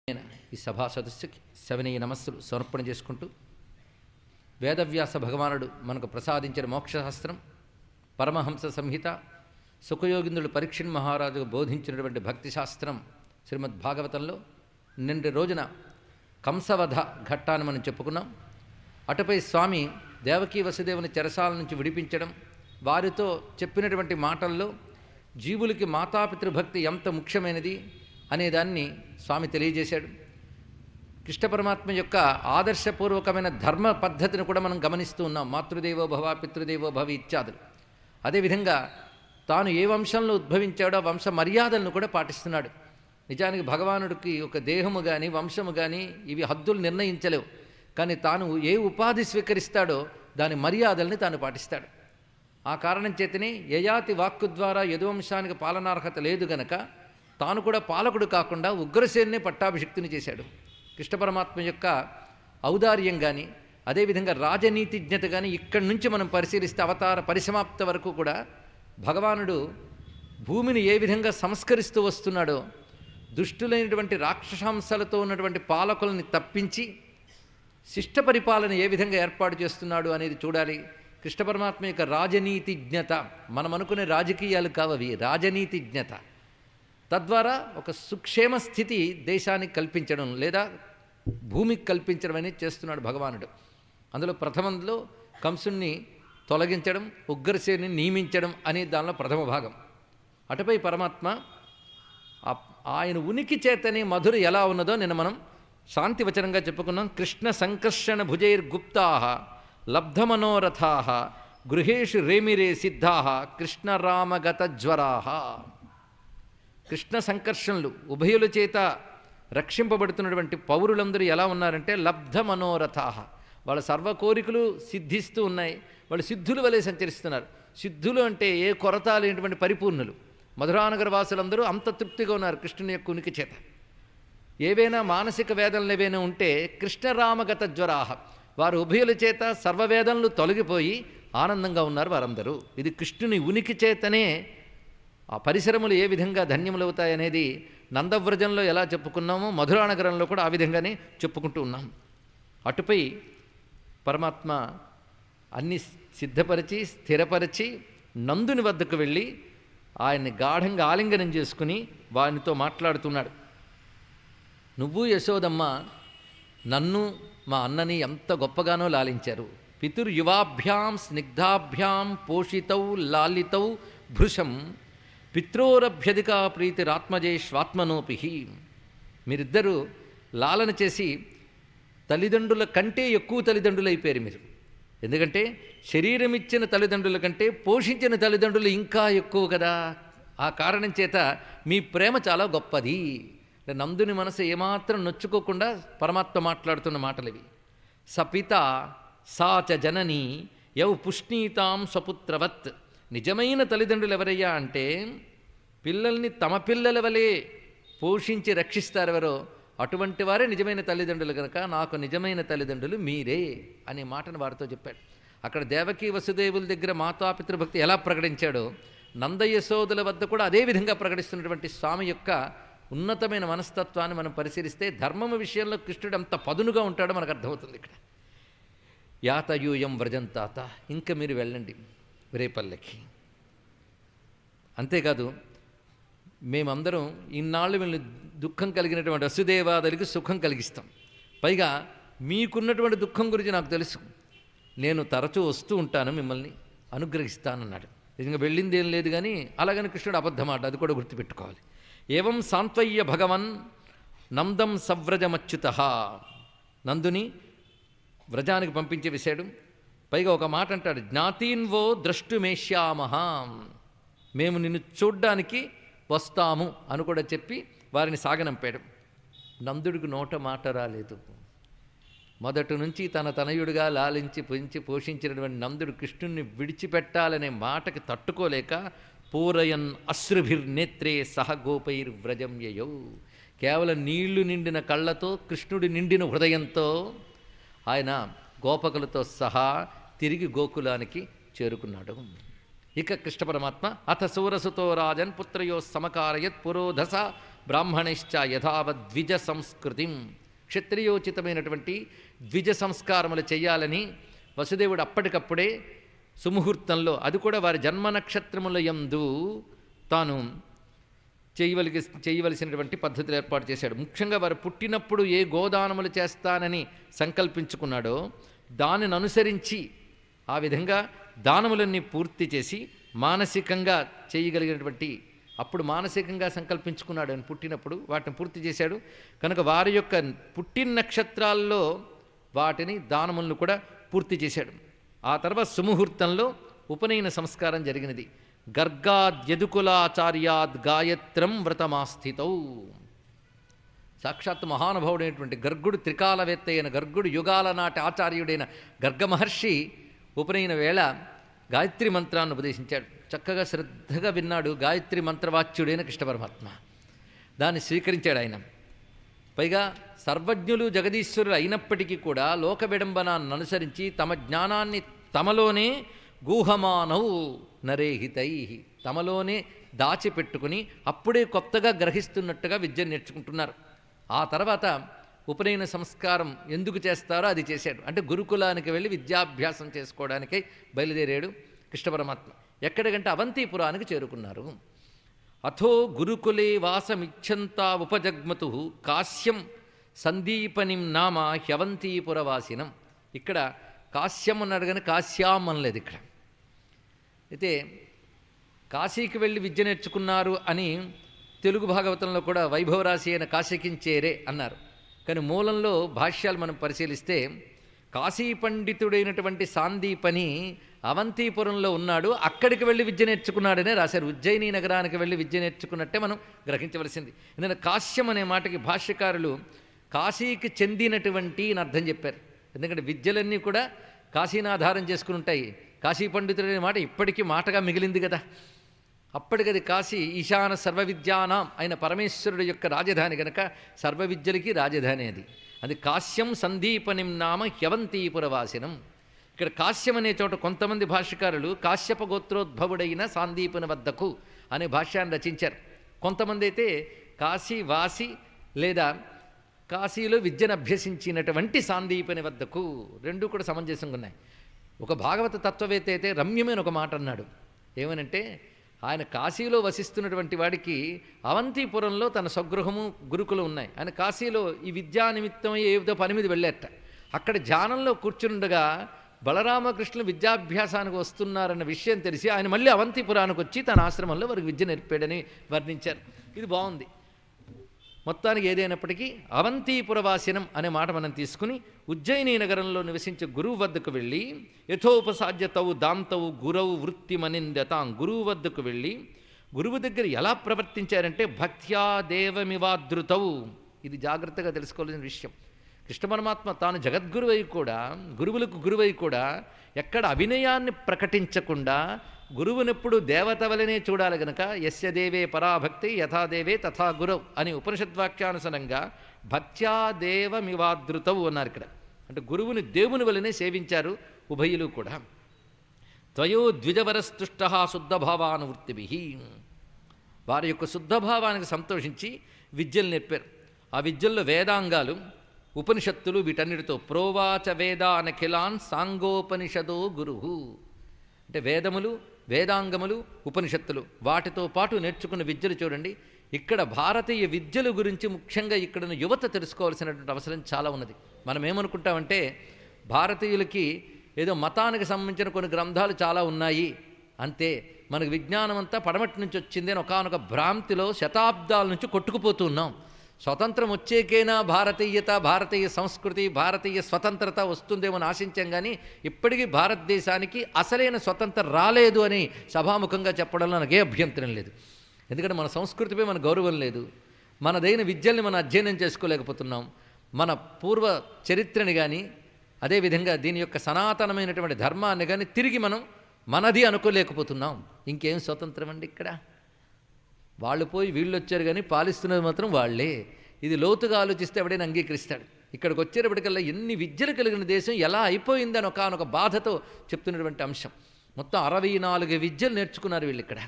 ఈ సభా సదస్సుకి సవినయ నమస్సులు సమర్పణ చేసుకుంటూ వేదవ్యాస భగవానుడు మనకు ప్రసాదించిన మోక్షశాస్త్రం పరమహంస సంహిత సుఖయోగింద్రుడు పరీక్షణ్ మహారాజుకు బోధించినటువంటి భక్తి శాస్త్రం శ్రీమద్ భాగవతంలో నిన్నటి రోజున కంసవధ ఘట్టాన్ని మనం చెప్పుకున్నాం. అటుపై స్వామి దేవకీ వసుదేవుని చెరసాల నుంచి విడిపించడం, వారితో చెప్పినటువంటి మాటల్లో జీవులకి మాతాపితృభక్తి ఎంత ముఖ్యమైనది అనేదాన్ని స్వామి తెలియజేశాడు. కృష్ణ పరమాత్మ యొక్క ఆదర్శపూర్వకమైన ధర్మ పద్ధతిని కూడా మనం గమనిస్తూ ఉన్నాం. మాతృదేవో భవ, పితృదేవో భవ ఇత్యాదులు. అదేవిధంగా తాను ఏ వంశంలో ఉద్భవించాడో వంశ మర్యాదలను కూడా పాటిస్తున్నాడు. నిజానికి భగవానుడికి ఒక దేహము కానీ వంశము కానీ ఇవి హద్దులు నిర్ణయించలేవు. కానీ తాను ఏ ఉపాధి స్వీకరిస్తాడో దాని మర్యాదల్ని తాను పాటిస్తాడు. ఆ కారణం చేతనే యయాతి వాక్కు ద్వారా యదువంశానికి పాలనార్హత లేదు గనక తాను కూడా పాలకుడు కాకుండా ఉగ్రసేన్నే పట్టాభిషిక్తుని చేశాడు. కృష్ణ పరమాత్మ యొక్క ఔదార్యం కానీ అదేవిధంగా రాజనీతిజ్ఞత కానీ ఇక్కడి నుంచి మనం పరిశీలిస్తే అవతార పరిసమాప్త వరకు కూడా భగవానుడు భూమిని ఏ విధంగా సంస్కరిస్తూ వస్తున్నాడో, దుష్టులైనటువంటి రాక్షసాంశాలతో ఉన్నటువంటి పాలకులని తప్పించి శిష్ట పరిపాలన ఏ విధంగా ఏర్పాటు చేస్తున్నాడు అనేది చూడాలి. కృష్ణ పరమాత్మ యొక్క రాజనీతిజ్ఞత, మనం అనుకునే రాజకీయాలు కావవి, రాజనీతిజ్ఞత. తద్వారా ఒక సుక్షేమ స్థితి దేశానికి కల్పించడం లేదా భూమికి కల్పించడం అనేది చేస్తున్నాడు భగవానుడు. అందులో ప్రథమంలో కంసుణ్ణి తొలగించడం, ఉగ్రసేని నియమించడం అనే దానిలో ప్రథమ భాగం. అటుపై పరమాత్మ ఆయన ఉనికి చేతనే మధుర ఎలా ఉన్నదో నిన్న మనం శాంతివచనంగా చెప్పుకున్నాం. కృష్ణ సంకర్షణ భుజైర్గుప్తా లబ్ధమనోరథా గృహేషు రేమిరే సిద్ధా కృష్ణరామగత జ్వరా. కృష్ణ సంకర్షణలు ఉభయుల చేత రక్షింపబడుతున్నటువంటి పౌరులందరూ ఎలా ఉన్నారంటే లబ్ధ మనోరథా, వాళ్ళ సర్వ కోరికలు సిద్ధిస్తూ ఉన్నాయి. వాళ్ళు సిద్ధుల వలె సంచరిస్తున్నారు. సిద్ధులు అంటే ఏ కొరత లేనటువంటి పరిపూర్ణులు. మధురానగర వాసులందరూ అంత తృప్తిగా ఉన్నారు కృష్ణుని యొక్క ఉనికి చేత. ఏవైనా మానసిక వేదనలు ఏవైనా ఉంటే కృష్ణరామగత జ్వరాహ, వారు ఉభయుల చేత సర్వవేదనలు తొలగిపోయి ఆనందంగా ఉన్నారు వారందరూ. ఇది కృష్ణుని ఉనికి చేతనే ఆ పరిసరములు ఏ విధంగా ధన్యములవుతాయనేది నందవ్రజంలో ఎలా చెప్పుకున్నామో మధురానగరంలో కూడా ఆ విధంగానే చెప్పుకుంటూ ఉన్నాం. అటుపై పరమాత్మ అన్ని సిద్ధపరిచి స్థిరపరిచి నందుని వద్దకు వెళ్ళి ఆయన్ని గాఢంగా ఆలింగనం చేసుకుని వారితో మాట్లాడుతున్నాడు. నువ్వు యశోదమ్మ నన్ను మా అన్నని ఎంత గొప్పగానో లాలించారు. పితుర్యువాభ్యాం స్నిగ్ధాభ్యాం పోషితౌ లాలితౌ భృశం పిత్రోరభ్యధికా ప్రీతిరాత్మజేష్వాత్మనోపి. మీరిద్దరూ లాలన చేసి తల్లిదండ్రుల కంటే ఎక్కువ తల్లిదండ్రులు అయిపోయారు మీరు. ఎందుకంటే శరీరం ఇచ్చిన తల్లిదండ్రుల కంటే పోషించిన తల్లిదండ్రులు ఇంకా ఎక్కువ కదా. ఆ కారణం చేత మీ ప్రేమ చాలా గొప్పది. నందుని మనసు ఏమాత్రం నొచ్చుకోకుండా పరమాత్మ మాట్లాడుతున్న మాటలు ఇవి. సపిత సాచ జనని యౌ పుష్ణీతాం స్వపుత్రవత్. నిజమైన తల్లిదండ్రులు ఎవరయ్యా అంటే పిల్లల్ని తమ పిల్లల వలె పోషించి రక్షిస్తారెవరో అటువంటి వారే నిజమైన తల్లిదండ్రులు కనుక నాకు నిజమైన తల్లిదండ్రులు మీరే అనే మాటను వారితో చెప్పాడు. అక్కడ దేవకీ వసుదేవుల దగ్గర మాతాపితృభక్తి ఎలా ప్రకటించాడో నందయశోదుల వద్ద కూడా అదే విధంగా ప్రకటిస్తున్నటువంటి స్వామి యొక్క ఉన్నతమైన మనస్తత్వాన్ని మనం పరిశీలిస్తే ధర్మము విషయంలో కృష్ణుడు అంత పదునుగా ఉంటాడో మనకు అర్థమవుతుంది. ఇక్కడ యాతయూయం వ్రజంతాత, ఇంకా మీరు వెళ్ళండి రేపల్లెకి. అంతేకాదు మేమందరం ఇన్నాళ్ళు వీళ్ళని దుఃఖం కలిగినటువంటి వసుదేవాదులకి సుఖం కలిగిస్తాం. పైగా మీకున్నటువంటి దుఃఖం గురించి నాకు తెలుసు, నేను తరచూ వస్తూ ఉంటాను, మిమ్మల్ని అనుగ్రహిస్తానన్నాడు. నిజంగా వెళ్ళింది ఏం లేదు కానీ అలాగని కృష్ణుడు అబద్ధమాట, అది కూడా గుర్తుపెట్టుకోవాలి. ఏవం సాంత్వయ్య భగవన్ నందం సవ్రజమచ్యుత. నందుని వ్రజానికి పంపించే విషయాడు. పైగా ఒక మాట అంటాడు, జ్ఞాతీన్వో ద్రష్టుమేష్యామహ, మేము నిన్ను చూడ్డానికి వస్తాము అని కూడా చెప్పి వారిని సాగనంపాడు. నందుడికి నోట మాట రాలేదు. మొదటి నుంచి తన తనయుడిగా లాలించి పెంచి పోషించినటువంటి నందుడు కృష్ణుణ్ణి విడిచిపెట్టాలనే మాటకి తట్టుకోలేక పూరయన్ అశ్రుభిర్నేత్రే సహగోపైర్వ్రజం యయౌ, కేవలం నీళ్లు నిండిన కళ్ళతో కృష్ణుడి నిండిన హృదయంతో ఆయన గోపకులతో సహా తిరిగి గోకులానికి చేరుకున్నాడు. ఇక కృష్ణ పరమాత్మ అథ సూరసుతో రాజన్ పుత్రయో సమకారయత్ పురోధస బ్రాహ్మణైశ్చ యథావద్ ద్విజ సంస్కృతిం. క్షత్రియోచితమైనటువంటి ద్విజ సంస్కారములు చేయాలని వసుదేవుడు అప్పటికప్పుడే సుముహూర్తంలో, అది కూడా వారి జన్మ నక్షత్రముల యందు తాను చేయవలసినటువంటి పద్ధతులు ఏర్పాటు చేశాడు. ముఖ్యంగా వారు పుట్టినప్పుడు ఏ గోదానములు చేస్తానని సంకల్పించుకున్నాడో దానిని అనుసరించి ఆ విధంగా దానములన్నీ పూర్తి చేసి మానసికంగా చేయగలిగినటువంటి, అప్పుడు మానసికంగా సంకల్పించుకున్నాడు అని పుట్టినప్పుడు వాటిని పూర్తి చేశాడు కనుక వారి యొక్క పుట్టిన నక్షత్రాల్లో వాటిని దానములను కూడా పూర్తి చేశాడు. ఆ తర్వాత సుముహూర్తంలో ఉపనయన సంస్కారం జరిగినది. గర్గాద్యదుకులాచార్యాద్ గాయత్రం వ్రతమాస్థితౌ. సాక్షాత్ మహానుభావుడైనటువంటి గర్గుడు, త్రికాలవేత్త అయిన గర్గుడు, యుగాల నాటి ఆచార్యుడైన గర్గ మహర్షి ఉపనయన వేళ గాయత్రి మంత్రాన్ని ఉపదేశించాడు. చక్కగా శ్రద్ధగా విన్నాడు గాయత్రి మంత్రవాచ్యుడైన కృష్ణ పరమాత్మ. దాన్ని స్వీకరించాడు ఆయన. పైగా సర్వజ్ఞులు జగదీశ్వరులు అయినప్పటికీ కూడా లోక విడంబనాన్ని అనుసరించి తమ జ్ఞానాన్ని తమలోనే గూహమానౌ నరేహితై, తమలోనే దాచిపెట్టుకుని అప్పుడే కొత్తగా గ్రహిస్తున్నట్టుగా విద్యను నేర్చుకుంటున్నారు. ఆ తర్వాత ఉపనయన సంస్కారం ఎందుకు చేస్తారో అది చేశాడు. అంటే గురుకులానికి వెళ్ళి విద్యాభ్యాసం చేసుకోవడానికై బయలుదేరాడు కృష్ణ పరమాత్మ. ఎక్కడికంటే అవంతిపురానికి చేరుకున్నారు. అథో గురుకులే వాసమిచ్చంతా ఉపజగ్మతు కాశ్యం సందీపనిం నామ హ్యవంతిపురవాసినం. ఇక్కడ కాశ్యం అన్నాడు కానీ కాశ్యాం అనలేదు. ఇక్కడ అయితే కాశీకి వెళ్ళి విద్య నేర్చుకున్నారు అని తెలుగు భాగవతంలో కూడా వైభవరాశి అయిన కాశీకించేరే అన్నారు. కానీ మూలంలో భాష్యాలు మనం పరిశీలిస్తే కాశీ పండితుడైనటువంటి సాందీపని అవంతిపురంలో ఉన్నాడు, అక్కడికి వెళ్ళి విద్య నేర్చుకున్నాడనే రాశారు. ఉజ్జయిని నగరానికి వెళ్ళి విద్య నేర్చుకున్నట్టే మనం గ్రహించవలసింది. ఎందుకంటే కాశ్యం అనే మాటకి భాష్యకారులు కాశీకి చెందినటువంటి అని అర్థం చెప్పారు. ఎందుకంటే విద్యలన్నీ కూడా కాశీని ఆధారం చేసుకుని ఉంటాయి. కాశీ పండితుడనే మాట ఇప్పటికీ మాటగా మిగిలింది కదా. అప్పటికది కాశీ ఈశాన సర్వ విద్యానాం అయిన పరమేశ్వరుడు యొక్క రాజధాని కనుక సర్వ విద్యలకి రాజధాని అది. అది కాశ్యం సందీపనిం నామ హ్యవంతిపురవాసినం. ఇక్కడ కాశ్యం అనే చోట కొంతమంది భాష్యకారులు కాశ్యప గోత్రోద్భవుడైన సాందీపుని వద్దకు అనే భాష్యాన్ని రచించారు. కొంతమంది అయితే కాశీవాసి లేదా కాశీలో విద్యను అభ్యసించినటువంటి సాందీపుని వద్దకు, రెండూ కూడా సమంజసంగా ఉన్నాయి. ఒక భాగవత తత్వవేత్త అయితే రమ్యమైన ఒక మాట అన్నాడు. ఏమనంటే ఆయన కాశీలో వసిస్తున్నటువంటి వాడికి అవంతిపురంలో తన స్వగృహము గురుకులు ఉన్నాయి. ఆయన కాశీలో ఈ విద్యా నిమిత్తం ఏదో పని మీద వెళ్ళారట. అక్కడ ధ్యానంలో కూర్చుండగా బలరామకృష్ణులు విద్యాభ్యాసానికి వస్తున్నారన్న విషయం తెలిసి ఆయన మళ్ళీ అవంతిపురానికి వచ్చి తన ఆశ్రమంలో వారికి విద్య నేర్పాడని వర్ణించారు. ఇది బాగుంది. మొత్తానికి ఏదైనప్పటికీ అవంతిపురవాసినం అనే మాట మనం తీసుకుని ఉజ్జయిని నగరంలో నివసించే గురువు వద్దకు వెళ్ళి యథోపసాధ్యతవు దాంతవు గురవు వృత్తిమనిందతాం. గురువు వద్దకు వెళ్ళి గురువు దగ్గర ఎలా ప్రవర్తించారంటే భక్త్యా దేవమివాదృతవు. ఇది జాగ్రత్తగా తెలుసుకోవాల్సిన విషయం. కృష్ణ పరమాత్మ తాను జగద్గురువై కూడా, గురువులకు గురువై కూడా ఎక్కడ అవినయాన్ని ప్రకటించకుండా గురువునెప్పుడు దేవత వలనే చూడాలి గనక యస్య దేవే పరాభక్తి యథాదేవే తథా గురవ్ అని ఉపనిషద్వాక్యానుసరంగా భక్త్యా దేవమివాదృతవు అన్నారు ఇక్కడ. అంటే గురువుని దేవుని వలనే సేవించారు ఉభయులు కూడా. త్వయో ద్విజవరస్తుష్ట శుద్ధభావానువృత్తిభి. వారి యొక్క శుద్ధభావానికి సంతోషించి విద్యలు నేర్పారు. ఆ విద్యల్లో వేదాంగాలు, ఉపనిషత్తులు, వీటన్నిటితో ప్రోవాచ వేదానఖిలాన్ సాంగోపనిషదో గురువు. అంటే వేదములు, వేదాంగములు, ఉపనిషత్తులు వాటితో పాటు నేర్చుకున్న విద్యలు చూడండి. ఇక్కడ భారతీయ విద్యల గురించి ముఖ్యంగా ఇక్కడ యువత తెలుసుకోవాల్సినటువంటి అవసరం చాలా ఉన్నది. మనం ఏమనుకుంటామంటే భారతీయులకి ఏదో మతానికి సంబంధించిన కొన్ని గ్రంథాలు చాలా ఉన్నాయి అంతే, మనకు విజ్ఞానం అంతా పడమటి నుంచి వచ్చింది అని ఒకానొక భ్రాంతిలో శతాబ్దాల నుంచి కొట్టుకుపోతూ ఉన్నాం. స్వతంత్రం వచ్చేకైనా భారతీయత, భారతీయ సంస్కృతి, భారతీయ స్వతంత్రత వస్తుందేమని ఆశించాం. కానీ ఇప్పటికీ భారతదేశానికి అసలైన స్వతంత్రం రాలేదు అని సభాముఖంగా చెప్పడంలో నాకే అభ్యంతరం లేదు. ఎందుకంటే మన సంస్కృతిపై మన గౌరవం లేదు, మనదైన విద్యల్ని మనం అధ్యయనం చేసుకోలేకపోతున్నాం, మన పూర్వ చరిత్రని కానీ అదేవిధంగా దీని యొక్క సనాతనమైనటువంటి ధర్మాన్ని కానీ తిరిగి మనం మనది అనుకోలేకపోతున్నాం. ఇంకేం స్వతంత్రం అండి ఇక్కడ? వాళ్ళు పోయి వీళ్ళు వచ్చారు కానీ పాలిస్తున్నది మాత్రం వాళ్ళే. ఇది లోతుగా ఆలోచిస్తే ఎవడైనా అంగీకరిస్తాడు. ఇక్కడికి వచ్చేటప్పటికల్లా ఎన్ని విద్యలు కలిగిన దేశం ఎలా అయిపోయిందని ఒకానొక బాధతో చెప్తున్నటువంటి అంశం. మొత్తం 64 విద్యలు నేర్చుకున్నారు వీళ్ళు ఇక్కడ.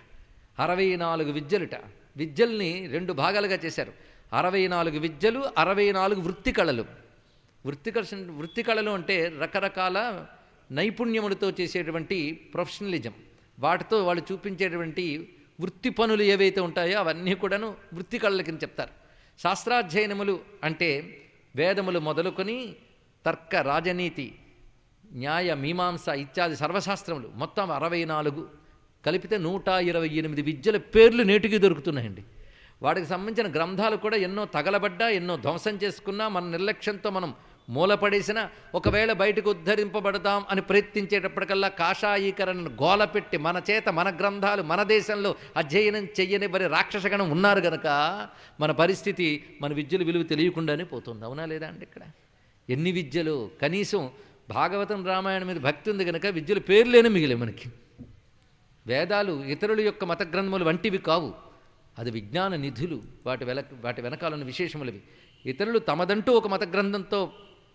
64 విద్యలుట. విద్యల్ని 2 భాగాలుగా చేశారు. 64 విద్యలు, 64 వృత్తి కళలు. వృత్తి కళలు అంటే రకరకాల నైపుణ్యములతో చేసేటువంటి ప్రొఫెషనలిజం. వాటితో వాళ్ళు చూపించేటువంటి వృత్తి పనులు ఏవైతే ఉంటాయో అవన్నీ కూడాను వృత్తి కళల కింద చెప్తారు. శాస్త్రాధ్యయనములు అంటే వేదములు మొదలుకొని తర్క, రాజనీతి, న్యాయ, మీమాంస ఇత్యాది సర్వశాస్త్రములు మొత్తం 64 కలిపితే 128 విద్యల పేర్లు నేటికి దొరుకుతున్నాయండి. వాటికి సంబంధించిన గ్రంథాలు కూడా ఎన్నో తగలబడ్డా, ఎన్నో ధ్వంసం చేసుకున్నా, మన నిర్లక్ష్యంతో మనం మూలపడేసిన, ఒకవేళ బయటకు ఉద్ధరింపబడదాం అని ప్రయత్నించేటప్పటికల్లా కాషాయీకరణను గోలపెట్టి మన చేత మన గ్రంథాలు మన దేశంలో అధ్యయనం చెయ్యని మరి రాక్షసగణం ఉన్నారు గనక మన పరిస్థితి, మన విద్యల విలువ తెలియకుండానే పోతుంది. అవునా లేదా అండి? ఇక్కడ ఎన్ని విద్యలు! కనీసం భాగవతం, రామాయణం మీద భక్తి ఉంది కనుక విద్యల పేర్లేనే మిగిలే మనకి. వేదాలు ఇతరుల యొక్క మత గ్రంథములు వంటివి కావు, అది విజ్ఞాన నిధులు. వాటి వెనకాలన్న విశేషములవి. ఇతరులు తమదంటూ ఒక మత గ్రంథంతో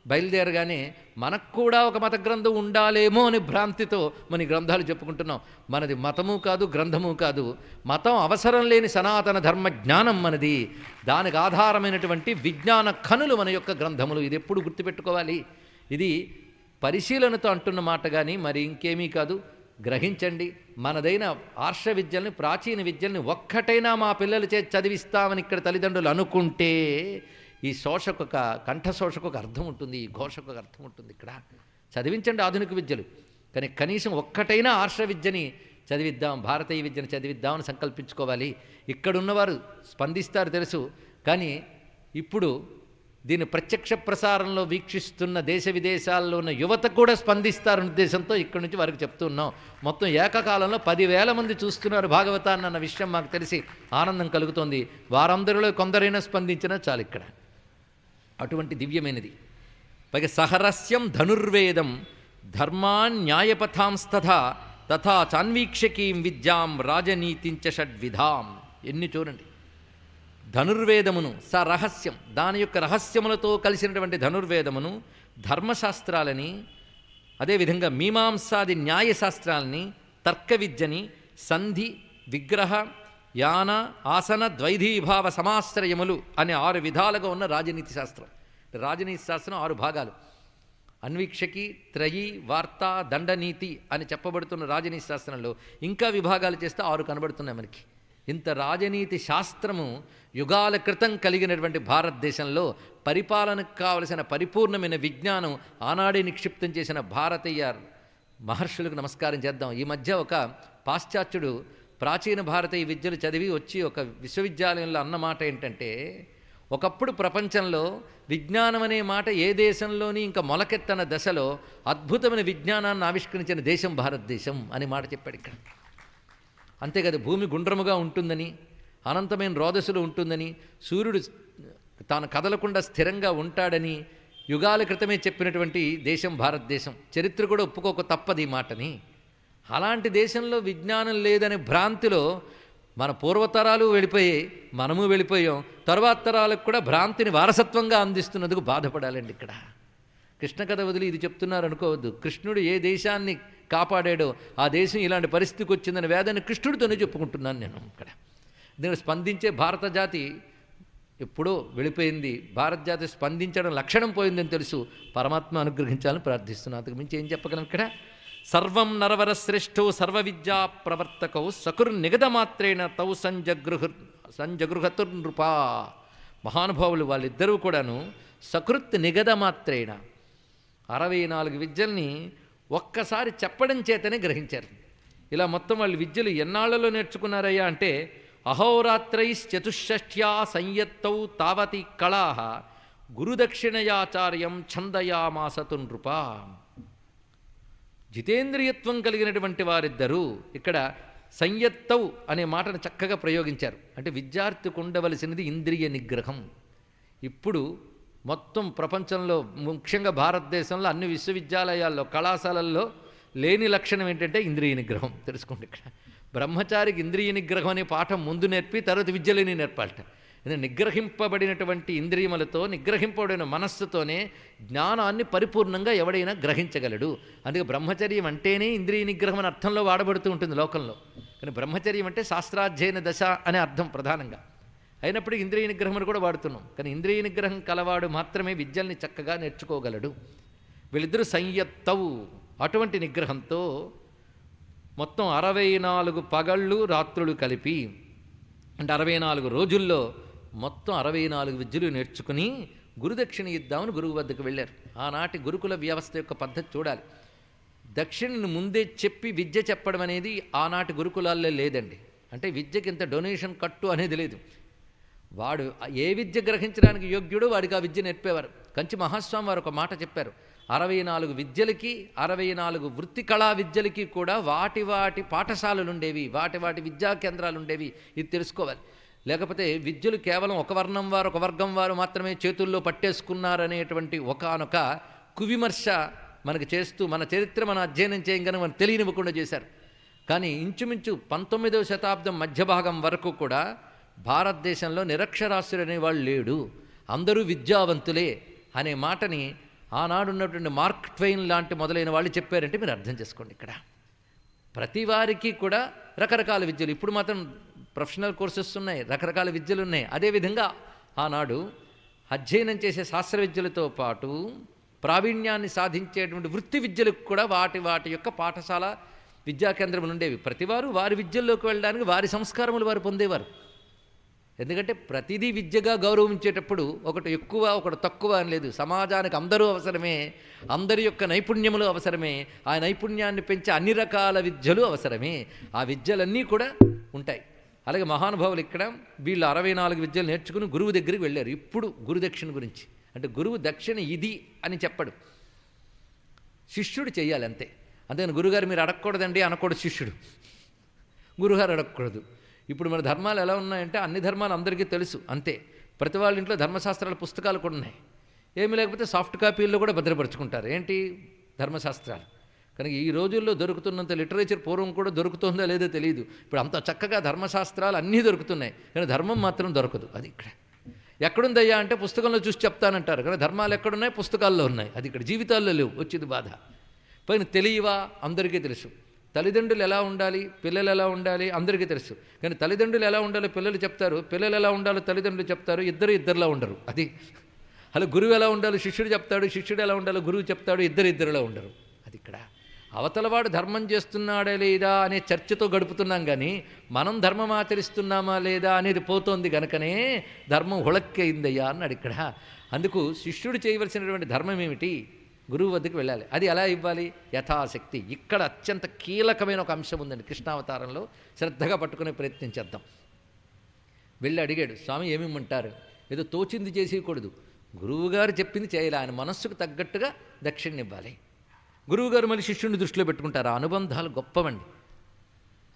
బయలుదేరగానే మనకు కూడా ఒక మత గ్రంథం ఉండాలేమో అని భ్రాంతితో మన గ్రంథాలు చెప్పుకుంటున్నాం. మనది మతము కాదు, గ్రంథము కాదు. మతం అవసరం లేని సనాతన ధర్మ జ్ఞానం మనది. దానికి ఆధారమైనటువంటి విజ్ఞాన ఖనులు మన యొక్క గ్రంథములు. ఇది ఎప్పుడు గుర్తుపెట్టుకోవాలి. ఇది పరిశీలనతో అంటున్న మాట కానీ మరి ఇంకేమీ కాదు. గ్రహించండి. మనదైన ఆర్ష విద్యల్ని, ప్రాచీన విద్యల్ని ఒక్కటైనా మా పిల్లల చేతి చదివిస్తామని ఇక్కడ తల్లిదండ్రులు అనుకుంటే ఈ శోషకు ఒక కంఠశోషకు ఒక అర్థం ఉంటుంది, ఈ ఘోషకు ఒక అర్థం ఉంటుంది. ఇక్కడ చదివించండి ఆధునిక విద్యలు, కానీ కనీసం ఒక్కటైనా ఆర్ష విద్యని చదివిద్దాం, భారతీయ విద్యను చదివిద్దామని సంకల్పించుకోవాలి. ఇక్కడున్నవారు స్పందిస్తారు తెలుసు, కానీ ఇప్పుడు దీన్ని ప్రత్యక్ష ప్రసారంలో వీక్షిస్తున్న దేశ విదేశాల్లో ఉన్న యువత కూడా స్పందిస్తారన్న ఉద్దేశంతో ఇక్కడి నుంచి వారికి చెప్తున్నాం. మొత్తం ఏకకాలంలో 10,000 మంది చూస్తున్నారు భాగవతాన్ని అన్న విషయం మాకు తెలిసి ఆనందం కలుగుతోంది. వారందరిలో కొందరైనా స్పందించినా చాలు. ఇక్కడ అటువంటి దివ్యమైనది. పైగా సహరస్యం ధనుర్వేదం ధర్మాన్యాయపథాంస్తథా తథా చాన్వీక్షకీం విద్యాం రాజనీతించ షడ్విధాం. ఎన్ని చూడండి. ధనుర్వేదమును సరహస్యం, దాని యొక్క రహస్యములతో కలిసినటువంటి ధనుర్వేదమును, ధర్మశాస్త్రాలని, అదేవిధంగా మీమాంసాది న్యాయశాస్త్రాలని, తర్క విద్యని, సంధి, విగ్రహ, యాన, ఆసన, ద్వైధీభావ సమాశ్రయములు అనే 6 విధాలుగా ఉన్న రాజనీతి శాస్త్రం. రాజనీతి శాస్త్రం 6 భాగాలు. అన్వీక్షకి, త్రయీ, వార్త, దండనీతి అని చెప్పబడుతున్న రాజనీతి శాస్త్రంలో ఇంకా విభాగాలు చేస్తే 6 కనబడుతున్నాయి మనకి. ఇంత రాజనీతి శాస్త్రము యుగాల క్రితం కలిగినటువంటి భారతదేశంలో పరిపాలనకు కావలసిన పరిపూర్ణమైన విజ్ఞానం ఆనాడే నిక్షిప్తం చేసిన భారతీయ మహర్షులకు నమస్కారం చేద్దాం. ఈ మధ్య ఒక పాశ్చాత్యుడు ప్రాచీన భారతీయ విద్యలు చదివి వచ్చి ఒక విశ్వవిద్యాలయంలో అన్న మాట ఏంటంటే, ఒకప్పుడు ప్రపంచంలో విజ్ఞానం అనే మాట ఏ దేశంలోని ఇంకా మొలకెత్తన దశలో అద్భుతమైన విజ్ఞానాన్ని ఆవిష్కరించిన దేశం భారతదేశం అని మాట చెప్పాడు ఇక్కడ. అంతే కదా, భూమి గుండ్రముగా ఉంటుందని, అనంతమైన రోదసులు ఉంటుందని, సూర్యుడు తాను కదలకుండా స్థిరంగా ఉంటాడని యుగాల క్రితమే చెప్పినటువంటి దేశం భారతదేశం. చరిత్ర కూడా ఒప్పుకోక తప్పది ఈ మాటని. అలాంటి దేశంలో విజ్ఞానం లేదనే భ్రాంతిలో మన పూర్వతరాలు వెళ్ళిపోయాయి, మనము వెళ్ళిపోయాం. తర్వాత తరాలకు కూడా భ్రాంతిని వారసత్వంగా అందిస్తున్నందుకు బాధపడాలండి. ఇక్కడ కృష్ణ కథ వదిలి ఇది చెప్తున్నారు అనుకోవద్దు. కృష్ణుడు ఏ దేశాన్ని కాపాడాడో ఆ దేశం ఇలాంటి పరిస్థితికి వచ్చిందని వేదాన్ని కృష్ణుడితోనే చెప్పుకుంటున్నాను నేను. ఇక్కడ దీన్ని స్పందించే భారత జాతి ఎప్పుడో వెళ్ళిపోయింది. భారత జాతి స్పందించడం లక్షణం పోయిందని తెలుసు. పరమాత్మ అనుగ్రహించాలని ప్రార్థిస్తున్నాను. అంతకు మించి ఏం చెప్పగలం ఇక్కడ? సర్వం నరవర శ్రేష్ఠో సర్వ విద్యా ప్రవర్తకౌ సకుర్ నిగదమాత్రేణ తౌ సంజగృహతుర్నృపా. మహానుభావులు వాళ్ళిద్దరూ కూడాను సకృత్ నిగదమాత్రేణ 64 విద్యల్ని ఒక్కసారి చెప్పడం చేతనే గ్రహించారు. ఇలా మొత్తం వాళ్ళు విద్యలు ఎన్నాళ్లలో నేర్చుకున్నారయ్యా అంటే, అహోరాత్రైశ్చతుష్షష్ట్యా సంయత్తౌ తావతి కళా గురుదక్షిణయాచార్యం ఛందయామాసతు నృపా. జితేంద్రియత్వం కలిగినటువంటి వారిద్దరూ ఇక్కడ సంయత్తౌ అనే మాటను చక్కగా ప్రయోగించారు. అంటే విద్యార్థికి ఉండవలసినది ఇంద్రియ నిగ్రహం. ఇప్పుడు మొత్తం ప్రపంచంలో ముఖ్యంగా భారతదేశంలో అన్ని విశ్వవిద్యాలయాల్లో, కళాశాలల్లో లేని లక్షణం ఏంటంటే ఇంద్రియ నిగ్రహం. తెలుసుకోండి. ఇక్కడ బ్రహ్మచారికి ఇంద్రియ నిగ్రహం అనే పాఠం ముందు నేర్పి తర్వాత విద్యలని నేర్పాలట. నిగ్రహింపబడినటువంటి ఇంద్రియములతో నిగ్రహింపబడిన మనస్సుతోనే జ్ఞానాన్ని పరిపూర్ణంగా ఎవడైనా గ్రహించగలడు. అందుకే బ్రహ్మచర్యం అంటేనే ఇంద్రియ నిగ్రహం అనే అర్థంలో వాడబడుతూ ఉంటుంది లోకంలో. కానీ బ్రహ్మచర్యం అంటే శాస్త్రాధ్యయన దశ అనే అర్థం ప్రధానంగా. అయినప్పటికీ ఇంద్రియ నిగ్రహం కూడా వాడుతున్నాం. కానీ ఇంద్రియ నిగ్రహం కలవాడు మాత్రమే విద్యల్ని చక్కగా నేర్చుకోగలడు. వీళ్ళిద్దరూ సంయత్తవు. అటువంటి నిగ్రహంతో మొత్తం 64 పగళ్ళు రాత్రులు కలిపి, అంటే 64 రోజుల్లో మొత్తం 64 విద్యలు నేర్చుకుని గురుదక్షిణ ఇద్దామని గురువు వద్దకు వెళ్ళారు. ఆనాటి గురుకుల వ్యవస్థ యొక్క పద్ధతి చూడాలి. దక్షిణను ముందే చెప్పి విద్య చెప్పడం అనేది ఆనాటి గురుకులాల్లో లేదండి. అంటే విద్యకి ఇంత డొనేషన్ కట్టు అనేది లేదు. వాడు ఏ విద్య గ్రహించడానికి యోగ్యుడో వాడికి ఆ విద్య నేర్పేవారు. కంచి మహాస్వామి వారు ఒక మాట చెప్పారు. 64 విద్యలకి 64 వృత్తి కళా విద్యలకి కూడా వాటి వాటి పాఠశాలలు ఉండేవి, వాటి విద్యా కేంద్రాలు ఉండేవి. ఇది తెలుసుకోవాలి. లేకపోతే విద్యలు కేవలం ఒక వర్ణం వారు ఒక వర్గం వారు మాత్రమే చేతుల్లో పట్టేసుకున్నారనేటువంటి ఒకానొక కువిమర్శ మనకు చేస్తూ మన చరిత్ర మన అధ్యయనం చేయగానే మనకు తెలియనివ్వకుండా చేశారు. కానీ ఇంచుమించు 19వ శతాబ్దం మధ్య భాగం వరకు కూడా భారతదేశంలో నిరక్షరాస్యులు అనేవాళ్ళు లేడు, అందరూ విద్యావంతులే అనే మాటని ఆనాడు ఉన్నటువంటి మార్క్ ట్వైన్ లాంటి మొదలైన వాళ్ళు చెప్పారంటే మీరు అర్థం చేసుకోండి. ఇక్కడ ప్రతి వారికి కూడా రకరకాల విద్యలు, ఇప్పుడు మాత్రం ప్రొఫెషనల్ కోర్సెస్ ఉన్నాయి, రకరకాల విద్యలు ఉన్నాయి. అదేవిధంగా ఆనాడు అధ్యయనం చేసే శాస్త్ర విద్యలతో పాటు ప్రావీణ్యాన్ని సాధించేటువంటి వృత్తి విద్యలకు కూడా వాటి యొక్క పాఠశాల విద్యా కేంద్రములు ఉండేవి. ప్రతివారు వారి విద్యల్లోకి వెళ్ళడానికి వారి సంస్కారములు వారు పొందేవారు. ఎందుకంటే ప్రతిదీ విద్యగా గౌరవించేటప్పుడు ఒకటి ఎక్కువ ఒకటి తక్కువ అని లేదు. సమాజానికి అందరూ అవసరమే, అందరి యొక్క నైపుణ్యములు అవసరమే, ఆ నైపుణ్యాన్ని పెంచే అన్ని రకాల విద్యలు అవసరమే. ఆ విద్యలన్నీ కూడా ఉంటాయి. అలాగే మహానుభావులు ఇక్కడ వీళ్ళు 64 విద్యలు నేర్చుకుని గురువు దగ్గరికి వెళ్ళారు. ఇప్పుడు గురుదక్షిణ గురించి అంటే గురువు దక్షిణ ఇది అని చెప్పడు, శిష్యుడు చెయ్యాలి అంతే. అంతేగాని గురుగారు మీరు అడగకూడదండి అనకూడదు శిష్యుడు, గురుగారు అడగకూడదు. ఇప్పుడు మన ధర్మాలు ఎలా ఉన్నాయంటే అన్ని ధర్మాలు అందరికీ తెలుసు అంతే. ప్రతి వాళ్ళ ఇంట్లో ధర్మశాస్త్రాల పుస్తకాలు కూడా ఉన్నాయి. ఏమీ లేకపోతే సాఫ్ట్ కాపీల్లో కూడా భద్రపరుచుకుంటారు. ఏంటి ధర్మశాస్త్రాలు. కనుక ఈ రోజుల్లో దొరుకుతున్నంత లిటరేచర్ పూర్వం కూడా దొరుకుతుందో లేదో తెలియదు. ఇప్పుడు అంత చక్కగా ధర్మశాస్త్రాలు అన్నీ దొరుకుతున్నాయి, కానీ ధర్మం మాత్రం దొరకదు. అది ఇక్కడ ఎక్కడుందయ్యా అంటే పుస్తకంలో చూసి చెప్తానంటారు, కానీ ధర్మాలు ఎక్కడున్నాయి? పుస్తకాల్లో ఉన్నాయి. అది ఇక్కడ జీవితాల్లో లేవు. వచ్చింది బాధ. పైన తెలియవా? అందరికీ తెలుసు. తల్లిదండ్రులు ఎలా ఉండాలి, పిల్లలు ఎలా ఉండాలి అందరికీ తెలుసు. కానీ తల్లిదండ్రులు ఎలా ఉండాలో పిల్లలు చెప్తారు, పిల్లలు ఎలా ఉండాలో తల్లిదండ్రులు చెప్తారు, ఇద్దరులా ఉండరు. అది అలా గురువు ఎలా ఉండాలో శిష్యుడు చెప్తాడు, శిష్యుడు ఎలా ఉండాలో గురువు చెప్తాడు, ఇద్దరులా ఉండరు. అది ఇక్కడ అవతలవాడు ధర్మం చేస్తున్నాడా లేదా అనే చర్చతో గడుపుతున్నాం, కానీ మనం ధర్మం ఆచరిస్తున్నామా లేదా అనేది పోతోంది. కనుకనే ధర్మం హుళక్కయిందయ్యా అన్నాడు ఇక్కడ. అందుకు శిష్యుడు చేయవలసినటువంటి ధర్మం ఏమిటి? గురువు వద్దకు వెళ్ళాలి. అది ఎలా ఇవ్వాలి? యథాశక్తి. ఇక్కడ అత్యంత కీలకమైన ఒక అంశం ఉందండి కృష్ణావతారంలో, శ్రద్ధగా పట్టుకునే ప్రయత్నం చేద్దాం. వెళ్ళి అడిగాడు, స్వామి ఏమిమ్మంటారు? ఏదో తోచింది చేసేయకూడదు, గురువుగారు చెప్పింది చేయాలి, ఆయన మనస్సుకు తగ్గట్టుగా దక్షిణ ఇవ్వాలి. గురువుగారు మళ్ళీ శిష్యుడిని దృష్టిలో పెట్టుకుంటారు. ఆ అనుబంధాలు గొప్పవండి.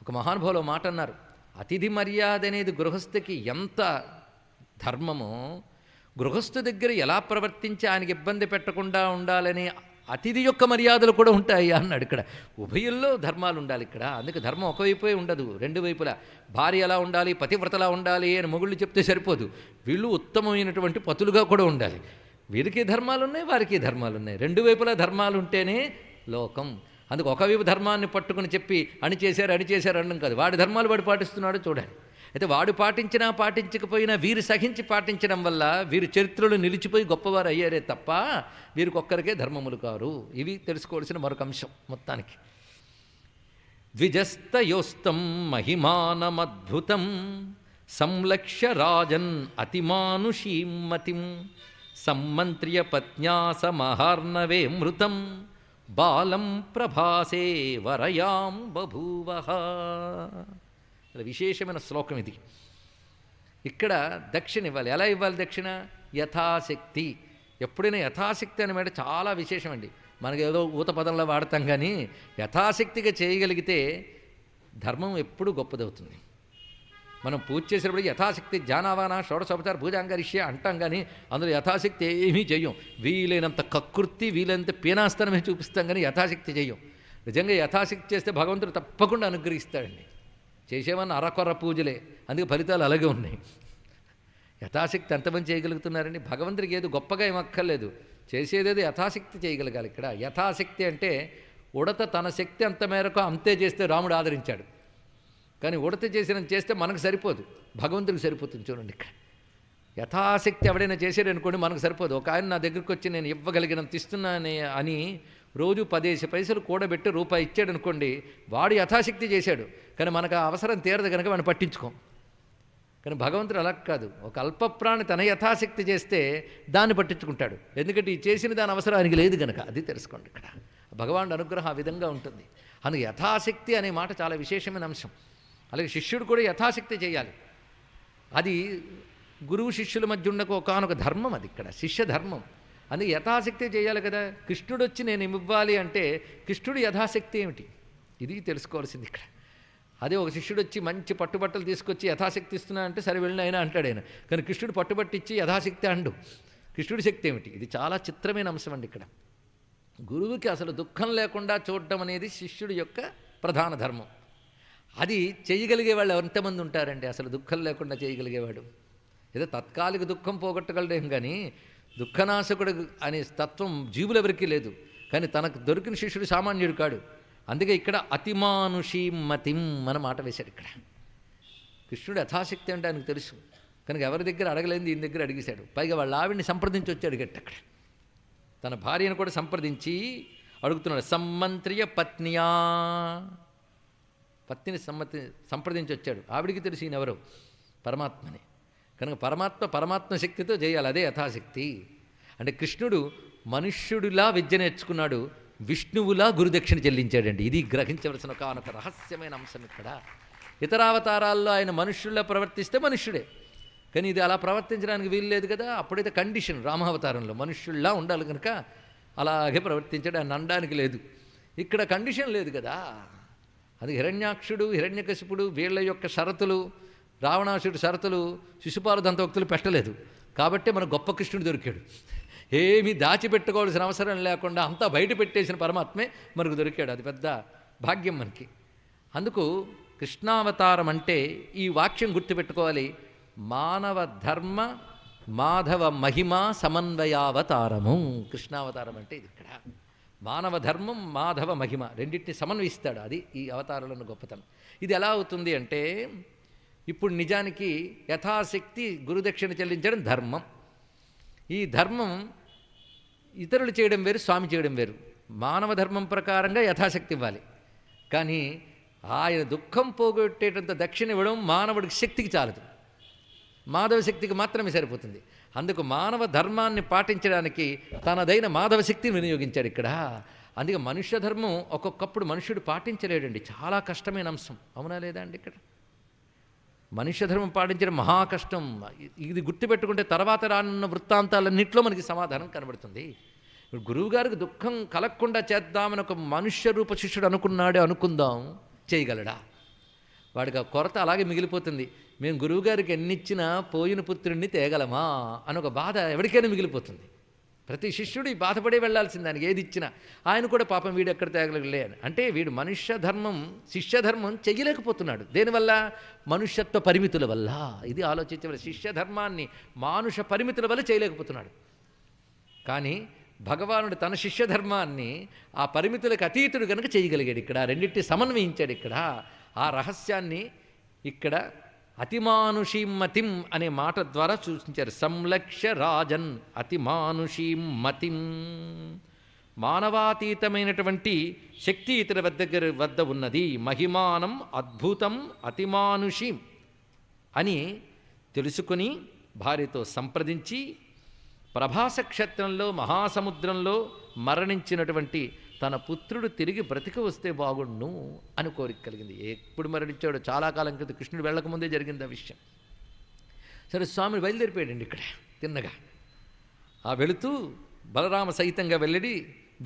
ఒక మహానుభావులు మాట అన్నారు, అతిథి మర్యాద అనేది గృహస్థికి ఎంత ధర్మమో, గృహస్థు దగ్గర ఎలా ప్రవర్తించి ఆయనకి ఇబ్బంది పెట్టకుండా ఉండాలని అతిథి యొక్క మర్యాదలు కూడా ఉంటాయి అన్నాడు. ఇక్కడ ఉభయుల్లో ధర్మాలు ఉండాలి. ఇక్కడ అందుకే ధర్మం ఒకవైపే ఉండదు, రెండు వైపులా. భార్య ఎలా ఉండాలి, పతివ్రతలా ఉండాలి అని మొగుళ్ళు చెప్తే సరిపోదు, వీళ్ళు ఉత్తమమైనటువంటి పతులుగా కూడా ఉండాలి. వీరికి ధర్మాలు ఉన్నాయి, వారికి ధర్మాలు ఉన్నాయి. రెండు వైపులా ధర్మాలు ఉంటేనే లోకం. అందుకు ఒకవైపు ధర్మాన్ని పట్టుకుని చెప్పి అని చేశారు అనడం కాదు. వాడి ధర్మాలు వాడు పాటిస్తున్నాడు చూడాలి. అయితే వాడు పాటించినా పాటించకపోయినా వీరు సహించి పాటించడం వల్ల వీరు చరిత్రలో నిలిచిపోయి గొప్పవారు అయ్యారే తప్ప వీరికొక్కరికే ధర్మములు కారు. ఇవి తెలుసుకోవాల్సిన మరొక అంశం. మొత్తానికి ద్విజస్తయోస్తం మహిమానమద్భుతం సంలక్ష్య రాజన్ అతిమానుషీం మతిం సమ్మంత్ర్య పత్న్యాసమహార్ణవే మృతం బాలం ప్రభాసే వరయాం బభూవః. విశేషమైన శ్లోకం ఇది. ఇక్కడ దక్షిణ ఇవ్వాలి. ఎలా ఇవ్వాలి దక్షిణ? యథాశక్తి. ఎప్పుడైనా యథాశక్తి అనే మాట చాలా విశేషమండి. మనకి ఏదో ఊత పదంలో వాడతాం, కానీ యథాశక్తిగా చేయగలిగితే ధర్మం ఎప్పుడూ గొప్పదవుతుంది. మనం పూజ చేసేటప్పుడు యథాశక్తి జానావాన షోడశోపచార పూజాంగరిష్య అంటాం, కానీ అందులో యథాశక్తి ఏమీ చెయ్యం. వీలైనంత కకృతి, వీలైనంత పీనాస్తనమే చూపిస్తాం, కానీ యథాశక్తి చెయ్యం. నిజంగా యథాశక్తి చేస్తే భగవంతుడు తప్పకుండా అనుగ్రహిస్తాడండి. చేసేవన్న అరకొర పూజలే, అందుకే ఫలితాలు అలాగే ఉన్నాయి. యథాశక్తి ఎంతమంది చేయగలుగుతున్నారండి? భగవంతుడికి ఏదో గొప్పగా ఏమక్కర్లేదు, చేసేదేదో యథాశక్తి చేయగలగాలి. ఇక్కడ యథాశక్తి అంటే ఉడత తన శక్తి అంత మేరకు అంతే చేస్తే రాముడు ఆదరించాడు. కానీ ఉడత చేసినంత చేస్తే మనకు సరిపోదు, భగవంతుడికి సరిపోతుంది. చూడండి ఇక్కడ యథాశక్తి ఎవడైనా చేసాడనుకోండి మనకు సరిపోదు. ఒక ఆయన నా దగ్గరికి వచ్చి నేను ఇవ్వగలిగినంత ఇస్తున్నానే అని రోజు 10 పైసలు కూడబెట్టి రూపాయి ఇచ్చాడు అనుకోండి, వాడు యథాశక్తి చేశాడు. కానీ మనకు ఆ అవసరం తీరదు కనుక వాడిని పట్టించుకోం. కానీ భగవంతుడు అలా కాదు, ఒక అల్పప్రాణి తన యథాశక్తి చేస్తే దాన్ని పట్టించుకుంటాడు. ఎందుకంటే ఈ చేసిన దాని అవసరం ఆయనకి లేదు కనుక. అది తెలుసుకోండి ఇక్కడ భగవానుడి అనుగ్రహం ఆ విధంగా ఉంటుంది. అందుకు యథాశక్తి అనే మాట చాలా విశేషమైన అంశం. అలాగే శిష్యుడు కూడా యథాశక్తి చేయాలి. అది గురువు శిష్యుల మధ్య ఉండకు ఒకానొక ధర్మం, అది ఇక్కడ శిష్య ధర్మం. అందుకే యథాశక్తి చేయాలి కదా. కృష్ణుడు వచ్చి నేను ఇవ్వాలి అంటే కృష్ణుడు యథాశక్తి ఏమిటి, ఇది తెలుసుకోవాల్సింది ఇక్కడ. అదే ఒక శిష్యుడు వచ్చి మంచి పట్టుబట్టలు తీసుకొచ్చి యథాశక్తి ఇస్తున్నా అంటే సరే వెళ్ళిన అయినా అంటాడు ఆయన. కానీ కృష్ణుడు పట్టుబట్టి ఇచ్చి యథాశక్తి అండు, కృష్ణుడి శక్తి ఏమిటి? ఇది చాలా చిత్రమైన అంశం అండి ఇక్కడ. గురువుకి అసలు దుఃఖం లేకుండా చూడటం అనేది శిష్యుడి యొక్క ప్రధాన ధర్మం. అది చేయగలిగే వాళ్ళు ఎంతమంది ఉంటారండి? అసలు దుఃఖం లేకుండా చేయగలిగేవాడు. ఏదో తాత్కాలిక దుఃఖం పోగొట్టగలడేం కానీ దుఃఖనాశకుడు అనే తత్వం జీవులు ఎవరికీ లేదు. కానీ తనకు దొరికిన శిష్యుడు సామాన్యుడు కాడు. అందుకే ఇక్కడ అతిమానుషీం మతిం మన మాట వేశాడు. ఇక్కడ కృష్ణుడు యథాశక్తి అంటే ఆయనకు తెలుసు కనుక ఎవరి దగ్గర అడగలేంది ఈయన దగ్గర అడిగేశాడు. పైగా వాళ్ళ ఆవిడ్ని సంప్రదించి వచ్చి అడిగట్టు అక్కడ తన భార్యను కూడా సంప్రదించి అడుగుతున్నాడు. సమ్మంత్రియ పత్నియా, పత్నిని సంప్రదించి వచ్చాడు. ఆవిడికి తెలిసి ఈయనెవరు? పరమాత్మని. కనుక పరమాత్మ శక్తితో చేయాలి, అదే యథాశక్తి. అంటే కృష్ణుడు మనుష్యుడిలా విద్య నేర్చుకున్నాడు, విష్ణువులా గురుదక్షిణ చెల్లించాడండి. ఇది గ్రహించవలసిన ఒక రహస్యమైన అంశం ఇక్కడ. ఇతర అవతారాల్లో ఆయన మనుష్యుల్లా ప్రవర్తిస్తే మనుష్యుడే, కానీ ఇది అలా ప్రవర్తించడానికి వీలు లేదు కదా. అప్పుడైతే కండిషన్ రామావతారంలో మనుష్యుల్లా ఉండాలి కనుక అలాగే ప్రవర్తించాడు, ఆయన అనడానికి లేదు. ఇక్కడ కండిషన్ లేదు కదా. అది హిరణ్యాక్షుడు హిరణ్యకశిపుడు వీళ్ళ యొక్క షరతులు, రావణాసుడి షరతులు శిశుపాల దంతవక్తులు పెట్టలేదు. కాబట్టే మన గొప్ప కృష్ణుడు దొరికాడు. ఏమీ దాచిపెట్టుకోవాల్సిన అవసరం లేకుండా అంతా బయట పెట్టేసిన పరమాత్మే మనకు దొరికాడు. అది పెద్ద భాగ్యం మనకి. అందుకు కృష్ణావతారం అంటే ఈ వాక్యం గుర్తుపెట్టుకోవాలి. మానవ ధర్మ మాధవ మహిమ సమన్వయావతారము. కృష్ణావతారం అంటే ఇది. ఇక్కడ మానవ ధర్మం మాధవ మహిమ రెండింటిని సమన్వయిస్తాడు. అది ఈ అవతారంలో గొప్పతనం. ఇది ఎలా అవుతుంది అంటే ఇప్పుడు నిజానికి యథాశక్తి గురుదక్షిణ చెల్లించడం ధర్మం. ఈ ధర్మం ఇతరులు చేయడం వేరు, స్వామి చేయడం వేరు. మానవ ధర్మం ప్రకారంగా యథాశక్తి ఇవ్వాలి. కానీ ఆయన దుఃఖం పోగొట్టేటంత దక్షిణ ఇవ్వడం మానవుడికి శక్తికి చాలదు, మాధవ శక్తికి మాత్రమే సరిపోతుంది. అందుకు మానవ ధర్మాన్ని పాటించడానికి తనదైన మాధవ శక్తిని వినియోగించాడు ఇక్కడ. అందుకే మనుష్య ధర్మం ఒక్కొక్కప్పుడు మనుష్యుడు పాటించలేడండి, చాలా కష్టమైన అంశం. అవునా లేదా అండి? ఇక్కడ మనుష్య ధర్మం పాటించడం మహా కష్టం. ఇది గుర్తుపెట్టుకుంటే తర్వాత రానున్న వృత్తాంతాలన్నింటిలో మనకి సమాధానం కనబడుతుంది. గురువుగారికి దుఃఖం కలగకుండా చేద్దామని ఒక మనుష్య రూప శిష్యుడు అనుకుందాం, చేయగలడా? వాడికి ఆ కొరత అలాగే మిగిలిపోతుంది. మేము గురువుగారికి ఎన్నిచ్చినా పోయిన పుత్రుడిని తేగలమా అని ఒక బాధ ఎవరికైనా మిగిలిపోతుంది. ప్రతి శిష్యుడు ఈ బాధపడే వెళ్లాల్సింది, దానికి ఏది ఇచ్చినా. ఆయన కూడా పాపం వీడు ఎక్కడ తేగలలే అని. అంటే వీడు మనుష్య ధర్మం శిష్యధర్మం చెయ్యలేకపోతున్నాడు. దేనివల్ల? మనుష్యత్వ పరిమితుల వల్ల. ఇది ఆలోచించవలసి. శిష్యధర్మాన్ని మానుష పరిమితుల వల్ల చేయలేకపోతున్నాడు. కానీ భగవానుడు తన శిష్యధర్మాన్ని ఆ పరిమితులకు అతీతుడు కనుక చేయగలిగాడు. ఇక్కడ రెండింటిని సమన్వయించాడు. ఇక్కడ ఆ రహస్యాన్ని ఇక్కడ అతిమానుషీం మతిం అనే మాట ద్వారా సూచించారు. సంలక్ష్య రాజన్ అతిమానుషీం మతిం. మానవాతీతమైనటువంటి శక్తి ఇతర వద్ద ఉన్నది. మహిమానం అద్భుతం అతిమానుషీం అని తెలుసుకుని భార్యతో సంప్రదించి ప్రభాస క్షేత్రంలో మహాసముద్రంలో మరణించినటువంటి తన పుత్రుడు తిరిగి బ్రతికి వస్తే బాగుండు అని కోరిక కలిగింది. ఎప్పుడు మరణించాడో చాలా కాలం క్రితం, కృష్ణుడు వెళ్ళకముందే జరిగింది ఆ విషయం. సరే స్వామి బయలుదేరిపోయాడండి ఇక్కడ తిన్నగా. ఆ వెళుతూ బలరామ సహితంగా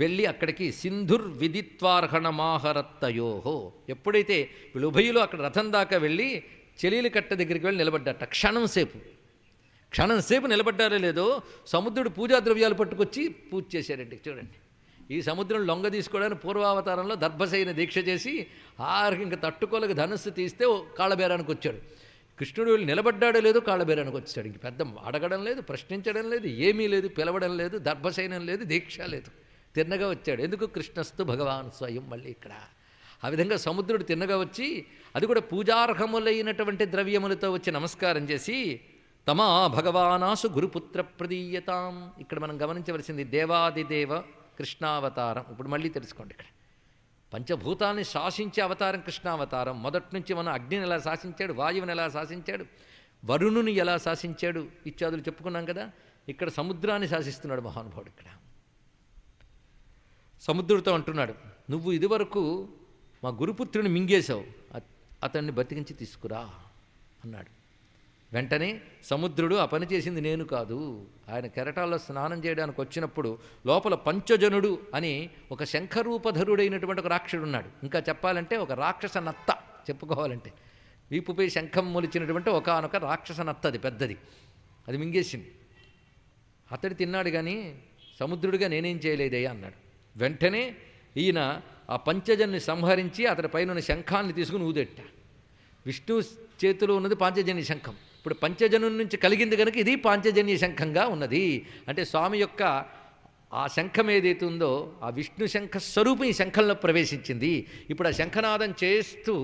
వెళ్ళి అక్కడికి సింధుర్విదిత్వార్హణమాహరత్తయోహో. ఎప్పుడైతే వీళ్ళు ఉభయులు అక్కడ రథం దాకా వెళ్ళి చెలీల కట్ట దగ్గరికి వెళ్ళి నిలబడ్డట. క్షణం సేపు నిలబడ్డారో లేదో సముద్రుడు పూజా ద్రవ్యాలు పట్టుకొచ్చి పూజ చేశారండి. చూడండి, ఈ సముద్రం లొంగ తీసుకోవడానికి పూర్వావతారంలో దర్భశయన దీక్ష చేసి ఆరికి ఇంకా తట్టుకోలేక ధనుస్సు తీస్తే కాళ్ళబేరానికి వచ్చాడు. కృష్ణుడు వెళ్ళి నిలబడ్డాడో లేదో కాళ్ళబేరానికి వచ్చాడు. ఇంక పెద్ద అడగడం లేదు, ప్రశ్నించడం లేదు, ఏమీ లేదు, పిలవడం లేదు, దర్భశయనం లేదు, దీక్ష లేదు, తిన్నగా వచ్చాడు. ఎందుకు? కృష్ణస్తు భగవాన్ స్వయం. మళ్ళీ ఇక్కడ ఆ విధంగా సముద్రుడు తిన్నగా వచ్చి, అది కూడా పూజార్హములైనటువంటి ద్రవ్యములతో వచ్చి నమస్కారం చేసి, తమా భగవానాసు గురుపుత్ర ప్రదీయతాం. ఇక్కడ మనం గమనించవలసింది దేవాదిదేవ కృష్ణావతారం. ఇప్పుడు మళ్ళీ తెలుసుకోండి, ఇక్కడ పంచభూతాన్ని శాసించే అవతారం కృష్ణావతారం. మొదటి నుంచి మనం అగ్నిని ఎలా శాసించాడు, వాయువుని ఎలా శాసించాడు, వరుణుని ఎలా శాసించాడు ఇత్యాదులు చెప్పుకున్నాం కదా. ఇక్కడ సముద్రాన్ని శాసిస్తున్నాడు మహానుభావుడు. ఇక్కడ సముద్రుడితో అంటున్నాడు, నువ్వు ఇదివరకు మా గురుపుత్రుని మింగేశావు, అతన్ని బతికించి తీసుకురా అన్నాడు. వెంటనే సముద్రుడు, ఆ పని చేసింది నేను కాదు. ఆయన కెరటాల్లో స్నానం చేయడానికి వచ్చినప్పుడు లోపల పంచజనుడు అని ఒక శంఖరూపధరుడైనటువంటి ఒక రాక్షసుడు ఉన్నాడు. ఇంకా చెప్పాలంటే ఒక రాక్షస నత్త, చెప్పుకోవాలంటే వీపుపై శంఖం మొలిచినటువంటి ఒకానొక రాక్షస నత్త, అది పెద్దది, అది మింగేసింది. అతడు తిన్నాడు కానీ సముద్రుడిగా నేనేం చేయలేదయ్యా అన్నాడు. వెంటనే ఈయన ఆ పంచజన్ని సంహరించి అతడి పైన ఉన్న శంఖాన్ని తీసుకుని ఊదెట్ట. విష్ణు చేతిలో ఉన్నది పాంచజన్య శంఖం. ఇప్పుడు పంచజను నుంచి కలిగింది కనుక ఇది పాంచజన్య శంఖంగా ఉన్నది. అంటే స్వామి యొక్క ఆ శంఖం ఏదైతే ఉందో ఆ విష్ణు శంఖ స్వరూపం ఈ శంఖంలో ప్రవేశించింది. ఇప్పుడు ఆ శంఖనాదం చేస్తూ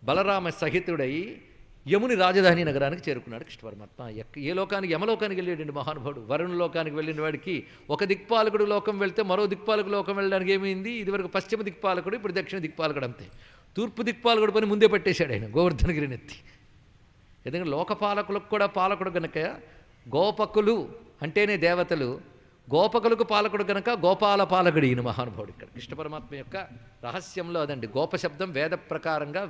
బలరామ సహితుడై యముని రాజధాని నగరానికి చేరుకున్నాడు కృష్ణ పరమాత్మ. ఏ లోకానికి? యమలోకానికి వెళ్ళాడండి మహానుభావుడు. వరుణ లోకానికి వెళ్ళిన వాడికి ఒక దిక్పాలకుడు లోకం వెళ్తే మరో దిక్పాలకుడు లోకం వెళ్ళడానికి ఏమైంది? ఇదివరకు పశ్చిమ దిక్పాలకుడు, ఇప్పుడు దక్షిణ దిక్పాలకుడు. అంతే. తూర్పు దిక్పాలకుడు పని ముందే పట్టేశాడు ఆయన గోవర్ధనగిరినెత్తి. ఎందుకంటే లోకపాలకులకు కూడా పాలకుడు కనుక, గోపకులు అంటేనే దేవతలు, గోపకులకు పాలకుడు కనుక గోపాల పాలకుడు ఈయన మహానుభావుడు. ఇక్కడ కృష్ణ పరమాత్మ యొక్క రహస్యంలో అదండి. గోప శబ్దం వేద ప్రకారంగా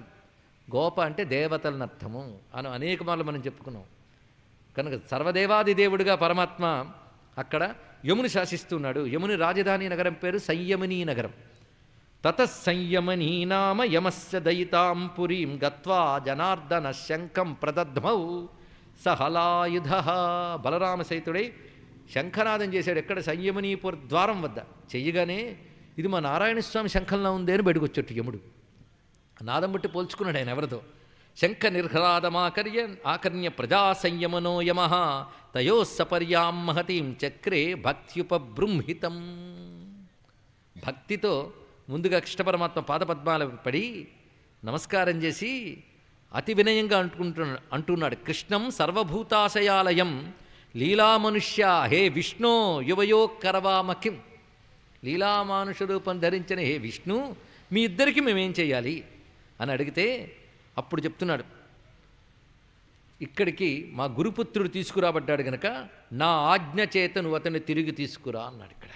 గోప అంటే దేవతలను అర్థము అని అనేక మార్లు మనం చెప్పుకున్నాం. కనుక సర్వదేవాది దేవుడిగా పరమాత్మ అక్కడ యముని శాసిస్తున్నాడు. యముని రాజధాని నగరం పేరు సంయమనీ నగరం. తతస్సంయమనీ నామ యమస్య దయితాం పురీం గత్వా జనార్దన శంఖం ప్రదద్మౌ సహలాయుధ. బలరామ సహితుడై శంఖనాదం చేశాడు. ఎక్కడ? సంయమనీపుర ద్వారం వద్ద. చెయ్యగానే ఇది మా నారాయణస్వామి శంఖంలో ఉంది అని బయటకు యముడు. నాదం బట్టి పోల్చుకున్నాడు ఆయన ఎవరితో. శంఖ ఆకర్ణ్య ప్రజా సంయమనో యమ తయో సపర్యాం మహతీం చక్రే భక్త్యుపబృంహితం. భక్తితో ముందుగా కృష్ణ పరమాత్మ పాదపద్మాల పడి నమస్కారం చేసి అతి వినయంగా అంటున్నాడు, కృష్ణం సర్వభూతాశయాలయం లీలామనుష్య హే విష్ణు యువయో కరవామకిం. లీలామానుష రూపం ధరించిన హే విష్ణు, మీ ఇద్దరికి మేమేం చేయాలి అని అడిగితే అప్పుడు చెప్తున్నాడు, ఇక్కడికి మా గురుపుత్రుడు తీసుకురాబడ్డాడు గనక నా ఆజ్ఞ చేత నువ్వు అతన్ని తిరిగి తీసుకురా అన్నాడు. ఇక్కడ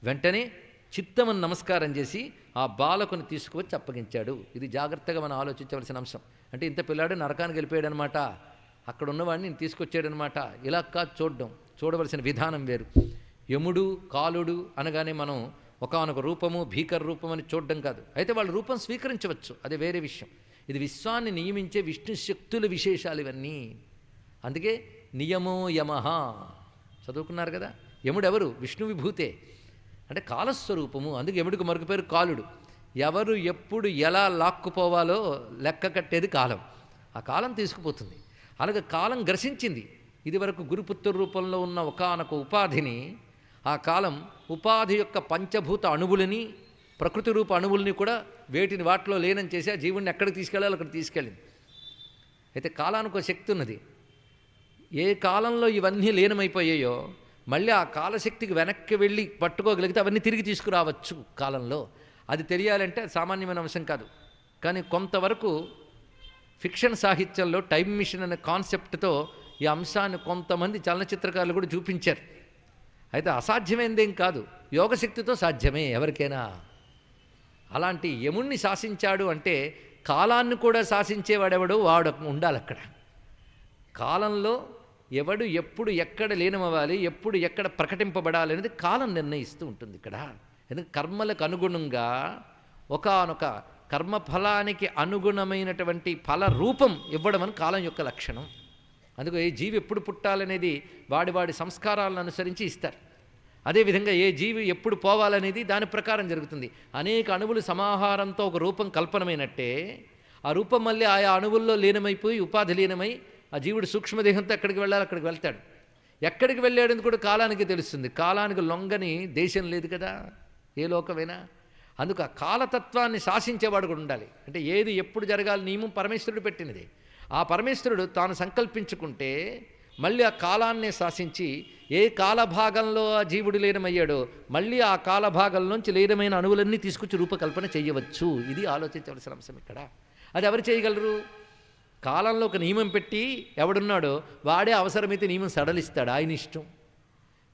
వెంటనే చిత్తమని నమస్కారం చేసి ఆ బాలకుని తీసుకువచ్చి అప్పగించాడు. ఇది జాగ్రత్తగా మనం ఆలోచించవలసిన అంశం. అంటే ఇంత పిల్లాడు నరకానికి వెళ్ళిపోయాడు అనమాట, అక్కడ ఉన్నవాడిని నేను తీసుకొచ్చాడనమాట. ఇలా కాదు చూడడం, చూడవలసిన విధానం వేరు. యముడు కాలుడు అనగానే మనం ఒకానొక రూపము భీకర రూపం అని చూడడం కాదు. అయితే వాళ్ళు రూపం స్వీకరించవచ్చు, అది వేరే విషయం. ఇది విశ్వాన్ని నియమించే విష్ణు శక్తుల విశేషాలు ఇవన్నీ. అందుకే నియమో యమః చదువుకున్నారు కదా. యముడు ఎవరు? విష్ణు విభూతే, అంటే కాలస్వరూపము. అందుకే యముడికి మరొక పేరు కాలుడు. ఎవరు ఎప్పుడు ఎలా లాక్కుపోవాలో లెక్క కట్టేది కాలం. ఆ కాలం తీసుకుపోతుంది. అలాగే కాలం గ్రసించింది. ఇదివరకు గురుపుత్ర రూపంలో ఉన్న ఒకానొక ఉపాధిని, ఆ కాలం ఉపాధి యొక్క పంచభూత అణువులని, ప్రకృతి రూప అణువుల్ని కూడా వేటిని వాటిలో లీనం చేసి ఆ జీవుడిని ఎక్కడికి తీసుకెళ్ళాలో అక్కడ తీసుకెళ్ళింది. అయితే కాలానికి ఒక శక్తి ఉన్నది. ఏ కాలంలో ఇవన్నీ లీనమైపోయాయో మళ్ళీ ఆ కాలశక్తికి వెనక్కి వెళ్ళి పట్టుకోగలిగితే అవన్నీ తిరిగి తీసుకురావచ్చు కాలంలో. అది తెలియాలంటే సామాన్యమైన అంశం కాదు. కానీ కొంతవరకు ఫిక్షన్ సాహిత్యంలో టైం మిషన్ అనే కాన్సెప్ట్తో ఈ అంశాన్ని కొంతమంది చలనచిత్రకారులు కూడా చూపించారు. అయితే అసాధ్యమైందేం కాదు, యోగశక్తితో సాధ్యమే ఎవరికైనా. అలాంటి యముణ్ణి శాసించాడు అంటే కాలాన్ని కూడా శాసించేవాడెవడో వాడు ఉండాలి అక్కడ. కాలంలో ఎవడు ఎప్పుడు ఎక్కడ లీనమవ్వాలి, ఎప్పుడు ఎక్కడ ప్రకటింపబడాలి అనేది కాలం నిర్ణయిస్తూ ఉంటుంది ఇక్కడ. ఎందుకంటే కర్మలకు అనుగుణంగా ఒకానొక కర్మఫలానికి అనుగుణమైనటువంటి ఫల రూపం ఇవ్వడం అని కాలం యొక్క లక్షణం. అందుకే ఏ జీవి ఎప్పుడు పుట్టాలనేది వాడి సంస్కారాలను అనుసరించి ఇస్తారు. అదేవిధంగా ఏ జీవి ఎప్పుడు పోవాలనేది దాని ప్రకారం జరుగుతుంది. అనేక అణువులు సమాహారంతో ఒక రూపం కల్పనమైనట్టే ఆ రూపం మళ్ళీ ఆయా అణువుల్లో లీనమైపోయి ఉపాధి లీనమై ఆ జీవుడు సూక్ష్మదేహంతో ఎక్కడికి వెళ్ళాలి అక్కడికి వెళ్తాడు. ఎక్కడికి వెళ్ళాడని కూడా కాలానికి తెలుస్తుంది. కాలానికి లొంగని దేశం లేదు కదా ఏ లోకమైనా. అందుకు ఆ కాలతత్వాన్ని శాసించేవాడు కూడా ఉండాలి. అంటే ఏది ఎప్పుడు జరగాలి నియమం పరమేశ్వరుడు పెట్టినది. ఆ పరమేశ్వరుడు తాను సంకల్పించుకుంటే మళ్ళీ ఆ కాలాన్నే శాసించి ఏ కాలభాగంలో ఆ జీవుడు లీనమయ్యాడో మళ్ళీ ఆ కాలభాగంలోంచి లీనమైన అణువులన్నీ తీసుకొచ్చి రూపకల్పన చేయవచ్చు. ఇది ఆలోచించవలసిన అంశం ఇక్కడ. అది ఎవరు చేయగలరు? కాలంలో ఒక నియమం పెట్టి ఎవడున్నాడో వాడే అవసరమైతే నియమం సడలిస్తాడు. ఆయన ఇష్టం.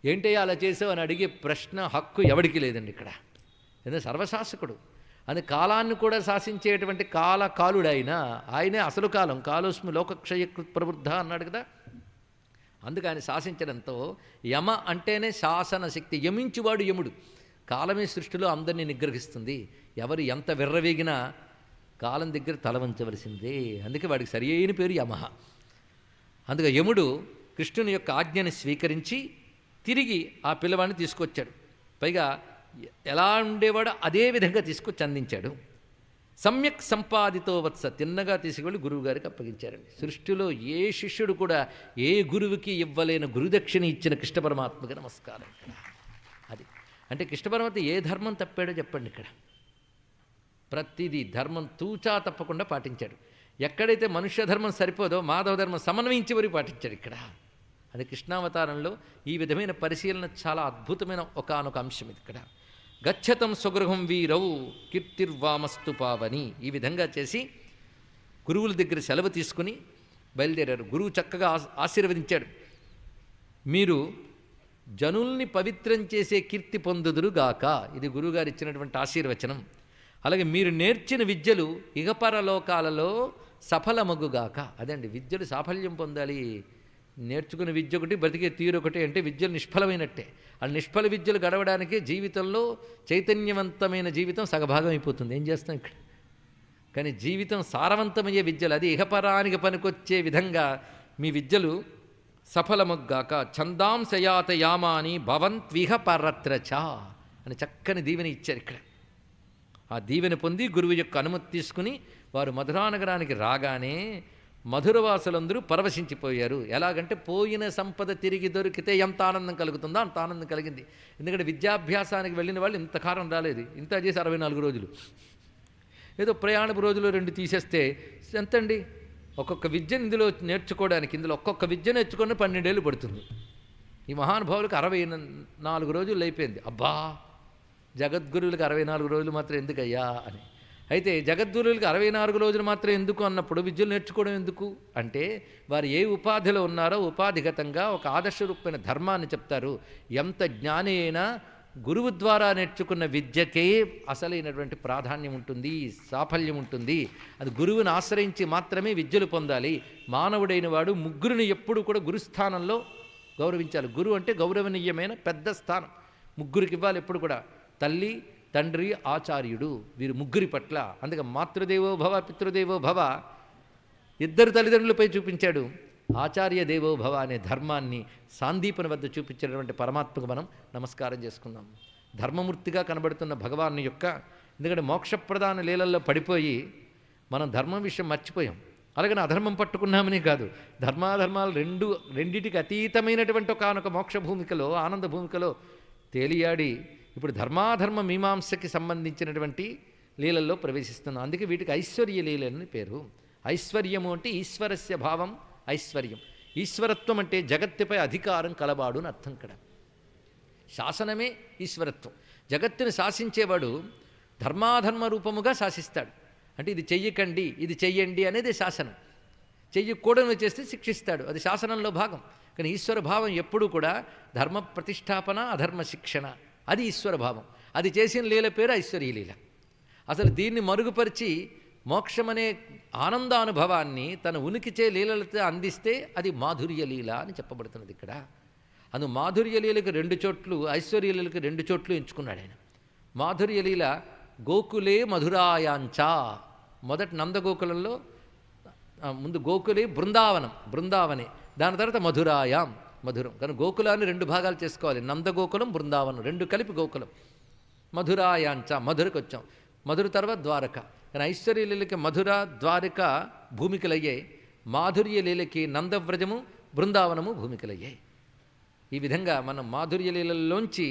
ఏంటయ్యా అలా చేసావు అని అడిగే ప్రశ్న హక్కు ఎవడికి లేదండి ఇక్కడ. ఎందుకంటే సర్వశాసకుడు. అని కాలాన్ని కూడా శాసించేటువంటి కాలుడు ఆయనే అసలు కాలం. కాలోస్మి లోకక్షయకృత్ ప్రవృద్ధ అన్నాడు కదా. అందుకు ఆయన శాసించడంతో యమ అంటేనే శాసన శక్తి. యమించువాడు యముడు. కాలమే సృష్టిలో అందరినీ నిగ్రహిస్తుంది. ఎవరు ఎంత విర్రవేగినా కాలం దగ్గర తల వంచవలసిందే. అందుకే వాడికి సరి అయిన పేరు యమః. అందుకే యముడు కృష్ణుని యొక్క ఆజ్ఞని స్వీకరించి తిరిగి ఆ పిల్లవాడిని తీసుకొచ్చాడు. పైగా ఎలా ఉండేవాడో అదే విధంగా తీసుకొచ్చి అందించాడు. సమ్యక్ సంపాదితో వత్స తిన్నగా తీసుకెళ్ళి గురువుగారికి అప్పగించారండి. సృష్టిలో ఏ శిష్యుడు కూడా ఏ గురువుకి ఇవ్వలేని గురుదక్షిణ ఇచ్చిన కృష్ణ పరమాత్మకి నమస్కారం. ఇక్కడ అది అంటే కృష్ణ పరమాత్మ ఏ ధర్మం తప్పాడో చెప్పండి. ఇక్కడ ప్రతిదీ ధర్మం తూచా తప్పకుండా పాటించాడు. ఎక్కడైతే మనుష్య ధర్మం సరిపోదో మాధవ ధర్మం సమన్వయించి వరకు పాటించాడు ఇక్కడ. అది కృష్ణావతారంలో ఈ విధమైన పరిశీలన చాలా అద్భుతమైన ఒకానొక అంశం ఇది. ఇక్కడ గచ్చతం స్వగృహం వీరౌ కీర్తిర్వామస్తు పావని ఈ విధంగా చేసి గురువుల దగ్గర సెలవు తీసుకుని బయలుదేరారు. గురువు చక్కగా ఆశీర్వదించాడు. మీరు జనుల్ని పవిత్రం చేసే కీర్తి పొందుదురుగాక. ఇది గురువుగారు ఇచ్చినటువంటి ఆశీర్వచనం. అలాగే మీరు నేర్చిన విద్యలు ఇహపరలోకాలలో సఫలమగుగాక. అదండి విద్యలు సాఫల్యం పొందాలి. నేర్చుకున్న విద్య ఒకటి బ్రతికే తీరు ఒకటి అంటే విద్యలు నిష్ఫలమైనట్టే. ఆ నిష్ఫల విద్యలు గడవడానికి జీవితంలో చైతన్యవంతమైన జీవితం సగభాగం అయిపోతుంది. ఏం చేస్తాం ఇక్కడ? కానీ జీవితం సారవంతమయ్యే విద్యలు అది ఇహపరానికి పనికొచ్చే విధంగా మీ విద్యలు సఫలమగ్గాక. ఛందాంశయాత యామాని భవంత్విహ పరత్రచ అని చక్కని దీవెన ఇచ్చారు ఇక్కడ. ఆ దీవెన పొంది గురువు యొక్క అనుమతి తీసుకుని వారు మధురానగరానికి రాగానే మధురవాసులందరూ పరవశించిపోయారు. ఎలాగంటే పోయిన సంపద తిరిగి దొరికితే ఎంత ఆనందం కలుగుతుందో అంత ఆనందం కలిగింది. ఎందుకంటే విద్యాభ్యాసానికి వెళ్ళిన వాళ్ళు ఇంతకాలం రాలేదు. ఇంత చేసి 64 రోజులు. ఏదో ప్రయాణపు రోజులు 2 తీసేస్తే ఎంతండి? ఒక్కొక్క విద్యను ఇందులో నేర్చుకోవడానికి ఇందులో ఒక్కొక్క విద్య నేర్చుకొని 12 ఏళ్ళు పడుతుంది. ఈ మహానుభావులకు 64 రోజులు అయిపోయింది. అబ్బా జగద్గురువులకు 64 రోజులు మాత్రం ఎందుకయ్యా అని. అయితే జగద్గురువులకు 64 రోజులు మాత్రం ఎందుకు అన్నప్పుడు విద్యలు నేర్చుకోవడం ఎందుకు అంటే వారు ఏ ఉపాధిలో ఉన్నారో ఉపాధిగతంగా ఒక ఆదర్శరూపమైన ధర్మాన్ని చెప్తారు. ఎంత జ్ఞాని అయినా గురువు ద్వారా నేర్చుకున్న విద్యకే అసలైనటువంటి ప్రాధాన్యం ఉంటుంది, సాఫల్యం ఉంటుంది. అది గురువుని ఆశ్రయించి మాత్రమే విద్యలు పొందాలి. మానవుడైన వాడు ముగ్గురిని ఎప్పుడు కూడా గురుస్థానంలో గౌరవించాలి. గురువు అంటే గౌరవనీయమైన పెద్ద స్థానం ముగ్గురికి ఇవ్వాలి ఎప్పుడు కూడా. తల్లి, తండ్రి, ఆచార్యుడు వీరు ముగ్గురి పట్ల. అందుకే మాతృదేవో భవ పితృదేవో భవ ఇద్దరు తల్లిదండ్రులపై చూపించాడు. ఆచార్య దేవో భవ అనే ధర్మాన్ని సాందీపని వద్ద చూపించినటువంటి పరమాత్మకు మనం నమస్కారం చేసుకుందాం. ధర్మమూర్తిగా కనబడుతున్న భగవాను యొక్క ఎందుకంటే మోక్షప్రదాన లీలల్లో పడిపోయి మనం ధర్మం విషయం మర్చిపోయాం. అలాగని అధర్మం పట్టుకున్నామని కాదు. ధర్మాధర్మాలు రెండిటికి అతీతమైనటువంటి ఒకనొక మోక్ష భూమికలో ఆనంద భూమికలో తేలియాడి ఇప్పుడు ధర్మాధర్మ మీమాంసకి సంబంధించినటువంటి లీలల్లో ప్రవేశిస్తున్నాం. అందుకే వీటికి ఐశ్వర్య లీలని పేరు. ఐశ్వర్యము అంటే ఈశ్వరస్య భావం ఐశ్వర్యం. ఈశ్వరత్వం అంటే జగత్తుపై అధికారం కలవాడు అని అర్థం. ఇక్కడ శాసనమే ఈశ్వరత్వం. జగత్తుని శాసించేవాడు ధర్మాధర్మ రూపముగా శాసిస్తాడు. అంటే ఇది చెయ్యకండి ఇది చెయ్యండి అనేది శాసనం. చెయ్యకూడని చేస్తే శిక్షిస్తాడు, అది శాసనంలో భాగం. కానీ ఈశ్వర భావం ఎప్పుడూ కూడా ధర్మ ప్రతిష్టాపన అధర్మ శిక్షణ, అది ఈశ్వర భావం. అది చేసిన లీల పేరు ఐశ్వర్య లీల. అసలు దీన్ని మరుగుపరిచి మోక్షమనే ఆనందానుభవాన్ని తన ఉనికిచే లీలలతో అందిస్తే అది మాధుర్య లీల అని చెప్పబడుతున్నది ఇక్కడ. అను మాధుర్య లీలకు 2 చోట్లు, ఐశ్వర్య లీలకు 2 చోట్లు ఎంచుకున్నాడు ఆయన. మాధుర్య లీల గోకులే మధురాయాంచ. మొదటి నందగోకులంలో ముందు గోకులే బృందావనే, దాని తర్వాత మధురాయాం మధురం. కానీ గోకులాన్ని 2 భాగాలు చేసుకోవాలి. నందగోకులం, బృందావనం 2 కలిపి గోకులం. మధురాయాంచ మధురకు వచ్చాం. మధుర తర్వాత ద్వారక. కానీ ఐశ్వర్య లీలకి మధుర, ద్వారక భూమికలయ్యాయి. మాధుర్య లీలకి నందవ్రజము, బృందావనము భూమికలయ్యాయి. ఈ విధంగా మనం మాధుర్య లీలల్లోంచి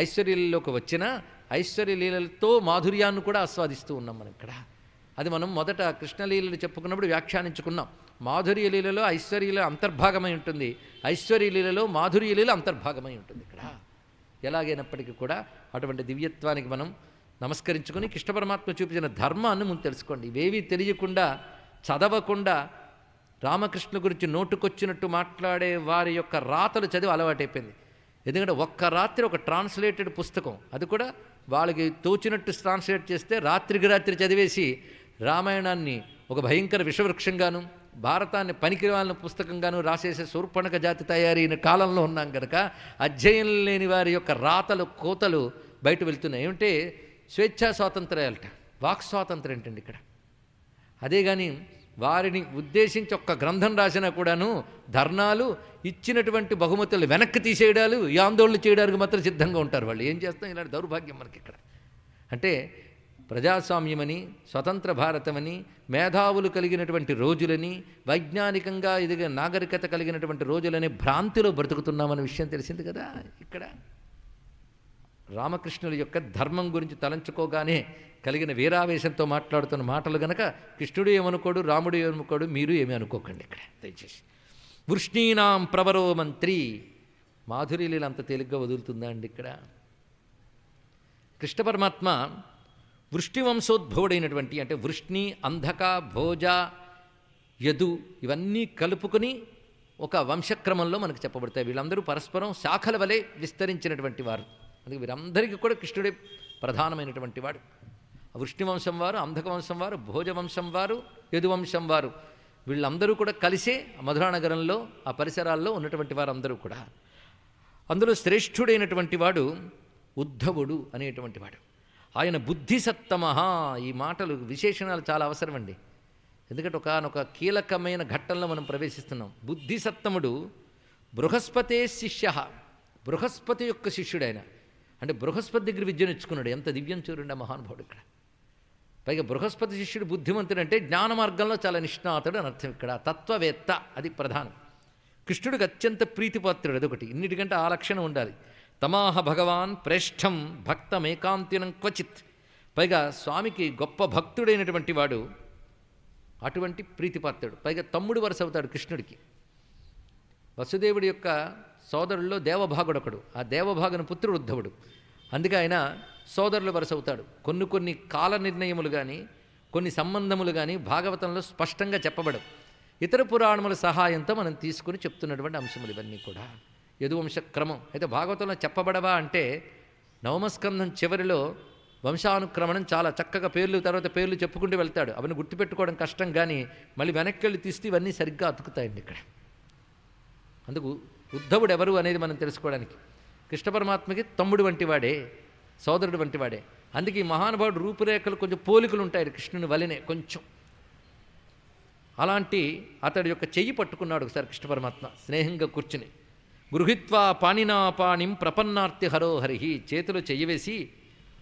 ఐశ్వర్యలీలలోకి వచ్చిన ఐశ్వర్య లీలలతో మాధుర్యాన్ని కూడా ఆస్వాదిస్తూ ఉన్నాం మనం ఇక్కడ. అది మనం మొదట కృష్ణలీలలు చెప్పుకున్నప్పుడు వ్యాఖ్యానించుకున్నాం. మాధుర్య లీలలో ఐశ్వర్యలీల అంతర్భాగమై ఉంటుంది, ఐశ్వర్య లీలలో మాధుర్య లీల అంతర్భాగమై ఉంటుంది ఇక్కడ. ఎలాగైనప్పటికీ కూడా అటువంటి దివ్యత్వానికి మనం నమస్కరించుకొని కృష్ణ పరమాత్మ చూపించిన ధర్మాన్ని ముందు తెలుసుకోండి. ఇవేవీ తెలియకుండా, చదవకుండా రామకృష్ణ గురించి నోటుకొచ్చినట్టు మాట్లాడే వారి యొక్క రాతలు చదివి అలవాటైపోయింది. ఎందుకంటే ఒక్క రాత్రి ఒక ట్రాన్స్లేటెడ్ పుస్తకం, అది కూడా వాళ్ళకి తోచినట్టు ట్రాన్స్లేట్ చేస్తే రాత్రికి రాత్రి చదివేసి రామాయణాన్ని ఒక భయంకర విషవృక్షంగాను, భారతాన్ని పనికిరాలిన పుస్తకంగాను రాసేసే శూర్పణఖ జాతి తయారైన కాలంలో ఉన్నాం కనుక అధ్యయనం లేని వారి యొక్క రాతలు, కోతలు బయట వెళ్తున్నాయి. ఏమంటే స్వేచ్ఛా స్వాతంత్ర్యాలట, వాక్ స్వాతంత్ర్యం ఏంటండి ఇక్కడ. అదే కానీ వారిని ఉద్దేశించి ఒక్క గ్రంథం రాసినా కూడాను ధర్నాలు, ఇచ్చినటువంటి బహుమతులు వెనక్కి తీసేయడాలు, ఈ ఆందోళన చేయడానికి మాత్రం సిద్ధంగా ఉంటారు వాళ్ళు. ఏం చేస్తాం, ఇలాంటి దౌర్భాగ్యం మనకి ఇక్కడ. అంటే ప్రజాస్వామ్యమని, స్వతంత్ర భారతమని, మేధావులు కలిగినటువంటి రోజులని, వైజ్ఞానికంగా ఎదిగే నాగరికత కలిగినటువంటి రోజులని భ్రాంతిలో బ్రతుకుతున్నామన్న విషయం తెలిసింది కదా. ఇక్కడ రామకృష్ణుల యొక్క ధర్మం గురించి తలంచుకోగానే కలిగిన వీరావేశంతో మాట్లాడుతున్న మాటలు గనక కృష్ణుడు ఏమనుకోడు, రాముడు ఏమనుకోడు, మీరు ఏమీ అనుకోకండి ఇక్కడ దయచేసి. వృష్ణీనాం ప్రవరో మంత్రి, మాధుర్యలీల అంత తేలిగ్గా వదులుతుందా అండి ఇక్కడ. కృష్ణ పరమాత్మ వృష్టి వంశోద్భవుడైనటువంటి, అంటే వృష్ణి, అంధక, భోజ, యదు ఇవన్నీ కలుపుకొని ఒక వంశక్రమంలో మనకు చెప్పబడతాయి. వీళ్ళందరూ పరస్పరం శాఖల వలె విస్తరించినటువంటి వారు. అందుకే వీరందరికీ కూడా కృష్ణుడే ప్రధానమైనటువంటి వాడు. వృష్ణి వంశం వారు, అంధక వంశం వారు, భోజ వంశం వారు, యదువంశం వారు, వీళ్ళందరూ కూడా కలిసే మధురానగరంలో ఆ పరిసరాల్లో ఉన్నటువంటి వారందరూ కూడా. అందులో శ్రేష్ఠుడైనటువంటి వాడు ఉద్ధవుడు అనేటువంటి వాడు. ఆయన బుద్ధిసత్తమః. ఈ మాటలు విశేషణాలు చాలా అవసరం అండి. ఎందుకంటే ఒకనొక కీలకమైన ఘట్టంలో మనం ప్రవేశిస్తున్నాం. బుద్ధిసత్తముడు బృహస్పతే శిష్య, బృహస్పతి యొక్క శిష్యుడైన, అంటే బృహస్పతి దగ్గర విద్య నేర్చుకున్నాడు. ఎంత దివ్యం చూడండి ఆ మహానుభావుడు ఇక్కడ. పైగా బృహస్పతి శిష్యుడు బుద్ధిమంతుడు అంటే జ్ఞాన మార్గంలో చాలా నిష్ణాతుడు అని అర్థం ఇక్కడ. తత్వవేత్త, అది ప్రధానం. కృష్ణుడికి అత్యంత ప్రీతిపాత్రుడు, అదొకటి. ఇన్నిటికంటే ఆ లక్షణం ఉండాలి. తమాహ భగవాన్ ప్రేష్టం భక్తమేకాంతినం క్వచిత్. పైగా స్వామికి గొప్ప భక్తుడైనటువంటి వాడు, అటువంటి ప్రీతిపాత్రుడు. పైగా తమ్ముడు వరుస అవుతాడు కృష్ణుడికి. వసుదేవుడి యొక్క సోదరుల్లో దేవభాగుడు ఒకడు, ఆ దేవభాగుని పుత్రుడు ఉద్ధవుడు. అందుకే ఆయన సోదరులు వరుస అవుతాడు. కొన్ని కాల నిర్ణయములు కానీ, కొన్ని సంబంధములు కానీ భాగవతంలో స్పష్టంగా చెప్పబడవు. ఇతర పురాణముల సహాయంతో మనం తీసుకుని చెప్తున్నటువంటి అంశములు ఇవన్నీ కూడా. యదువంశ క్రమం అయితే భాగవతంలో చెప్పబడవా అంటే, నవమస్కంధం చివరిలో వంశానుక్రమణం చాలా చక్కగా పేర్లు తర్వాత పేర్లు చెప్పుకుంటూ వెళ్తాడు. అవన్నీ గుర్తుపెట్టుకోవడం కష్టం, కానీ మళ్ళీ వెనక్కి వెళ్ళి తీస్తే ఇవన్నీ సరిగ్గా అతుకుతాయండి ఇక్కడ. అందుకు ఉద్ధవుడు ఎవరు అనేది మనం తెలుసుకోవడానికి, కృష్ణ పరమాత్మకి తమ్ముడు వంటివాడే, సోదరుడు వంటివాడే. అందుకే ఈ మహానుభావుడు రూపురేఖలు కొంచెం పోలికలు ఉంటాయి కృష్ణుని వలనే కొంచెం. అలాంటి అతడి యొక్క చెయ్యి పట్టుకున్నాడు ఒకసారి కృష్ణ పరమాత్మ స్నేహంగా కూర్చుని. గృహీత్వా పాణినా పాణిం ప్రపన్నార్తి హరోహరి, చేతిలో చెయ్యి వేసి,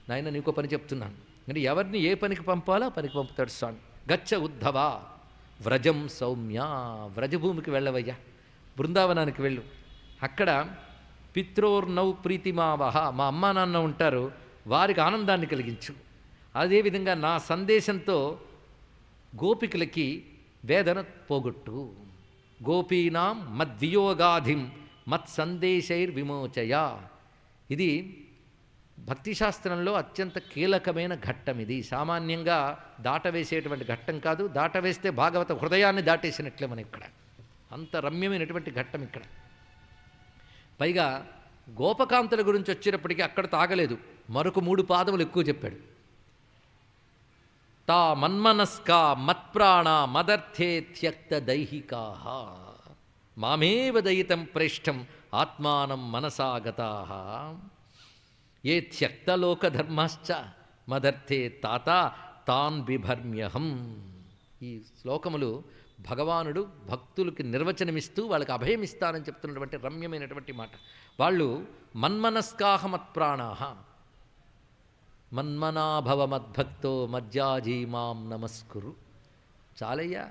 నాయన నీకో పని చెప్తున్నాను. అంటే ఎవరిని ఏ పనికి పంపాలో పనికి పంపుతాడు స్వామి. గచ్చ ఉద్ధవా వ్రజం సౌమ్య, వ్రజభూమికి వెళ్ళవయ్యా, బృందావనానికి వెళ్ళు. అక్కడ పిత్రోర్నౌ ప్రీతిమావహ, మా అమ్మా నాన్న ఉంటారు, వారికి ఆనందాన్ని కలిగించు. అదేవిధంగా నా సందేశంతో గోపికలకి వేదన పోగొట్టు. గోపీనాం మద్వియోగాధిం మత్సందేశైర్విమోచయ. ఇది భక్తిశాస్త్రంలో అత్యంత కీలకమైన ఘట్టం. ఇది సామాన్యంగా దాటవేసేటువంటి ఘట్టం కాదు. దాటవేస్తే భాగవత హృదయాన్ని దాటేసినట్లే మనం ఇక్కడ. అంత రమ్యమైనటువంటి ఘట్టం ఇక్కడ. పైగా గోపకాంతుల గురించి వచ్చేటప్పటికీ అక్కడ తాగలేదు, మరొక 3 పాదములు ఎక్కువ చెప్పాడు. తా మన్మనస్క మత్ప్రాణ మదర్థే త్యక్త దైహికా మామేవ దయితం ప్రేష్టం ఆత్మానం మనసాగతా ఏ త్యక్తలోకధర్మాశ్చ మదర్థే తాత తాన్ బిభర్మ్యహం. ఈ శ్లోకములు భగవానుడు భక్తులకి నిర్వచనమిస్తూ వాళ్ళకి అభయమిస్తానని చెప్తున్నటువంటి రమ్యమైనటువంటి మాట. వాళ్ళు మన్మనస్కాహ మత్ప్రాణాహ, మన్మనాభవ మద్భక్తో మజ్జాజీ మాం నమస్కురు. చాలయ్యా,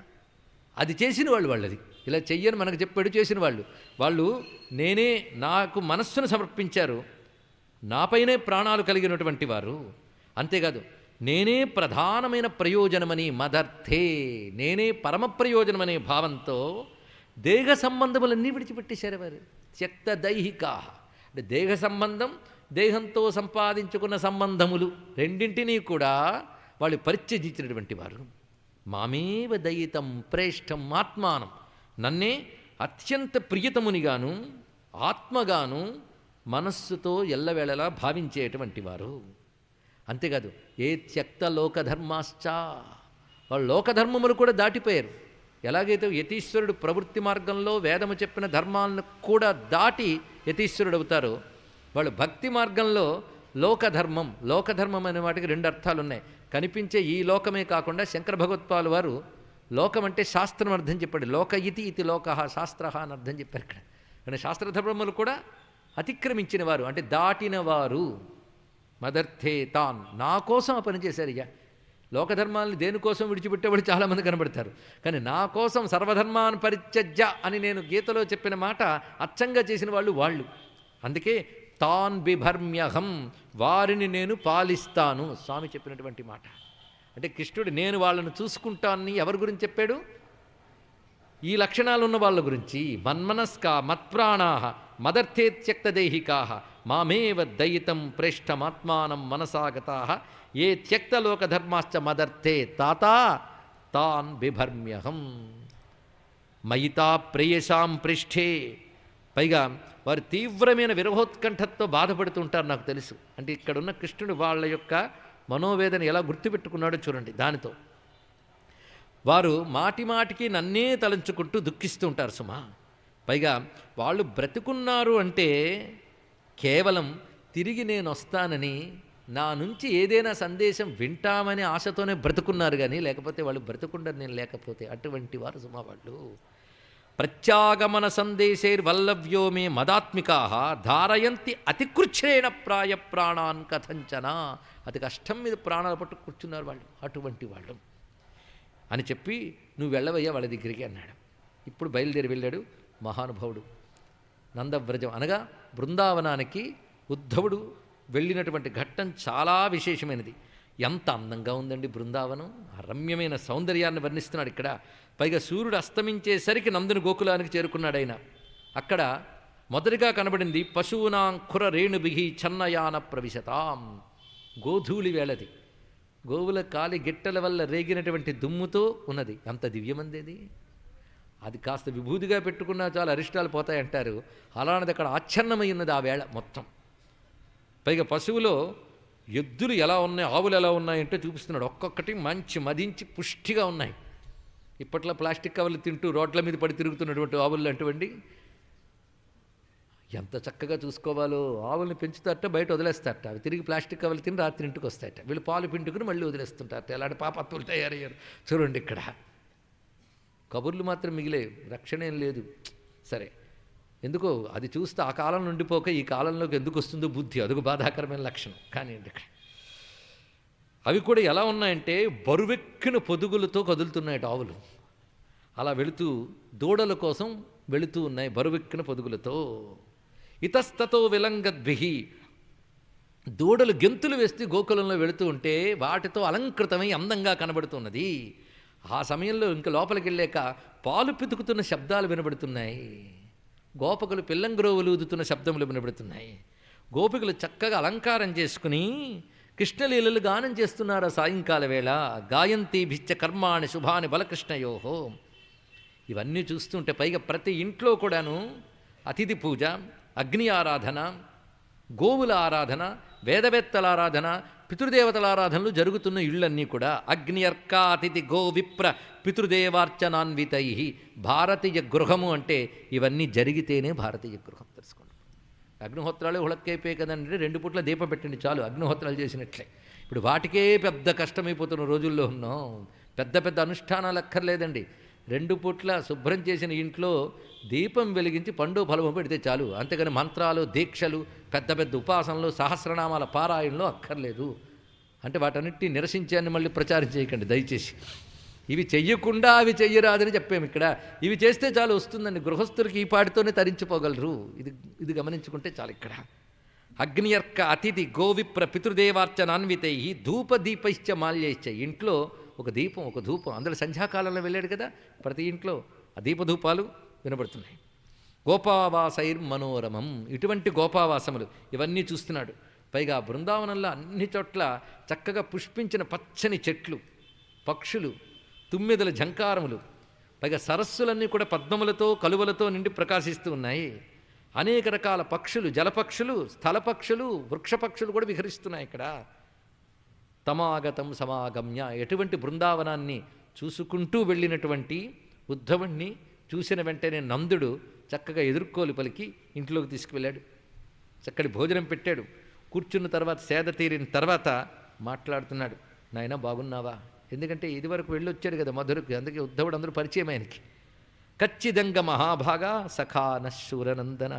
అది చేసిన వాళ్ళు వాళ్ళది. ఇలా చెయ్యని మనకు చెప్పాడు చేసిన వాళ్ళు నేనే నాకు మనస్సును సమర్పించారు, నాపైనే ప్రాణాలు కలిగినటువంటి వారు. అంతేకాదు నేనే ప్రధానమైన ప్రయోజనమని మదర్థే, నేనే పరమ ప్రయోజనమనే భావంతో దేహ సంబంధములన్నీ విడిచిపెట్టేశారు వారు. త్యక్త దైహికా అంటే దేహ సంబంధం, దేహంతో సంపాదించుకున్న సంబంధములు రెండింటినీ కూడా వాళ్ళు పరిత్యజించినటువంటి వారు. మామేవ దయితం ప్రేష్టం ఆత్మానం, నన్నే అత్యంత ప్రియతమునిగాను ఆత్మగాను మనస్సుతో ఎల్లవేళలా భావించేటువంటి వారు. అంతేకాదు ఏ త్యక్త లోకధర్మాశ్చ, వాళ్ళు లోకధర్మములు కూడా దాటిపోయారు. ఎలాగైతే యతీశ్వరుడు ప్రవృత్తి మార్గంలో వేదము చెప్పిన ధర్మాలను కూడా దాటి యతీశ్వరుడు అవుతారో, వాళ్ళు భక్తి మార్గంలో లోకధర్మం అనే వాటికి రెండు అర్థాలు ఉన్నాయి. కనిపించే ఈ లోకమే కాకుండా శంకర భగవత్పాలు వారు లోకం అంటే శాస్త్రం అర్థం చెప్పాడు. లోక ఇది లోక శాస్త్ర అని అర్థం చెప్పారు ఇక్కడ. కానీ శాస్త్రధర్మములు కూడా అతిక్రమించిన వారు అంటే దాటిన వారు. మదర్థే తాన్, నా కోసం ఆ పని చేశారు. ఇక లోకధర్మాలను దేనికోసం విడిచిపెట్టేవాడు చాలామంది కనబడతారు, కానీ నా కోసం సర్వధర్మాన్ పరిత్యజ్య అని నేను గీతలో చెప్పిన మాట అచ్చంగా చేసిన వాళ్ళు. అందుకే తాన్ బిభర్మ్యహం, వారిని నేను పాలిస్తాను స్వామి చెప్పినటువంటి మాట. అంటే కృష్ణుడు నేను వాళ్ళను చూసుకుంటానని ఎవరి గురించి చెప్పాడు? ఈ లక్షణాలు ఉన్న వాళ్ళ గురించి. మన్మనస్కా మత్ప్రాణా మదర్థే త్యక్తదేహికా మామేవ దయితం ప్రేష్టమాత్మానం మనసాగతా ఏ త్యక్తలోకధర్మాశ్చ మదర్థే తాన్ బిభర్మ్యహం మయితా ప్రేయసాం పృష్ఠే. పైగా వారు తీవ్రమైన విరహోత్కంఠతో బాధపడుతుంటారు నాకు తెలుసు. అంటే ఇక్కడున్న కృష్ణుడు వాళ్ళ యొక్క మనోవేదన ఎలా గుర్తుపెట్టుకున్నాడో చూడండి. దానితో వారు మాటిమాటికి నన్నే తలంచుకుంటూ దుఃఖిస్తూ ఉంటారు సుమా. పైగా వాళ్ళు బ్రతుకున్నారు అంటే కేవలం తిరిగి నేను వస్తానని, నా నుంచి ఏదైనా సందేశం వింటామని ఆశతోనే బ్రతుకున్నారు, కానీ లేకపోతే వాళ్ళు బ్రతుకుండరు నేను లేకపోతే. అటువంటి వారు సుమా వాళ్ళు. ప్రత్యాగమన సందేశైర్వల్లవ్యో మే మదాత్మికా ధారయంతి అతికృచ్ఛ్రేణ ప్రాయ ప్రాణాన్ కథంచన. అతి కష్టం మీద ప్రాణాలు పట్టు కూర్చున్నారు వాళ్ళు. అటువంటి వాళ్ళు అని చెప్పి నువ్వు వెళ్ళవయ్యా వాళ్ళ దగ్గరికి అన్నాడు. ఇప్పుడు బయలుదేరి వెళ్ళాడు మహానుభావుడు. నందవ్రజం అనగా బృందావనానికి ఉద్ధవుడు వెళ్ళినటువంటి ఘట్టం చాలా విశేషమైనది. ఎంత అందంగా ఉందండి బృందావనం, రమ్యమైన సౌందర్యాన్ని వర్ణిస్తున్నాడు ఇక్కడ. పైగా సూర్యుడు అస్తమించేసరికి నందుని గోకులానికి చేరుకున్నాడు ఆయన. అక్కడ మొదటిగా కనబడింది పశూనాంకుర రేణుభిహి చన్నయాన ప్రవిశతాం. గోధూళి వేళది, గోవుల కాలి గిట్టల వల్ల రేగినటువంటి దుమ్ముతో ఉన్నది. అంత దివ్యమందేది. అది కాస్త విభూతిగా పెట్టుకున్నా చాలా అరిష్టాలు పోతాయంటారు. అలాంటిది అక్కడ ఆచ్ఛన్నమై ఉన్నది ఆ వేళ మొత్తం. పైగా పశువులో ఎద్దులు ఎలా ఉన్నాయి, ఆవులు ఎలా ఉన్నాయంటే చూపిస్తున్నాడు. ఒక్కొక్కటి మంచి మదించి పుష్టిగా ఉన్నాయి. ఇప్పట్లో ప్లాస్టిక్ కవర్లు తింటూ రోడ్ల మీద పడి తిరుగుతున్నటువంటి ఆవులు అటువంటి ఎంత చక్కగా చూసుకోవాలో. ఆవుల్ని పెంచుతారట, బయట వదిలేస్తారట. అవి తిరిగి ప్లాస్టిక్ కవర్లు తిని రాత్రి ఇంటికి వస్తాయట. వీళ్ళు పాలు పిండుకుని మళ్ళీ వదిలేస్తుంటారట. ఎలాంటి పాపత్తులు తయారయ్యారు చూడండి ఇక్కడ. కబుర్లు మాత్రం మిగిలే, రక్షణ ఏం లేదు. సరే, ఎందుకో అది చూస్తే ఆ కాలం నుండిపోక ఈ కాలంలోకి ఎందుకు వస్తుందో బుద్ధి, అదొక బాధాకరమైన లక్షణం. కానీ ఇక్కడ అవి కూడా ఎలా ఉన్నాయంటే బరువెక్కిన పొదుగులతో కదులుతున్నాయట ఆవులు. అలా వెళుతూ దూడల కోసం వెళుతూ ఉన్నాయి బరువెక్కిన పొదుగులతో. ఇతస్తతో విలంగద్భిహి, దూడలు గెంతులు వేస్తూ గోకులంలో వెళుతూ ఉంటే వాటితో అలంకృతమై అందంగా కనబడుతున్నది. ఆ సమయంలో ఇంక లోపలికి వెళ్ళాక పాలు పితుకుతున్న శబ్దాలు వినబడుతున్నాయి. గోపకులు పిల్లంగ్రోవులు ఊదుతున్న శబ్దములు వినబడుతున్నాయి. గోపికలు చక్కగా అలంకారం చేసుకుని కృష్ణలీలలు గానం చేస్తున్నారు సాయంకాల వేళ. గాయంతి భిచ్చ కర్మాణి శుభాని బలకృష్ణయోహో. ఇవన్నీ చూస్తుంటే పైగా ప్రతి ఇంట్లో కూడాను అతిథి పూజ, అగ్ని ఆరాధన, గోవుల ఆరాధన, వేదవేత్తల ఆరాధన, పితృదేవతల ఆరాధనలు జరుగుతున్న ఇళ్ళన్నీ కూడా అగ్ని అర్క అతిథి గో విప్ర పితృదేవార్చనాన్వితై. భారతీయ గృహము అంటే ఇవన్నీ జరిగితేనే భారతీయ గృహం. తెలుసుకోండి. అగ్నిహోత్రాలు హుళక్కైపోయాయి కదండి, 2 పూట్ల దీపం పెట్టండి చాలు, అగ్నిహోత్రాలు చేసినట్లే. ఇప్పుడు వాటికే పెద్ద కష్టమైపోతున్న రోజుల్లో ఉన్నాం. పెద్ద పెద్ద అనుష్ఠానాలు అక్కర్లేదండి. 2 పూట్ల శుభ్రం చేసిన ఇంట్లో దీపం వెలిగించి పండు ఫలము పెడితే చాలు. అంతేగాని మంత్రాలు, దీక్షలు, పెద్ద పెద్ద ఉపాసనలు, సహస్రనామాల పారాయణలో అక్కర్లేదు. అంటే వాటన్నిటిని నిరసించాన్ని మళ్ళీ ప్రచారం చేయకండి దయచేసి. ఇవి చెయ్యకుండా అవి చెయ్యరాదని చెప్పాము ఇక్కడ. ఇవి చేస్తే చాలు వస్తుందండి. గృహస్థులకి ఈ పాటితోనే తరించిపోగలరు. ఇది గమనించుకుంటే చాలు. ఇక్కడ అగ్నియర్క అతిథి గోవిప్ర పితృదేవార్చనాన్వితై ధూపదీపైశ్చ మాల్యైశ్చ. ఇంట్లో ఒక దీపం, ఒక ధూపం. అందులో సంధ్యాకాలంలో వెళ్ళాడు కదా, ప్రతి ఇంట్లో ఆ దీపధూపాలు వినబడుతున్నాయి. గోపావాసైర్ మనోరమం. ఇటువంటి గోపావాసములు ఇవన్నీ చూస్తున్నాడు. పైగా బృందావనంలో అన్ని చోట్ల చక్కగా పుష్పించిన పచ్చని చెట్లు, పక్షులు, తుమ్మెదల ఝంకారములు, పైగా సరస్సులన్నీ కూడా పద్మములతో కలువలతో నిండి ప్రకాశిస్తూ ఉన్నాయి. అనేక రకాల పక్షులు, జలపక్షులు, స్థలపక్షులు, వృక్షపక్షులు కూడా విహరిస్తున్నాయి ఇక్కడ. తమాగతం సమాగమ్య. ఎటువంటి బృందావనాన్ని చూసుకుంటూ వెళ్ళినటువంటి ఉద్ధవుణ్ణి చూసిన వెంటనే నందుడు చక్కగా ఎదుర్కోలు పలికి ఇంట్లోకి తీసుకువెళ్ళాడు. చక్కటి భోజనం పెట్టాడు. కూర్చున్న తర్వాత సేద తీరిన తర్వాత మాట్లాడుతున్నాడు. నాయనా బాగున్నావా? ఎందుకంటే ఇదివరకు వెళ్ళొచ్చాడు కదా మధురకు, అందుకే ఉద్ధవుడు అందరూ పరిచయం ఆయనకి. కచ్చిదంగ మహాభాగా సఖానశూరనందన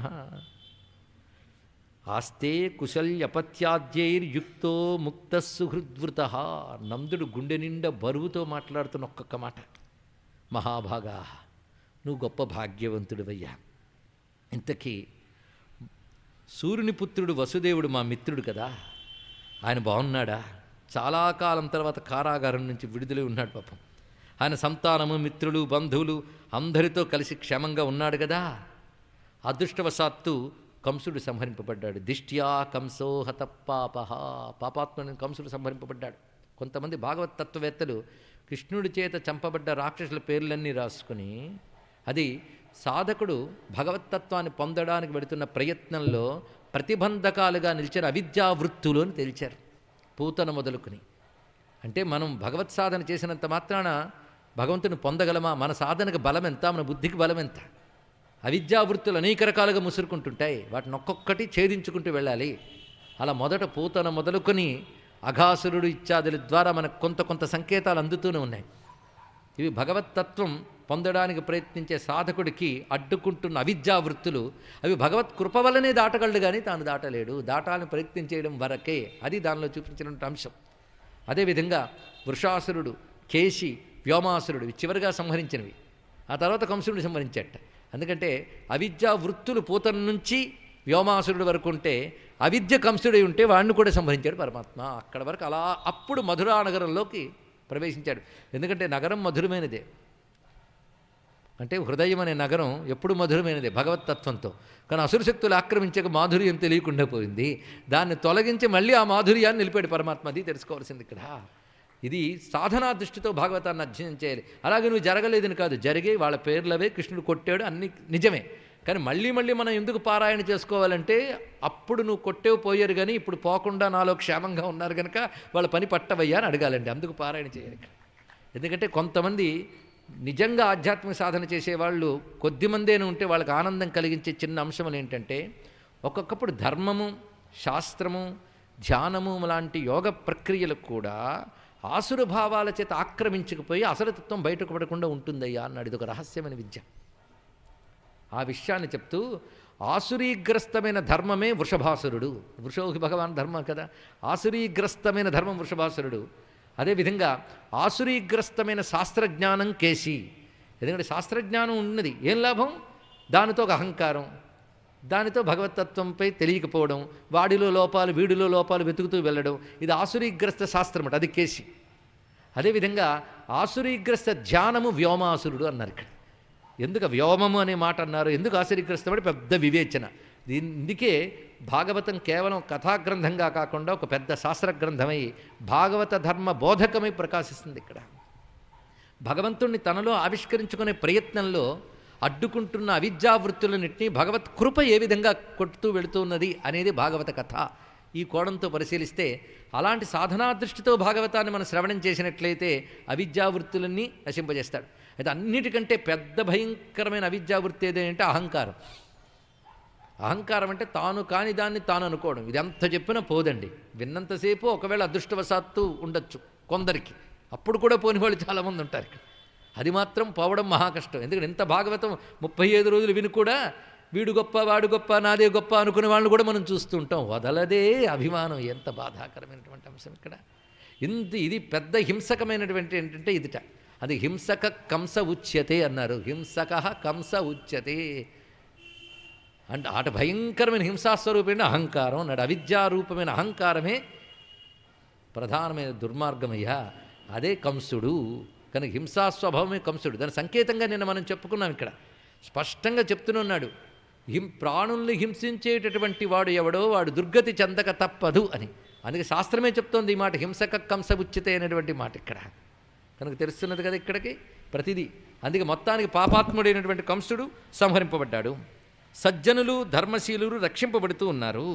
ఆస్తే కుశల్యపత్యాద్యైర్యుక్తో ముక్త సుహృద్వృత. నందుడు గుండె నిండా బరువుతో మాట్లాడుతున్న ఒక్కొక్క మాట. మహాభాగా, నువ్వు గొప్ప భాగ్యవంతుడివయ్యా. ఇంతకీ సూర్యుని పుత్రుడు వసుదేవుడు మా మిత్రుడు కదా, ఆయన బాగున్నాడా? చాలా కాలం తర్వాత కారాగారం నుంచి విడుదలై ఉన్నాడు పాపం. ఆయన సంతానము, మిత్రులు, బంధువులు అందరితో కలిసి క్షేమంగా ఉన్నాడు కదా. అదృష్టవశాత్తు కంసుడు సంహరింపబడ్డాడు. దిష్ట్యా కంసో హత పాపః. పాపాత్మని కంసుడు సంహరింపబడ్డాడు. కొంతమంది భాగవత తత్వవేత్తలు కృష్ణుడి చేత చంపబడ్డ రాక్షసుల పేర్లన్నీ రాసుకుని అది సాధకుడు భగవత్తత్వాన్ని పొందడానికి వెళుతున్న ప్రయత్నంలో ప్రతిబంధకాలుగా నిలిచిన అవిద్యావృత్తులు అని తేల్చారు. పూతన మొదలుకుని. అంటే మనం భగవత్ సాధన చేసినంత మాత్రాన భగవంతుని పొందగలమా? మన సాధనకు బలం ఎంత, మన బుద్ధికి బలం ఎంత? అవిద్యావృత్తులు అనేక రకాలుగా ముసురుకుంటుంటాయి. వాటిని ఒక్కొక్కటి ఛేదించుకుంటూ వెళ్ళాలి. అలా మొదట పూతన మొదలుకొని అఘాసురుడు ఇత్యాదుల ద్వారా మనకు కొంత సంకేతాలు అందుతూనే ఉన్నాయి. ఇవి భగవత్తత్వం పొందడానికి ప్రయత్నించే సాధకుడికి అడ్డుకుంటున్న అవిద్యావృత్తులు. అవి భగవత్ కృప వల్లనే దాటగలడు, కానీ తాను దాటలేడు. దాటాలని ప్రయత్నం చేయడం వరకే. అది దానిలో చూపించినటువంటి అంశం. అదేవిధంగా వృషాసురుడు, కేశి, వ్యోమాసురుడు చివరిగా సంహరించినవి. ఆ తర్వాత కంసుడిని సంహరించేట. ఎందుకంటే అవిద్యా వృత్తులు పూతన నుంచి వ్యోమాసురుడు వరకు ఉంటే, అవిద్య కంసుడై ఉంటే వాడిని కూడా సంహరించాడు పరమాత్మ. అక్కడ వరకు అలా అప్పుడు మధురా నగరంలోకి ప్రవేశించాడు. ఎందుకంటే నగరం మధురమైనదే. అంటే హృదయం అనే నగరం ఎప్పుడు మధురమైనదే భగవత్తత్వంతో. కానీ అసురశక్తులు ఆక్రమించక మాధుర్యం తెలియకుండా పోయింది. దాన్ని తొలగించి మళ్ళీ ఆ మాధుర్యాన్ని నిలిపాడు పరమాత్మ. అది తెలుసుకోవాల్సింది ఇక్కడ. ఇది సాధనా దృష్టితో భాగవతాన్ని అధ్యయనం చేయాలి. అలాగే నువ్వు జరగలేదని కాదు, జరిగే వాళ్ళ పేర్లవే, కృష్ణుడు కొట్టాడు, అన్ని నిజమే. కానీ మళ్ళీ మనం ఎందుకు పారాయణ చేసుకోవాలంటే, అప్పుడు నువ్వు కొట్టేవు పోయారు కానీ ఇప్పుడు పోకుండా నాలో క్షేమంగా ఉన్నారు కనుక వాళ్ళ పని పట్టవయ్యా అని అడగాలండి. అందుకు పారాయణ చేయాలి. ఎందుకంటే కొంతమంది నిజంగా ఆధ్యాత్మిక సాధన చేసేవాళ్ళు కొద్దిమందేనే ఉంటే వాళ్ళకి ఆనందం కలిగించే చిన్న అంశములు ఏంటంటే, ఒక్కొక్కప్పుడు ధర్మము, శాస్త్రము, ధ్యానము లాంటి యోగ ప్రక్రియలకు కూడా ఆసుర భావాల చేత ఆక్రమించకపోయి అసలతత్వం బయటకు పడకుండా ఉంటుందయ్యా అన్నాడు. ఇది ఒక రహస్యమైన విద్య. ఆ విషయాన్ని చెప్తూ, ఆసురీగ్రస్తమైన ధర్మమే వృషభాసురుడు. వృషోహి భగవాన్ ధర్మం కదా. ఆసురీగ్రస్తమైన ధర్మం వృషభాసురుడు. అదేవిధంగా ఆసురీగ్రస్తమైన శాస్త్రజ్ఞానం కేశి. ఎందుకంటే శాస్త్రజ్ఞానం ఉన్నది, ఏం లాభం? దానితో ఒక అహంకారం, దానితో భగవతత్వంపై తెలియకపోవడం, వాడిలో లోపాలు వీడిలో లోపాలు వెతుకుతూ వెళ్ళడం. ఇది ఆసురీగ్రస్త శాస్త్రం అది కేశి. అదేవిధంగా ఆసురీగ్రస్త ధ్యానము వ్యోమాసురుడు అన్నారు ఇక్కడ. ఎందుకు వ్యోమము అనే మాట అన్నారు? ఎందుకు ఆసురీగ్రస్తం అంటే పెద్ద వివేచన. ఇందుకే భాగవతం కేవలం కథాగ్రంథంగా కాకుండా ఒక పెద్ద శాస్త్రగ్రంథమై భాగవత ధర్మ బోధకమై ప్రకాశిస్తుంది ఇక్కడ. భగవంతుణ్ణి తనలో ఆవిష్కరించుకునే ప్రయత్నంలో అడ్డుకుంటున్న అవిద్యావృత్తులన్నింటినీ భగవత్ కృప ఏ విధంగా కొట్టుతూ వెళుతున్నది అనేది భాగవత కథ. ఈ కోణంతో పరిశీలిస్తే అలాంటి సాధనా దృష్టితో భాగవతాన్ని మనం శ్రవణం చేసినట్లయితే అవిద్యావృత్తులన్నీ నశింపజేస్తాడు. అయితే అన్నిటికంటే పెద్ద భయంకరమైన అవిద్యావృత్తి ఏదంటే అహంకారం. అహంకారం అంటే తాను కాని దాన్ని తాను అనుకోవడం. ఇది ఎంత చెప్పినా పోదండి. విన్నంతసేపు ఒకవేళ అదృష్టవశాత్తు ఉండొచ్చు కొందరికి, అప్పుడు కూడా పోని వాళ్ళు చాలామంది ఉంటారు ఇక్కడ. అది మాత్రం పోవడం మహా కష్టం. ఎందుకంటే ఇంత భాగవతం 35 రోజులు విని కూడా వీడు గొప్ప, వాడు గొప్ప, నాదే గొప్ప అనుకునే వాళ్ళని కూడా మనం చూస్తూ ఉంటాం. వదలదే అభిమానం. ఎంత బాధాకరమైనటువంటి అంశం ఇక్కడ. ఇది పెద్ద హింసకమైనటువంటి ఏంటంటే ఇదిట. అది హింసక కంస ఉచ్యతే అన్నారు. హింసక కంస ఉచ్యతే అంటే అటు భయంకరమైన హింసాస్వరూపమైన అహంకారం అన్నాడు. అవిద్యారూపమైన అహంకారమే ప్రధానమైన దుర్మార్గమయ్యా, అదే కంసుడు. కనుక హింసాస్వభావమే కంసుడు. దాని సంకేతంగా నిన్న మనం చెప్పుకున్నాం. ఇక్కడ స్పష్టంగా చెప్తూనున్నాడు, ప్రాణుల్ని హింసించేటటువంటి వాడు ఎవడో వాడు దుర్గతి చెందక తప్పదు అని. అందుకే శాస్త్రమే చెప్తోంది ఈ మాట, హింసక కంస ఉచ్యతే అనేటువంటి మాట ఇక్కడ. కనుక తెలుస్తున్నది కదా ఇక్కడికి ప్రతిదీ. అందుకే మొత్తానికి పాపాత్ముడైనటువంటి కంసుడు సంహరింపబడ్డాడు. సజ్జనులు ధర్మశీలురు రక్షింపబడుతూ ఉన్నారు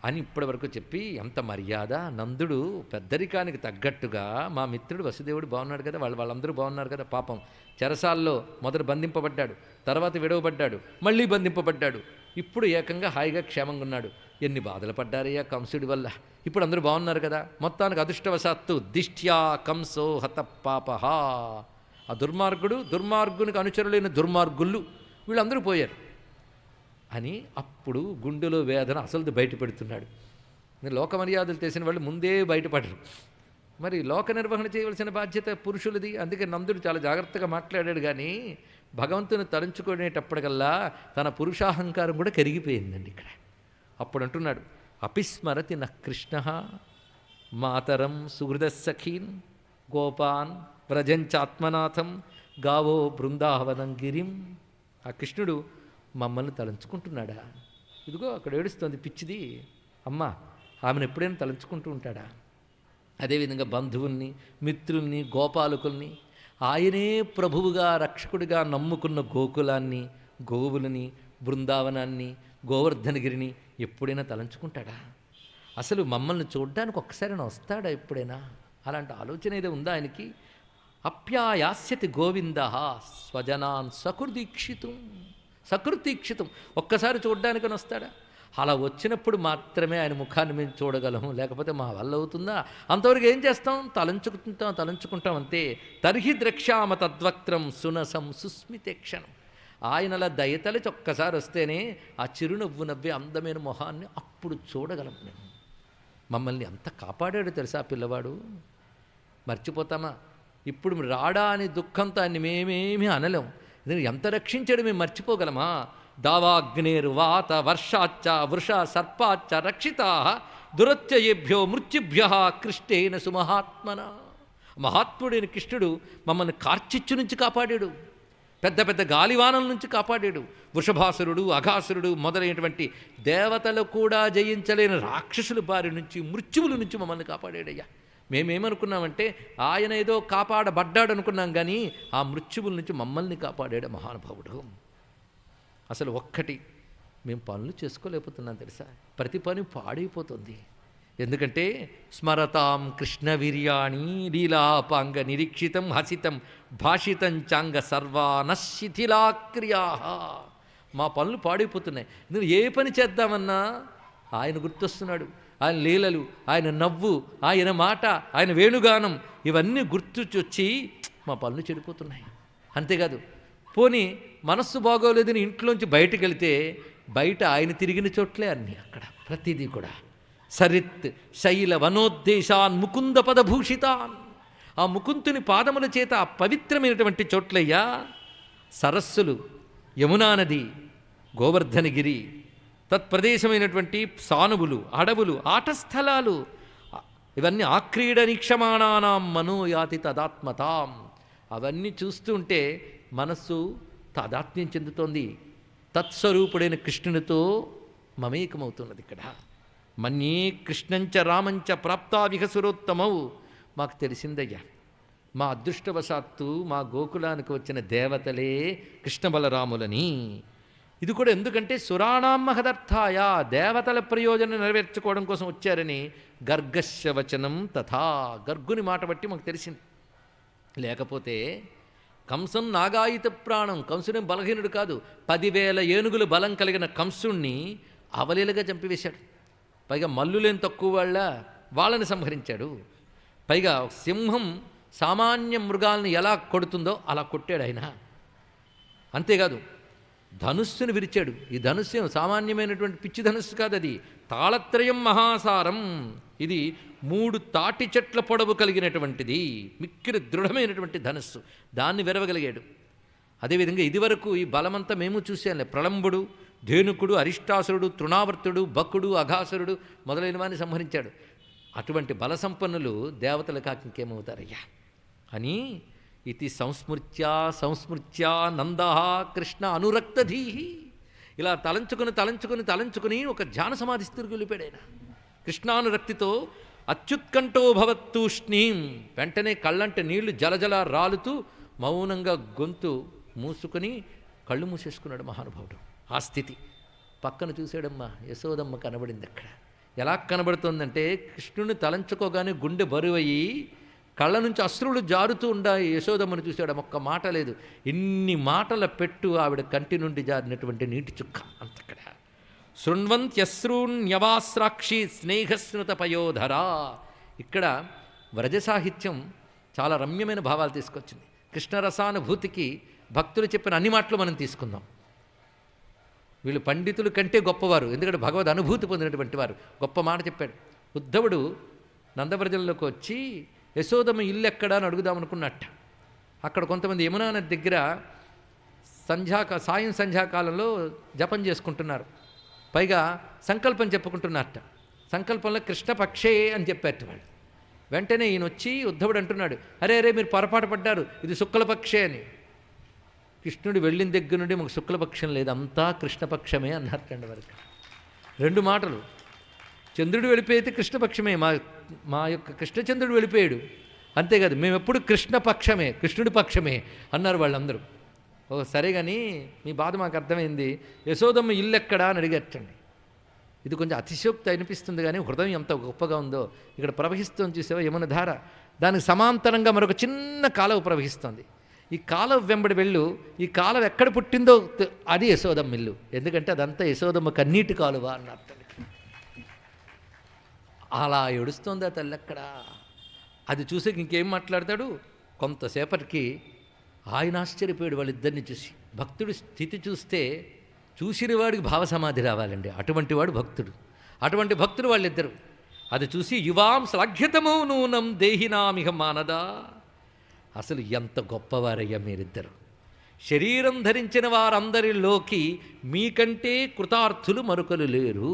అని ఇప్పటి వరకు చెప్పి, ఎంత మర్యాద. నందుడు పెద్దరికానికి తగ్గట్టుగా మా మిత్రుడు వసుదేవుడు బాగున్నాడు కదా, వాళ్ళందరూ బాగున్నారు కదా. పాపం చెరసాల్లో మొదట బంధింపబడ్డాడు, తర్వాత విడవబడ్డాడు, మళ్ళీ బంధింపబడ్డాడు, ఇప్పుడు ఏకంగా హాయిగా క్షేమంగా ఉన్నాడు. ఎన్ని బాధలు పడ్డారయ్యా కంసుడి వల్ల. ఇప్పుడు అందరూ బాగున్నారు కదా. మొత్తానికి అదృష్టవశాత్తు దిష్ట్యా కంసో హత పాపహ. ఆ దుర్మార్గునికి అనుచరులైన దుర్మార్గుళ్ళు వీళ్ళందరూ పోయారు అని అప్పుడు గుండెలో వేదన అసలు బయట పెడుతున్నాడు. లోక మర్యాదలు తెలిసిన వాళ్ళు ముందే బయటపడరు. మరి లోక నిర్వహణ చేయవలసిన బాధ్యత పురుషులది. అందుకే నందుడు చాలా జాగ్రత్తగా మాట్లాడాడు. కానీ భగవంతుని తలంచుకునేటప్పటికల్లా తన పురుషాహంకారం కూడా కరిగిపోయిందండి ఇక్కడ. అప్పుడు అంటున్నాడు, అపిస్మరతి న కృష్ణ మాతరం సుహృదసఖీన్ గోపాన్ వ్రజంచాత్మనాథం గావో బృందావనం గిరిం. ఆ కృష్ణుడు మమ్మల్ని తలంచుకుంటున్నాడా? ఇదిగో అక్కడ ఏడుస్తోంది పిచ్చిది అమ్మ, ఆమెను ఎప్పుడైనా తలంచుకుంటూ ఉంటాడా? అదేవిధంగా బంధువుల్ని, మిత్రుల్ని, గోపాలకుల్ని, ఆయనే ప్రభువుగా రక్షకుడిగా నమ్ముకున్న గోకులాన్ని, గోవులని, బృందావనాన్ని, గోవర్ధనగిరిని ఎప్పుడైనా తలంచుకుంటాడా? అసలు మమ్మల్ని చూడ్డానికి ఒక్కసారైనా వస్తాడా ఎప్పుడైనా? అలాంటి ఆలోచన ఏదో ఉందా ఆయనకి? అప్యాయాస్యతి గోవింద స్వజనాన్ సకృతీక్షితం. ఒక్కసారి చూడ్డానికని వస్తాడా? అలా వచ్చినప్పుడు మాత్రమే ఆయన ముఖాన్ని మేము చూడగలము, లేకపోతే మా వల్ల అవుతుందా? అంతవరకు ఏం చేస్తాం? తలంచుకుంటాం అంతే. తర్హి ద్రక్ష్యామ తద్వక్త్రం సునసం సుస్మితేక్షణం. ఆయనలా దయతలిచి ఒక్కసారి వస్తేనే ఆ చిరునవ్వు నవ్వే అందమైన మొహాన్ని అప్పుడు చూడగలం మేము. మమ్మల్ని అంత కాపాడాడు తెలుసా పిల్లవాడు, మర్చిపోతామా? ఇప్పుడు రాడా అని దుఃఖంతో ఆయన్ని మేమేమీ అనలేం. ఎంత రక్షించాడు మేము మర్చిపోగలమా? దావాగ్నేరు వాత వర్షాచ్చ వృష సర్పాచ్చ రక్షితా దురత్యయేభ్యో మృత్యుభ్య కృష్ణేన సుమహాత్మన. మహాత్ముడైన కృష్ణుడు మమ్మల్ని కార్చిచ్చు నుంచి కాపాడాడు, పెద్ద పెద్ద గాలివానల నుంచి కాపాడాడు. వృషభాసురుడు, అఘాసురుడు మొదలైనటువంటి దేవతలు కూడా జయించలేని రాక్షసుల బారి నుంచి, మృత్యువుల నుంచి మమ్మల్ని కాపాడాడయ్యా. మేమేమనుకున్నామంటే ఆయన ఏదో కాపాడబడ్డాడు అనుకున్నాం, కానీ ఆ మృత్యువుల నుంచి మమ్మల్ని కాపాడాడు మహానుభావుడు. అసలు ఒక్కటి మేము పనులు చేసుకోలేకపోతున్నాం తెలుసా, ప్రతి పని పాడైపోతుంది. ఎందుకంటే స్మరతాం కృష్ణవీర్యాణి లీలాపాంగ నిరీక్షితం హసితం భాషితం చాంగ సర్వానశిథిలాక్రియా. మా పనులు పాడైపోతున్నాయి. నువ్వు ఏ పని చేద్దామన్నా ఆయన గుర్తొస్తున్నాడు. ఆయన లీలలు, ఆయన నవ్వు, ఆయన మాట, ఆయన వేణుగానం ఇవన్నీ గుర్తుకొచ్చి మా పనులు చెడిపోతున్నాయి. అంతేకాదు, పోనీ మనస్సు బాగోలేదని ఇంట్లోంచి బయటకు వెళితే బయట ఆయన తిరిగిన చోట్లే అన్నీ, అక్కడ ప్రతిదీ కూడా సరిత్ శైల వనోద్దేశాన్ ముకుంద పదభూషితాన్. ఆ ముకుంతుని పాదముల చేత ఆ పవిత్రమైనటువంటి చోట్లయ్యా సరస్సులు, యమునా నది, గోవర్ధనగిరి, తత్ప్రదేశమైనటువంటి సానువులు, అడవులు, ఆటస్థలాలు, ఇవన్నీ ఆక్రీడ నిక్షమాణానాం మనోయాతి తదాత్మతాం. అవన్నీ చూస్తుంటే మనస్సు తాదాత్మ్యం చెందుతోంది, తత్స్వరూపుడైన కృష్ణునితో మమేకమవుతున్నది. ఇక్కడ మన్యే కృష్ణంచ రామంచ ప్రాప్తా విహసురోత్తమౌ. మాకు తెలిసిందయ్యా, మా అదృష్టవశాత్తు మా గోకులానికి వచ్చిన దేవతలే కృష్ణ బలరాములని. ఇది కూడా ఎందుకంటే సురాణాం మహదర్థాయ, దేవతల ప్రయోజనం నెరవేర్చుకోవడం కోసం వచ్చారని గర్గస్య వచనం తథా. గర్గుని మాట బట్టి మాకు తెలిసింది. లేకపోతే కంసం నాగాయిత ప్రాణం, కంసుని బలహీనుడు కాదు, 10,000 ఏనుగులు బలం కలిగిన కంసుణ్ణి అవలీలగా చంపివేశాడు. పైగా మల్లులేని తక్కువ వాళ్ళని సంహరించాడు. పైగా సింహం సామాన్య మృగాల్ని ఎలా కొడుతుందో అలా కొట్టాడు ఆయన. అంతేకాదు ధనుస్సును విరిచాడు. ఈ ధనుస్సు సామాన్యమైనటువంటి పిచ్చి ధనుస్సు కాదు, అది తాళత్రయం మహాసారం. ఇది 3 తాటి చెట్ల పొడవు కలిగినటువంటిది, మిక్కిరి దృఢమైనటువంటి ధనుస్సు. దాన్ని విరవగలిగాడు. అదేవిధంగా ఇదివరకు ఈ బలమంతా మేము చూసాంలే. ప్రళంబుడు, ధేనుకుడు, అరిష్టాసురుడు, తృణావర్తుడు, బకుడు, అఘాసురుడు మొదలైన వారిని సంహరించాడు. అటువంటి బల సంపన్నులు దేవతలు కాక ఇంకేమవుతారయ్యా అని ఇది సంస్మృత్యా సంస్మృత్యా నంద కృష్ణ అనురక్తధీ. ఇలా తలంచుకుని ఒక ధ్యాన సమాధి స్థితికి వెళ్ళిపోయాడు ఆయన. కృష్ణానురక్తితో అత్యుత్కంఠో భవత్తూష్ణీం, వెంటనే కళ్ళంటే నీళ్లు జలజల రాలుతూ మౌనంగా గొంతు మూసుకొని కళ్ళు మూసేసుకున్నాడు మహానుభావుడు. ఆ స్థితి పక్కన చూశాడమ్మా, యశోదమ్మ కనబడింది అక్కడ. ఎలా కనబడుతోందంటే కృష్ణుని తలంచుకోగానే గుండె బరువయ్యి కళ్ళ నుంచి అశ్రువులు జారుతూ ఉండాయి. యశోదమ్మను చూశాడు, ఒక్క మాట లేదు. ఇన్ని మాటల పెట్టు ఆవిడ కంటి నుండి జారినటువంటి నీటి చుక్క అంతక్కడ. శృణ్వంత్యశ్రూణ్యవాస్రాక్షి స్నేహస్నుత పయోధరా. ఇక్కడ వ్రజ సాహిత్యం చాలా రమ్యమైన భావాలు తీసుకొచ్చింది. కృష్ణరసానుభూతికి భక్తులు చెప్పిన అన్ని మాటలు మనం తీసుకుందాం. వీళ్ళు పండితుల కంటే గొప్పవారు, ఎందుకంటే భగవద్ అనుభూతి పొందినటువంటి వారు. గొప్ప మాట చెప్పాడు. ఉద్ధవుడు నందవ్రజంలోకి వచ్చి యశోదమ్మ ఇల్లు ఎక్కడా అని అడుగుదామనుకున్నట్ట. అక్కడ కొంతమంది యమునా నది దగ్గర సాయం సంధ్యాకాలంలో జపం చేసుకుంటున్నారు. పైగా సంకల్పం చెప్పుకుంటున్నారట. సంకల్పంలో కృష్ణపక్షే అని చెప్పారట వాళ్ళు. వెంటనే ఈయన వచ్చి ఉద్ధవుడు అంటున్నాడు, అరే మీరు పొరపాటు పడ్డారు, ఇది శుక్లపక్షే అని. కృష్ణుడు వెళ్ళిన దగ్గర నుండి మాకు శుక్లపక్షం లేదు, అంతా కృష్ణపక్షమే అన్నారటండి వారికి. 2 మాటలు. చంద్రుడు వెళ్ళిపోయితే కృష్ణపక్షమే, మా యొక్క కృష్ణచంద్రుడు వెళ్ళిపోయాడు. అంతేకాదు మేము ఎప్పుడు కృష్ణపక్షమే, కృష్ణుడి పక్షమే అన్నారు వాళ్ళందరూ. ఓ సరే కానీ మీ బాధ మాకు అర్థమైంది, యశోదమ్మ ఇల్లు ఎక్కడా అని అడిగట్టండి. ఇది కొంచెం అతిశయోక్తి అనిపిస్తుంది, కానీ హృదయం ఎంత గొప్పగా ఉందో. ఇక్కడ ప్రవహిస్తుంది చూసావా యమున ధార, దానికి సమాంతరంగా మరొక చిన్న కాలువ ప్రవహిస్తుంది. ఈ కాలువ వెంబడి వెళ్ళు, ఈ కాలువ ఎక్కడ పుట్టిందో అది యశోదమ్మ ఇల్లు, ఎందుకంటే అదంతా యశోదమ్మ కన్నీటి కాలువ అన్నట్టు. అలా ఏడుస్తోంది ఆ తల్లి అక్కడ. అది చూసి ఇంకేం మాట్లాడతాడు. కొంతసేపటికి ఆయన ఆశ్చర్యపోయాడు వాళ్ళిద్దరిని చూసి. భక్తుడి స్థితి చూస్తే చూసిన వాడికి భావసమాధి రావాలండి, అటువంటి వాడు భక్తుడు. అటువంటి భక్తుడు వాళ్ళిద్దరు. అది చూసి యువాం శ్లాఘ్యతమో నూనం దేహినామిహ మానదా. అసలు ఎంత గొప్పవారయ్యా మీరిద్దరు. శరీరం ధరించిన వారందరిలోకి మీకంటే కృతార్థులు మరొకరు లేరు.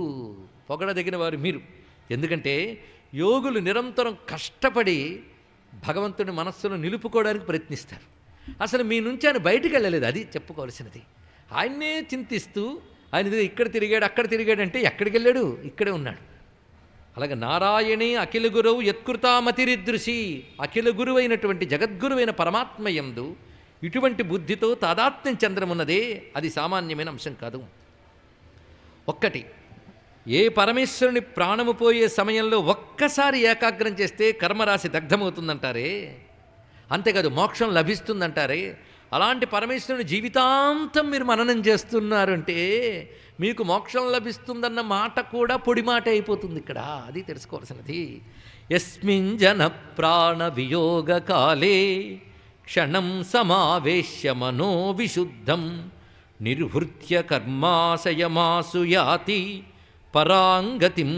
పొగడదగిన వారు మీరు. ఎందుకంటే యోగులు నిరంతరం కష్టపడి భగవంతుని మనస్సును నిలుపుకోవడానికి ప్రయత్నిస్తారు. అసలు మీ నుంచి ఆయన బయటికి వెళ్ళలేదు, అది చెప్పుకోవాల్సినది. ఆయన్నే చింతిస్తూ ఆయన ఇక్కడ తిరిగాడు అక్కడ తిరిగాడంటే ఎక్కడికి వెళ్ళాడు, ఇక్కడే ఉన్నాడు. అలాగే నారాయణే అఖిల గురువు యత్కృతామతిరిదృశి. అఖిల గురువైనటువంటి జగద్గురువైన పరమాత్మయందు ఇటువంటి బుద్ధితో తాదాత్మ్యం చంద్రమున్నదే, అది సామాన్యమైన అంశం కాదు. ఒక్కటి, ఏ పరమేశ్వరుని ప్రాణము పోయే సమయంలో ఒక్కసారి ఏకాగ్రం చేస్తే కర్మరాశి దగ్ధమవుతుందంటారే, అంతేకాదు మోక్షం లభిస్తుందంటారే, అలాంటి పరమేశ్వరుని జీవితాంతం మీరు మననం చేస్తున్నారంటే మీకు మోక్షం లభిస్తుందన్న మాట కూడా పొడి మాట అయిపోతుంది ఇక్కడ. అది తెలుసుకోవాల్సినది. యస్మిన్ జన ప్రాణ వియోగ కాలే క్షణం సమావేశ్య మనో విశుద్ధం నిర్హృత్య కర్మాశయమాసు యాతి పరాంగతిం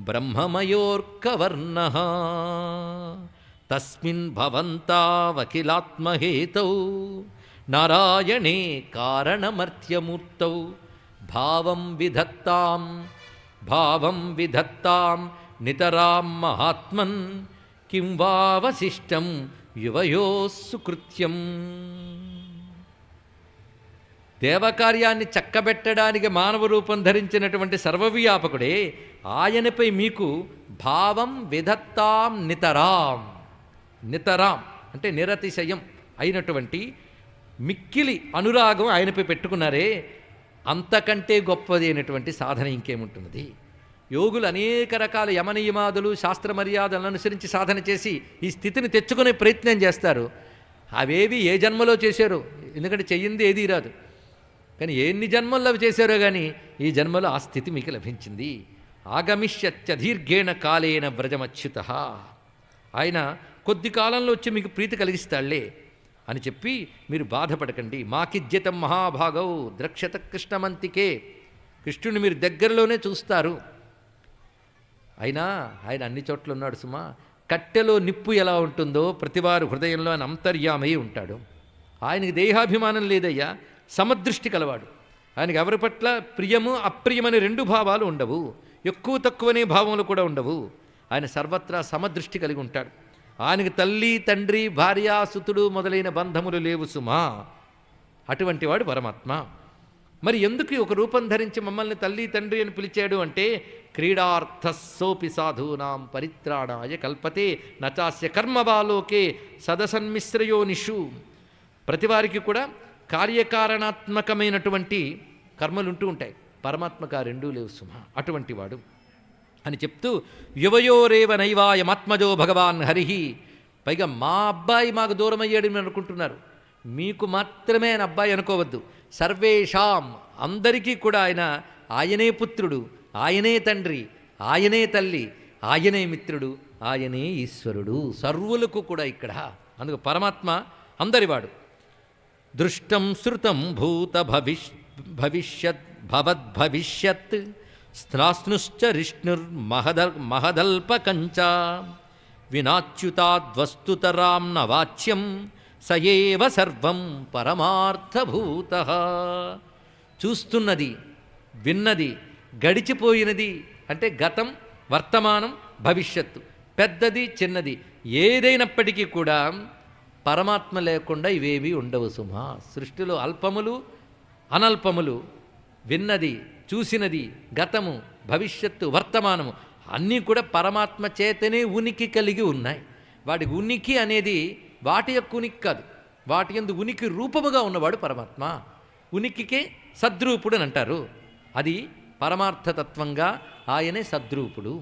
బ్రహ్మమయోర్కవర్ణః తస్మిన్ భవంతావఖిలాత్మహేతౌ నారాయణే కారణమర్త్యమూర్తౌ భావం విధత్తాం నితరాం మహాత్మన్ కిం వావశిష్టం యువయోః సుకృత్యం. దేవకార్యాన్ని చక్కబెట్టడానికి మానవ రూపం ధరించినటువంటి సర్వవ్యాపకుడే ఆయనపై మీకు భావం విధత్తాం నితరాం. నితరాం అంటే నిరతిశయం అయినటువంటి మిక్కిలి అనురాగం ఆయనపై పెట్టుకున్నారే, అంతకంటే గొప్పది అయినటువంటి సాధన ఇంకేముంటున్నది. యోగులు అనేక రకాల యమనియమాదులు శాస్త్ర మర్యాదలను అనుసరించి సాధన చేసి ఈ స్థితిని తెచ్చుకునే ప్రయత్నం చేస్తారు. అవేవి ఏ జన్మలో చేశారో, ఎందుకంటే చెయ్యింది ఏదీ రాదు. కానీ ఎన్ని జన్మల్లో అవి చేశారో కానీ ఈ జన్మలో ఆ స్థితి మీకు లభించింది. ఆగమిష్యత్యదీర్ఘేణ కాలేన వ్రజమచ్యుత. ఆయన కొద్ది కాలంలో వచ్చి మీకు ప్రీతి కలిగిస్తాడులే, అని చెప్పి మీరు బాధపడకండి. మాకిజ్యతం మహాభాగౌ ద్రక్షత కృష్ణమంతికే, కృష్ణుని మీరు దగ్గరలోనే చూస్తారు. అయినా ఆయన అన్ని చోట్ల ఉన్నాడు సుమా. కట్టెలో నిప్పు ఎలా ఉంటుందో ప్రతివారు హృదయంలో ఆయన అంతర్యామై ఉంటాడు. ఆయనకి దేహాభిమానం లేదయ్యా, సమదృష్టి కలవాడు. ఆయనకి ఎవరి పట్ల ప్రియము అప్రియమని రెండు భావాలు ఉండవు, ఎక్కువ తక్కువనే భావములు కూడా ఉండవు. ఆయన సర్వత్రా సమదృష్టి కలిగి ఉంటాడు. ఆయనకి తల్లి తండ్రి భార్య సుతుడు మొదలైన బంధములు లేవు సుమా. అటువంటి వాడు పరమాత్మ. మరి ఎందుకు ఒక రూపం ధరించి మమ్మల్ని తల్లి తండ్రి అని పిలిచాడు అంటే, క్రీడార్థ సోపి సాధూనాం పరిత్రాణాయ కల్పతే నచాస్య కర్మవాలోకే సదసన్మిశ్రయోనిషు. ప్రతివారికి కూడా కార్యకారణాత్మకమైనటువంటి కర్మలుంటూ ఉంటాయి. పరమాత్మకు ఆ రెండూ లేవు సుమ. అటువంటి వాడు అని చెప్తూ, యువయోరేవ నైవాయమాత్మజో భగవాన్ హరిహి. పైగా మా అబ్బాయి మాకు దూరం అయ్యాడని అనుకుంటున్నారు. మీకు మాత్రమే ఆయన అబ్బాయి అనుకోవద్దు. సర్వేషాం, అందరికీ కూడా ఆయనే పుత్రుడు, ఆయనే తండ్రి, ఆయనే తల్లి, ఆయనే మిత్రుడు, ఆయనే ఈశ్వరుడు. సర్వులకు కూడా ఇక్కడ. అందుకు పరమాత్మ అందరివాడు. దృష్టం శృతం భూత భవిష్యత్ భవద్భవిష్యత్ స్నాస్నుశ్చ రిష్ణుర్మహదల్పకంచ వినాచ్యుతాద్వస్తుతరాం నవాచ్యం సయేవ సర్వం పరమార్థభూతః. చూస్తున్నది, విన్నది, గడిచిపోయినది అంటే గతం, వర్తమానం, భవిష్యత్తు, పెద్దది చిన్నది ఏదైనప్పటికీ కూడా పరమాత్మ లేకుండా ఇవేవి ఉండవు సుమా. సృష్టిలో అల్పములు అనల్పములు, విన్నది చూసినది, గతము భవిష్యత్తు వర్తమానము అన్నీ కూడా పరమాత్మ చేతనే ఉనికి కలిగి ఉన్నాయి. వాడి ఉనికి అనేది వాటి యొక్క ఉనికి కాదు, వాటి యందు ఉనికి రూపముగా ఉన్నవాడు పరమాత్మ. ఉనికికే సద్రూపుడు అని అంటారు. అది పరమార్థతత్వంగా ఆయనే సద్రూపుడు.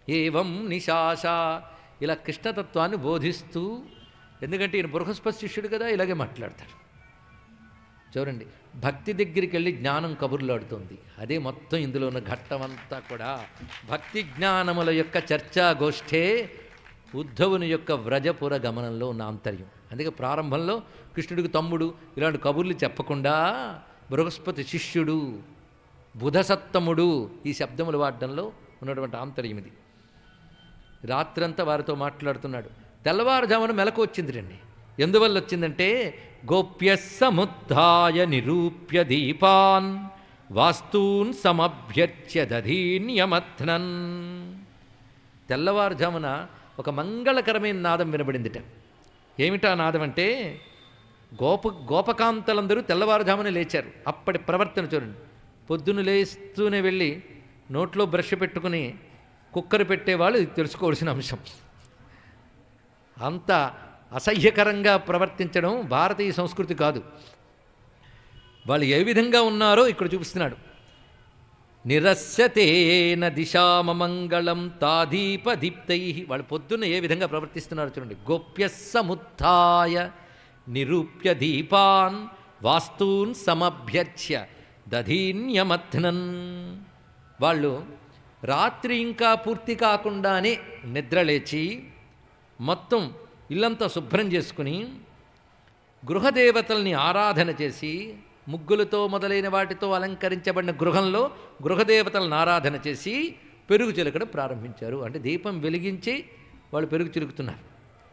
ఏవం నిశాశ, ఇలా కృష్ణతత్వాన్ని బోధిస్తూ, ఎందుకంటే ఈయన బృహస్పతి శిష్యుడు కదా, ఇలాగే మాట్లాడతాడు. చూడండి, భక్తి దగ్గరికి వెళ్ళి జ్ఞానం కబుర్లాడుతోంది. అదే మొత్తం ఇందులో ఉన్న ఘట్టమంతా కూడా భక్తి జ్ఞానముల యొక్క చర్చాగోష్ఠే ఉద్ధవుని యొక్క వ్రజపుర గమనంలో ఉన్న ఆంతర్యం. అందుకే ప్రారంభంలో కృష్ణుడికి తమ్ముడు ఇలాంటి కబుర్లు చెప్పకుండా బృహస్పతి శిష్యుడు, బుధసత్తముడు ఈ శబ్దములు వాడడంలో ఉన్నటువంటి ఆంతర్యం ఇది. రాత్రంతా వారితో మాట్లాడుతున్నాడు. తెల్లవారుజామున మెలకు వచ్చింది రండి. ఎందువల్ల వచ్చిందంటే, గోప్య సముద్ధాయ నిరూప్య దీపాన్ వాస్తూన్ సమభ్యర్చ్య దధీన్యమథ్నన్. తెల్లవారుజామున ఒక మంగళకరమైన నాదం వినబడిందిట. ఏమిటా నాదం అంటే, గోపకాంతలందరూ తెల్లవారుజామున లేచారు. అప్పటి ప్రవర్తన చూడండి. పొద్దున్న లేస్తూనే వెళ్ళి నోట్లో బ్రష్ పెట్టుకుని కుక్కర్ పెట్టేవాళ్ళు, ఇది తెలుసుకోవాల్సిన అంశం. అంత అసహ్యకరంగా ప్రవర్తించడం భారతీయ సంస్కృతి కాదు. వాళ్ళు ఏ విధంగా ఉన్నారో ఇక్కడ చూపిస్తున్నాడు. నిరస్యతేన దిశామమంగళం తాదీపదీప్తై. వాళ్ళు పొద్దున్న ఏ విధంగా ప్రవర్తిస్తున్నారు చూడండి. గోప్య సముత్థాయ నిరూప్య దీపాన్ వాస్తూన్ సమభ్యర్చ్య దధీన్యమథ్నన్. వాళ్ళు రాత్రి ఇంకా పూర్తి కాకుండానే నిద్రలేచి మొత్తం ఇల్లంతా శుభ్రం చేసుకుని గృహదేవతల్ని ఆరాధన చేసి, ముగ్గులతో మొదలైన వాటితో అలంకరించబడిన గృహంలో గృహదేవతలను ఆరాధన చేసి పెరుగు చిలకడం ప్రారంభించారు. అంటే దీపం వెలిగించి వాళ్ళు పెరుగు చిలుకుతున్నారు.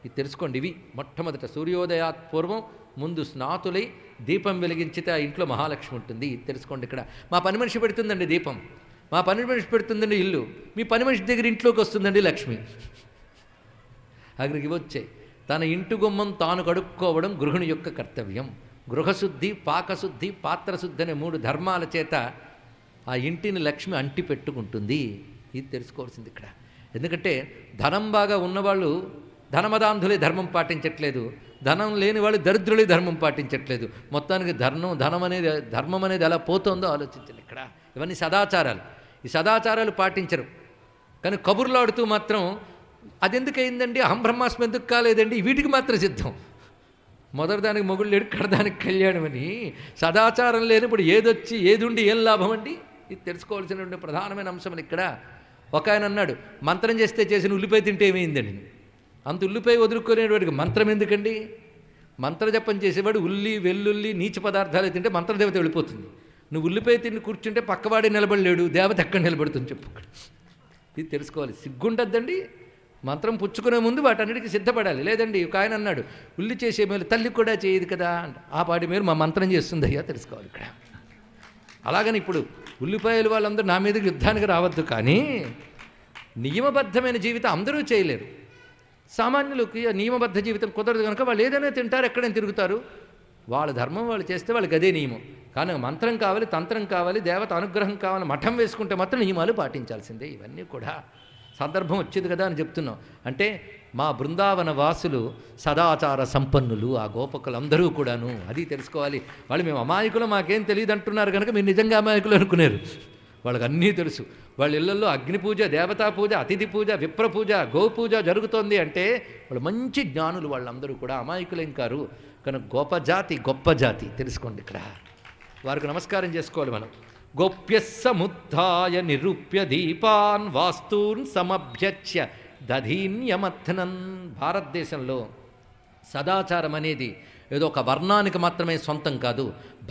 ఇది తెలుసుకోండి. ఇవి మొట్టమొదట సూర్యోదయాత్ పూర్వం ముందు స్నాతులై దీపం వెలిగించితే ఆ ఇంట్లో మహాలక్ష్మి ఉంటుంది. ఇది తెలుసుకోండి. ఇక్కడ మా పని మనిషి పెడుతుందండి దీపం, మా పని మనిషి పెడుతుందండి ఇల్లు, మీ పని మనిషి దగ్గర ఇంట్లోకి వస్తుందండి లక్ష్మి. అక్కడికి వచ్చాయి. తన ఇంటి గుమ్మం తాను కడుక్కోవడం గృహిణి యొక్క కర్తవ్యం. గృహశుద్ధి, పాకశుద్ధి, పాత్రశుద్ధి అనే 3 ధర్మాల చేత ఆ ఇంటిని లక్ష్మి అంటి పెట్టుకుంటుంది. ఇది తెలుసుకోవాల్సింది ఇక్కడ. ఎందుకంటే ధనం బాగా ఉన్నవాళ్ళు ధనమదాంధులే ధర్మం పాటించట్లేదు, ధనం లేని వాళ్ళు దరిద్రులే ధర్మం పాటించట్లేదు. మొత్తానికి ధర్మం అనేది ఎలా పోతుందో ఆలోచించాలి ఇక్కడ. ఇవన్నీ సదాచారాలు. ఈ సదాచారాలు పాటించరు, కానీ కబుర్లాడుతూ మాత్రం అదెందుకు అయిందండి, అహం బ్రహ్మాస్మి ఎందుకు కాలేదండి, వీటికి మాత్రం సిద్ధం. మొదటిదానికి మొగుడు లేడు, కడదానికి కళ్యాణం అని. సదాచారం లేనప్పుడు ఏదొచ్చి ఏదుండి ఏం లాభం అండి. ఇది తెలుసుకోవాల్సినటువంటి ప్రధానమైన అంశం ఇక్కడ. ఒక ఆయన అన్నాడు, మంత్రం చేస్తే చేసిన ఉల్లిపాయ తింటే ఏమైందండి. అంత ఉల్లిపాయ వదులుకునేవాడికి మంత్రం ఎందుకండి? మంత్రజపం చేసేవాడు ఉల్లి వెల్లుల్లి నీచ పదార్థాలు తింటే మంత్రదేవత వెళ్ళిపోతుంది. నువ్వు ఉల్లిపాయ తిని కూర్చుంటే పక్కవాడే నిలబడలేడు, దేవత ఎక్కడ నిలబడుతుంది చెప్పు. ఇది తెలుసుకోవాలి. సిగ్గుండద్దండి. మంత్రం పుచ్చుకునే ముందు వాటన్నిటికీ సిద్ధపడాలి. లేదండి ఒక ఆయన అన్నాడు, ఉల్లి చేసే మేలు తల్లి కూడా చేయదు కదా అంట. ఆ పాటి మేలు మా మంత్రం చేస్తుంది అయ్యా, తెలుసుకోవాలి ఇక్కడ. అలాగని ఇప్పుడు ఉల్లిపాయలు వాళ్ళందరూ నా మీదకి యుద్ధానికి రావద్దు, కానీ నియమబద్ధమైన జీవితం అందరూ చేయలేరు. సామాన్యులకి నియమబద్ధ జీవితం కుదరదు కనుక వాళ్ళు ఏదైనా తింటారు, ఎక్కడైనా తిరుగుతారు. వాళ్ళ ధర్మం వాళ్ళు చేస్తే వాళ్ళకి అదే నియమం. కానీ మంత్రం కావాలి, తంత్రం కావాలి, దేవత అనుగ్రహం కావాలి, మఠం వేసుకుంటే మాత్రం నియమాలు పాటించాల్సిందే. ఇవన్నీ కూడా సందర్భం వచ్చేది కదా అని చెప్తున్నాం. అంటే మా బృందావన వాసులు సదాచార సంపన్నులు, ఆ గోపకులందరూ కూడాను. అది తెలుసుకోవాలి. వాళ్ళు మేము అమాయకులు, మాకేం తెలియదు అంటున్నారు కనుక మీరు నిజంగా అమాయకులు అనుకున్నారు. వాళ్ళకి అన్నీ తెలుసు. వాళ్ళ ఇళ్లలో అగ్ని పూజ, దేవతా పూజ, అతిథి పూజ, విప్ర పూజ, గోపూజ జరుగుతోంది అంటే వాళ్ళు మంచి జ్ఞానులు. వాళ్ళందరూ కూడా అమాయకులేం కారు. కనుక గొప్ప జాతి తెలుసుకోండి. ఇక్కడ వారికి నమస్కారం చేసుకోవాలి మనం. గోప్య సముద్ధాయ నిరూప్య దీపాన్ వాస్తూన్ సమభ్యచ్య దధీన్యమథనన్. భారతదేశంలో సదాచారం అనేది ఏదో ఒక వర్ణానికి మాత్రమే సొంతం కాదు,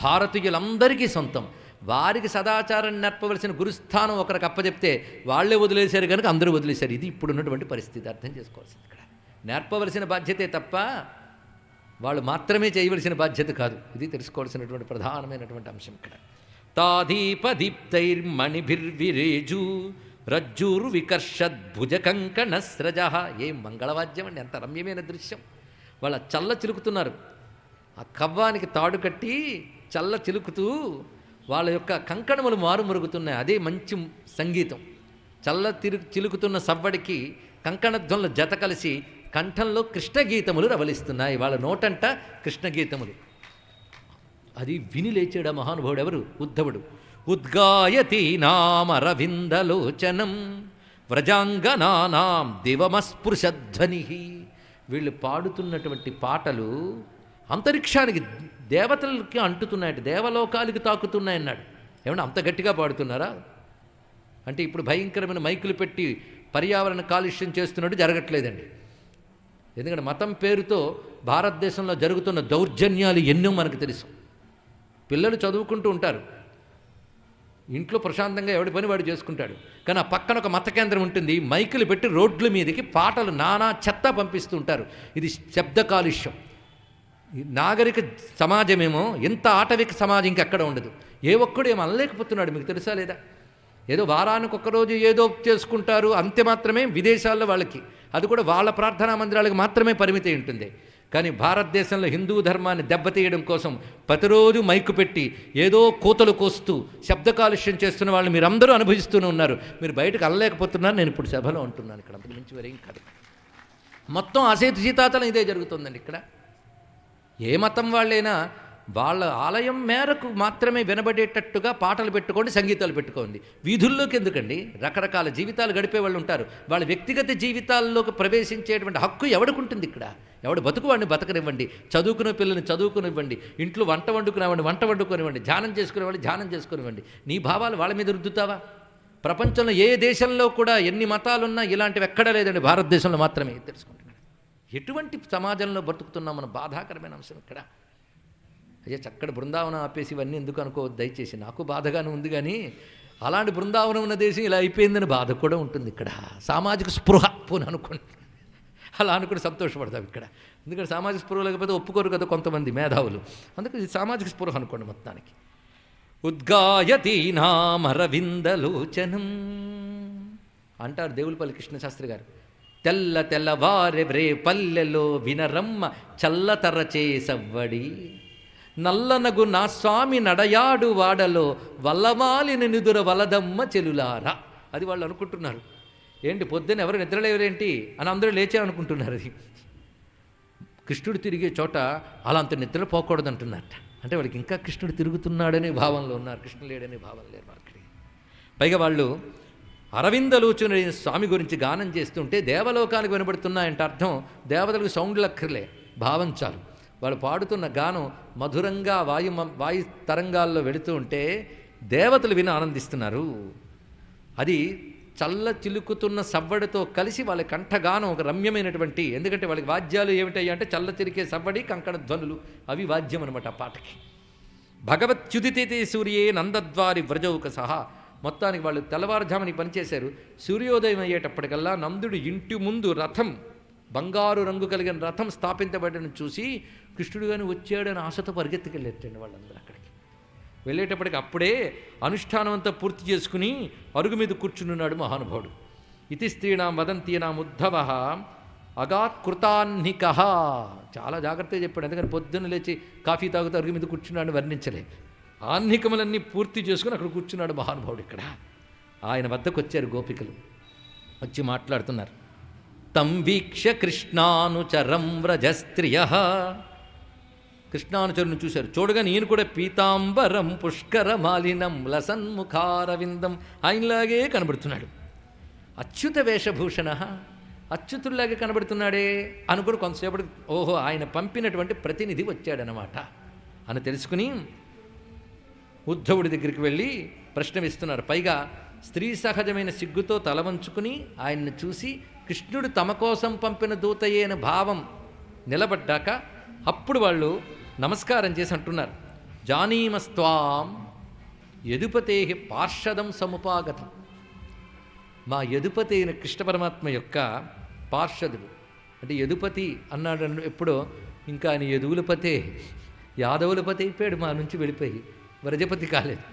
భారతీయులందరికీ సొంతం. వారికి సదాచారం నేర్పవలసిన గురుస్థానం ఒకరికి అప్పచెప్తే వాళ్ళే వదిలేశారు కనుక అందరూ వదిలేశారు. ఇది ఇప్పుడున్నటువంటి పరిస్థితి. అర్థం చేసుకోవాల్సింది. ఇక్కడ నేర్పవలసిన బాధ్యతే తప్ప వాళ్ళు మాత్రమే చేయవలసిన బాధ్యత కాదు. ఇది తెలుసుకోవాల్సినటువంటి ప్రధానమైనటువంటి అంశం. ఇక్కడ తాదీపదీప్తైర్మణిభిర్విరేజు రజ్జుర్వికర్షద్భుజకంకణస్రజ. ఏం మంగళవాద్యం అండి, ఎంత రమ్యమైన దృశ్యం. వాళ్ళ చల్ల చిలుకుతున్నారు. ఆ కవ్వానికి తాడు కట్టి చల్ల చిలుకుతూ వాళ్ళ యొక్క కంకణములు మారుమరుగుతున్నాయి. అదే మంచి సంగీతం. చల్ల చిలుకుతున్న సవ్వడికి కంకణధ్వనుల జత కలిసి కంఠంలో కృష్ణగీతములు రవలిస్తున్నాయి. వాళ్ళ నోటంట కృష్ణగీతములు. అది విని లేచాడు ఆ మహానుభావుడు. ఎవరు? ఉద్ధవుడు. ఉద్గాయతి నామరవిందలోచనం వ్రజాంగనానాం దివమస్పృశధ్వని. వీళ్ళు పాడుతున్నటువంటి పాటలు అంతరిక్షానికి, దేవతలకి అంటుతున్నాయట, దేవలోకాలకి తాకుతున్నాయన్నాడు. ఏమన్నా అంత గట్టిగా పాడుతున్నారా అంటే ఇప్పుడు భయంకరమైన మైకులు పెట్టి పర్యావరణ కాలుష్యం చేస్తున్నట్టు జరగట్లేదండి. ఎందుకంటే మతం పేరుతో భారతదేశంలో జరుగుతున్న దౌర్జన్యాలు ఎన్నో మనకు తెలుసు. పిల్లలు చదువుకుంటూ ఉంటారు, ఇంట్లో ప్రశాంతంగా ఎవడి పని వాడు చేసుకుంటాడు. కానీ ఆ పక్కన ఒక మత కేంద్రం ఉంటుంది, మైకులు పెట్టి రోడ్ల మీదకి పాటలు నానా చెత్త పంపిస్తూ ఉంటారు. ఇది శబ్ద కాలుష్యం. నాగరిక సమాజమేమో ఎంత ఆటవిక సమాజం ఇంకెక్కడ ఉండదు. ఏ ఒక్కడు ఏమో అనలేకపోతున్నాడు. మీకు తెలుసా లేదా? ఏదో వారానికి ఒక్కరోజు ఏదో చేసుకుంటారు అంతే మాత్రమే. విదేశాల్లో వాళ్ళకి అది కూడా వాళ్ళ ప్రార్థనా మందిరాలకు మాత్రమే పరిమితి ఉంటుంది. కానీ భారతదేశంలో హిందూ ధర్మాన్ని దెబ్బతీయడం కోసం ప్రతిరోజు మైకు పెట్టి ఏదో కూతలు కోస్తూ శబ్ద కాలుష్యం చేస్తున్న వాళ్ళు మీరందరూ అనుభవిస్తూనే ఉన్నారు. మీరు బయటకు అనలేకపోతున్నారు. నేను ఇప్పుడు సభలో ఉంటున్నాను. ఇక్కడ అంతకు మించి వేరేం కాదు. మొత్తం అసేతు సీతాతలం ఇదే జరుగుతుందండి. ఇక్కడ ఏ మతం వాళ్ళైనా వాళ్ళ ఆలయం మేరకు మాత్రమే వినబడేటట్టుగా పాటలు పెట్టుకోండి, సంగీతాలు పెట్టుకోండి. వీధుల్లోకి ఎందుకండి? రకరకాల జీవితాలు గడిపే వాళ్ళు ఉంటారు. వాళ్ళ వ్యక్తిగత జీవితాల్లోకి ప్రవేశించేటువంటి హక్కు ఎవడుకుంటుంది? ఇక్కడ ఎవడు బతుకు వాడిని బతకనివ్వండి, చదువుకునే పిల్లల్ని చదువుకునివ్వండి, ఇంట్లో వంట వండుకునివ్వండి, ధ్యానం చేసుకునేవాళ్ళు ధ్యానం చేసుకునివ్వండి. నీ భావాలు వాళ్ళ మీద రుద్దుతావా? ప్రపంచంలో ఏ దేశంలో కూడా ఎన్ని మతాలున్నా ఇలాంటివి ఎక్కడా లేదండి, భారతదేశంలో మాత్రమే. తెలుసుకుంటున్నాడు. ఎటువంటి సమాజంలో బతుకుతున్నాం మనం? బాధాకరమైన అంశం ఇక్కడ. అయ్యా చక్కటి బృందావనం ఆపేసి ఇవన్నీ ఎందుకు అనుకోవద్దు దయచేసి. నాకు బాధగానే ఉంది, కానీ అలాంటి బృందావనం ఉన్న దేశం ఇలా అయిపోయిందని బాధ కూడా ఉంటుంది. ఇక్కడ సామాజిక స్పృహ పోని అనుకోండి, అలా అనుకుని సంతోషపడతాం ఇక్కడ. ఎందుకంటే సామాజిక స్పృహ లేకపోతే ఒప్పుకోరు కదా కొంతమంది మేధావులు. అందుకే ఇది సామాజిక స్పృహ అనుకోండి మొత్తానికి. ఉద్గాయతి నామరవిందలోచనం అంటారు దేవులపల్లి కృష్ణశాస్త్రి గారు. తెల్ల తెల్లవారెవ్రే పల్లెలో వినరమ్మ చల్లతరచే సవ్వడి, నల్లనగు నా స్వామి నడయాడు వాడలో వల్లమాలిన నిదుర వలదమ్మ చెలులారా. అది వాళ్ళు అనుకుంటున్నారు. ఏంటి పొద్దున్న ఎవరు నిద్రలేవరేంటి అని అందరూ లేచారనుకుంటున్నారు. అది కృష్ణుడు తిరిగే చోట అలా అంత నిద్రపోకూడదు అంటున్నారట. అంటే వాళ్ళకి ఇంకా కృష్ణుడు తిరుగుతున్నాడనే భావంలో ఉన్నారు, కృష్ణుడు లేడనే భావం లేరు వాళ్ళకి. పైగా వాళ్ళు అరవిందలోచన స్వామి గురించి గానం చేస్తుంటే దేవలోకానికి వినబడుతున్నాయంటే అర్థం దేవతలకు సౌండ్లు అక్కర్లే, భావం చాలు. వాళ్ళు పాడుతున్న గానం మధురంగా వాయు తరంగాల్లో వెళుతూ ఉంటే దేవతలు విని ఆనందిస్తున్నారు. అది చల్ల చిలుకుతున్న సవ్వడితో కలిసి వాళ్ళ కంఠగానం ఒక రమ్యమైనటువంటి, ఎందుకంటే వాళ్ళకి వాద్యాలు ఏమిటయ్యా అంటే చల్ల చిరికే సవ్వడి, కంకణ ధ్వనులు, అవి వాద్యం అనమాట ఆ పాటకి. భగవత్యుదితే సూర్యే నందద్వారి వ్రజౌక సహా. మొత్తానికి వాళ్ళు తెల్లవారుజామని పనిచేశారు. సూర్యోదయం అయ్యేటప్పటికల్లా నందుడు ఇంటి ముందు రథం, బంగారు రంగు కలిగిన రథం స్థాపించబడిన చూసి కృష్ణుడు కానీ వచ్చాడని ఆశతో పరిగెత్తుకెళ్ళేటండి వాళ్ళందరూ అక్కడికి. వెళ్ళేటప్పటికి అప్పుడే అనుష్ఠానం అంతా పూర్తి చేసుకుని అరుగు మీద కూర్చున్నాడు మహానుభావుడు. ఇతి స్త్రీణాం వదంతీనాం ఉద్ధవ అగాత్కృతాన్నిక. చాలా జాగ్రత్తగా చెప్పాడు, ఎందుకని పొద్దున్న లేచి కాఫీ తాగుతూ అరుగు మీద కూర్చున్నాడు వర్ణించలే. ఆహ్నికములన్నీ పూర్తి చేసుకుని అక్కడ కూర్చున్నాడు మహానుభావుడు. ఇక్కడ ఆయన వద్దకు వచ్చారు గోపికలు, వచ్చి మాట్లాడుతున్నారు. తం వీక్ష కృష్ణానుచరం వ్రజస్త్రియ. కృష్ణానుచరుని చూశారు. చూడగా ఈయన కూడా పీతాంబరం పుష్కర మాలినం లసన్ముఖారవిందం, ఆయనలాగే కనబడుతున్నాడు. అచ్యుత వేషభూషణ, అచ్యుతుల్లాగే కనబడుతున్నాడే అనుకుని కొంతసేపటి ఓహో ఆయన పంపినటువంటి ప్రతినిధి వచ్చాడనమాట అని తెలుసుకుని ఉద్ధవుడి దగ్గరికి వెళ్ళి ప్రశ్న వేస్తున్నారు. పైగా స్త్రీ సహజమైన సిగ్గుతో తల వంచుకుని ఆయన్ని చూసి కృష్ణుడు తమ కోసం పంపిన దూతయే అనే భావం నిలబడ్డాక అప్పుడు వాళ్ళు నమస్కారం చేసి అంటున్నారు, జానీమస్త్వాం యదుపతే పార్షదం సముపాగతం. మా యదుపతి అయిన కృష్ణ పరమాత్మ యొక్క పార్షదుడు అంటే యదుపతి అన్నాడు ఎప్పుడో, ఇంకా ఆయన యదువులపతే యాదవులపతి అయిపోయాడు, మా నుంచి వెళ్ళిపోయి వ్రజపతి కాలేదు.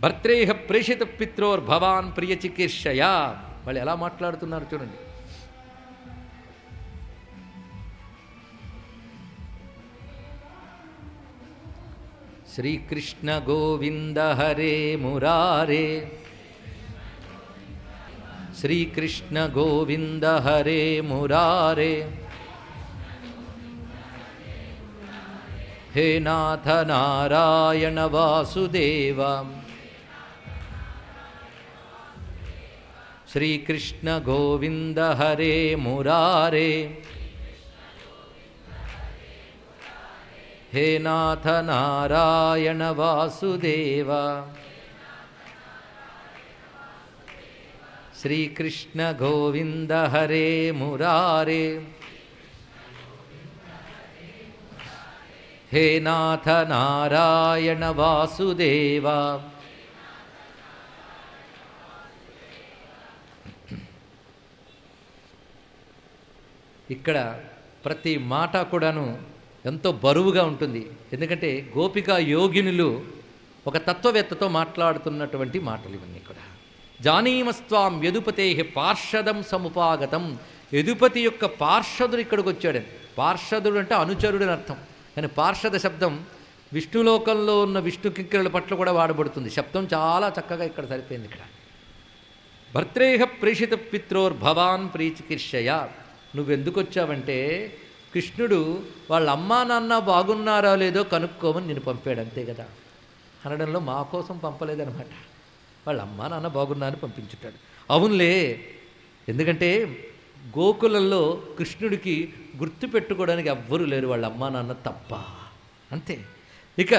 భర్త్రేహ ప్రేషిత పిత్రోర్ భవాన్ ప్రియ చికిత్సయా. వాళ్ళు ఎలా మాట్లాడుతున్నారు చూడండి. శ్రీకృష్ణ గోవింద హరే మురారే, శ్రీకృష్ణ గోవింద హరే మురారే, హే నాథ నారాయణ వాసుదేవ, శ్రీకృష్ణ గోవింద హరే మురారే, హే నాథ నారాయణ వాసుదేవ, శ్రీకృష్ణ గోవింద హరే మురారే, హే నాథ నారాయణ వాసుదేవ. ఇక్కడ ప్రతి మాట కూడాను ఎంతో బరువుగా ఉంటుంది. ఎందుకంటే గోపికా యోగినులు ఒక తత్వవేత్తతో మాట్లాడుతున్నటువంటి మాటలు ఇవన్నీ కూడా. జానీమస్త్వాం యదుపతే పార్షదం సముపాగతం. యదుపతి యొక్క పార్షదుడు ఇక్కడికి వచ్చాడని. పార్షదుడు అంటే అనుచరుడు అని అర్థం. కానీ పార్షద శబ్దం విష్ణులోకంలో ఉన్న విష్ణు కింకరుల పట్ల కూడా వాడబడుతుంది. శబ్దం చాలా చక్కగా ఇక్కడ సరిపోయింది. ఇక్కడ భర్త్రేహ ప్రేషిత పిత్రోర్ భవాన్ ప్రీచికిర్షయ. నువ్వెందుకు వచ్చావంటే కృష్ణుడు వాళ్ళ అమ్మా నాన్న బాగున్నారా లేదో కనుక్కోమని నేను పంపాడు, అంతే కదా అనడంలో మా కోసం పంపలేదనమాట. వాళ్ళ అమ్మా నాన్న బాగున్నారని పంపించుంటాడు. అవునులే, ఎందుకంటే గోకులంలో కృష్ణుడికి గుర్తు పెట్టుకోవడానికి ఎవ్వరూ లేరు, వాళ్ళ అమ్మా నాన్న తప్ప, అంతే. ఇక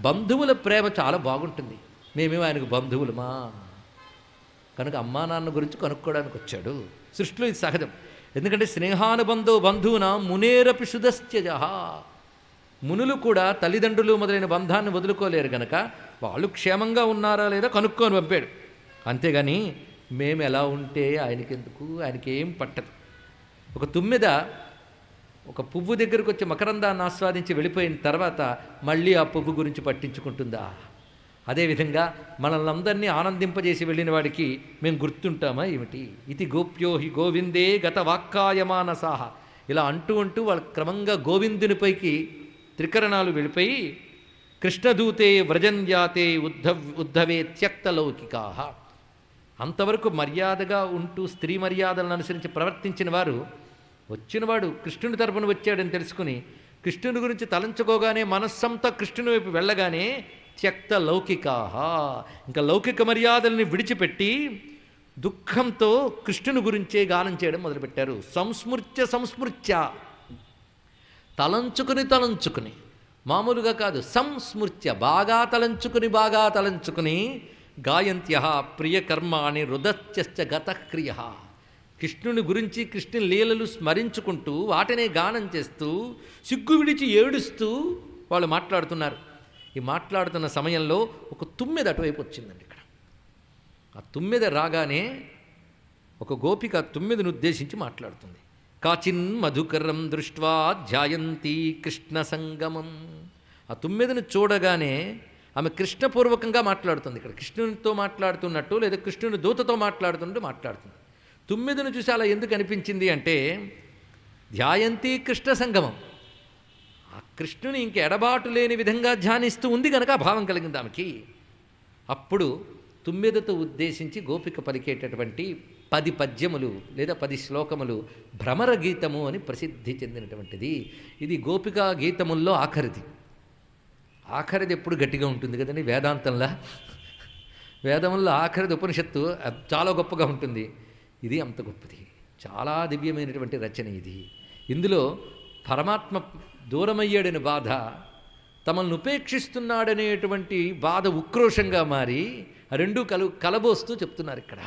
బంధువుల ప్రేమ చాలా బాగుంటుంది. మేమేమో ఆయనకు బంధువులమా, కనుక అమ్మా నాన్న గురించి కనుక్కోవడానికి వచ్చాడు. సృష్టిలో ఇది సహజం. ఎందుకంటే స్నేహానుబంధో బంధువున మునేరపి సుదస్త్యజ. మునులు కూడా తల్లిదండ్రులు మొదలైన బంధాన్ని వదులుకోలేరు కనుక వాళ్ళు క్షేమంగా ఉన్నారా లేదా కనుక్కొని పంపాడు. అంతేగాని మేము ఎలా ఉంటే ఆయనకెందుకు, ఆయనకి ఏం పట్టదు. ఒక తుమ్మెద ఒక పువ్వు దగ్గరకు వచ్చి మకరందాన్ని ఆస్వాదించి వెళ్ళిపోయిన తర్వాత మళ్ళీ ఆ పువ్వు గురించి పట్టించుకుంటుందా? అదేవిధంగా మనల్ని అందరినీ ఆనందింపజేసి వెళ్ళిన వాడికి మేము గుర్తుంటామా ఏమిటి? ఇది గోప్యో హి గోవిందే గత వాక్కాయమానసాహ. ఇలా అంటూ అంటూ వాళ్ళు క్రమంగా గోవిందునిపైకి త్రికరణాలు వెళ్ళిపోయి కృష్ణదూతే వ్రజన్యాతే ఉద్ధవే త్యక్తలౌకికా. అంతవరకు మర్యాదగా ఉంటూ స్త్రీ మర్యాదలను అనుసరించి ప్రవర్తించిన వారు వచ్చినవాడు కృష్ణుని తరపున వచ్చాడని తెలుసుకుని కృష్ణుని గురించి తలంచుకోగానే మనస్సంతా కృష్ణుని వైపు వెళ్ళగానే త్యక్త లౌకికా, ఇంకా లౌకిక మర్యాదల్ని విడిచిపెట్టి దుఃఖంతో కృష్ణుని గురించే గానం చేయడం మొదలుపెట్టారు. సంస్మృత్య తలంచుకుని మామూలుగా కాదు, సంస్మృత్య బాగా తలంచుకుని గాయంత్య ప్రియకర్మాణి రుదత్యశ్చ గతక్రియ. కృష్ణుని గురించి కృష్ణుని లీలలు స్మరించుకుంటూ వాటినే గానం చేస్తూ సిగ్గు విడిచి ఏడుస్తూ వాళ్ళు మాట్లాడుతున్నారు. ఈ మాట్లాడుతున్న సమయంలో ఒక తుమ్మెద అటువైపు వచ్చిందండి. ఇక్కడ ఆ తుమ్మెద రాగానే ఒక గోపిక ఆ తుమ్మెదను ఉద్దేశించి మాట్లాడుతుంది. కాచిన్ మధుకరం దృష్ట్వా ధ్యాయంతి కృష్ణ సంగమం. ఆ తుమ్మెదను చూడగానే ఆమె కృష్ణపూర్వకంగా మాట్లాడుతుంది. ఇక్కడ కృష్ణునితో మాట్లాడుతున్నట్టు లేదా కృష్ణుని దూతతో మాట్లాడుతున్నట్టు మాట్లాడుతుంది. తుమ్మెదను చూసి అలా ఎందుకు అనిపించింది అంటే ధ్యాయంతి కృష్ణ సంగమం. ఆ కృష్ణుని ఇంక ఎడబాటు లేని విధంగా ధ్యానిస్తూ ఉంది కనుక ఆ భావం కలిగింది ఆమెకి. అప్పుడు తుమ్మెదతో ఉద్దేశించి గోపిక పలికేటటువంటి 10 పద్యములు లేదా 10 శ్లోకములు భ్రమర గీతము అని ప్రసిద్ధి చెందినటువంటిది. ఇది గోపికా గీతముల్లో ఆఖరిది. ఆఖరిది ఎప్పుడు గట్టిగా ఉంటుంది కదండి వేదాంతంలా. వేదముల్లో ఆఖరిది ఉపనిషత్తు చాలా గొప్పగా ఉంటుంది. ఇది అంత గొప్పది, చాలా దివ్యమైనటువంటి రచన ఇది. ఇందులో పరమాత్మ దూరమయ్యాడని బాధ, తమల్ని ఉపేక్షిస్తున్నాడనేటువంటి బాధ ఉక్రోషంగా మారి రెండు కలబోస్తూ చెప్తున్నారు ఇక్కడ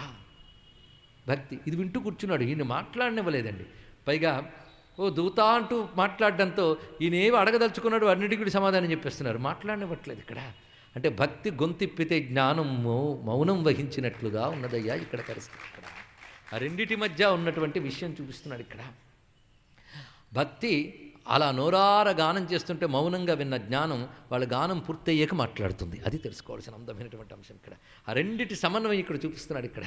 భక్తి. ఇది వింటూ కూర్చున్నాడు. ఈయన మాట్లాడనివ్వలేదండి. పైగా ఓ దూత అంటూ మాట్లాడడంతో ఈయన ఏవి అడగదలుచుకున్నాడు అన్నిటికీ సమాధానం చెప్పేస్తున్నారు. మాట్లాడనివ్వట్లేదు ఇక్కడ. అంటే భక్తి గొంతిప్పితే జ్ఞానం మౌనం వహించినట్లుగా ఉన్నదయ్యా ఇక్కడ పరిస్థితి. ఇక్కడ ఆ రెండిటి మధ్య ఉన్నటువంటి విషయం చూపిస్తున్నాడు ఇక్కడ. భక్తి అలా నోరార గానం చేస్తుంటే మౌనంగా విన్న జ్ఞానం వాళ్ళ గానం పూర్తయ్యాక మాట్లాడుతుంది. అది తెలుసుకోవాల్సిన అందమైనటువంటి అంశం ఇక్కడ. ఆ రెండిటి సమన్వయం ఇక్కడ చూపిస్తున్నాడు ఇక్కడ.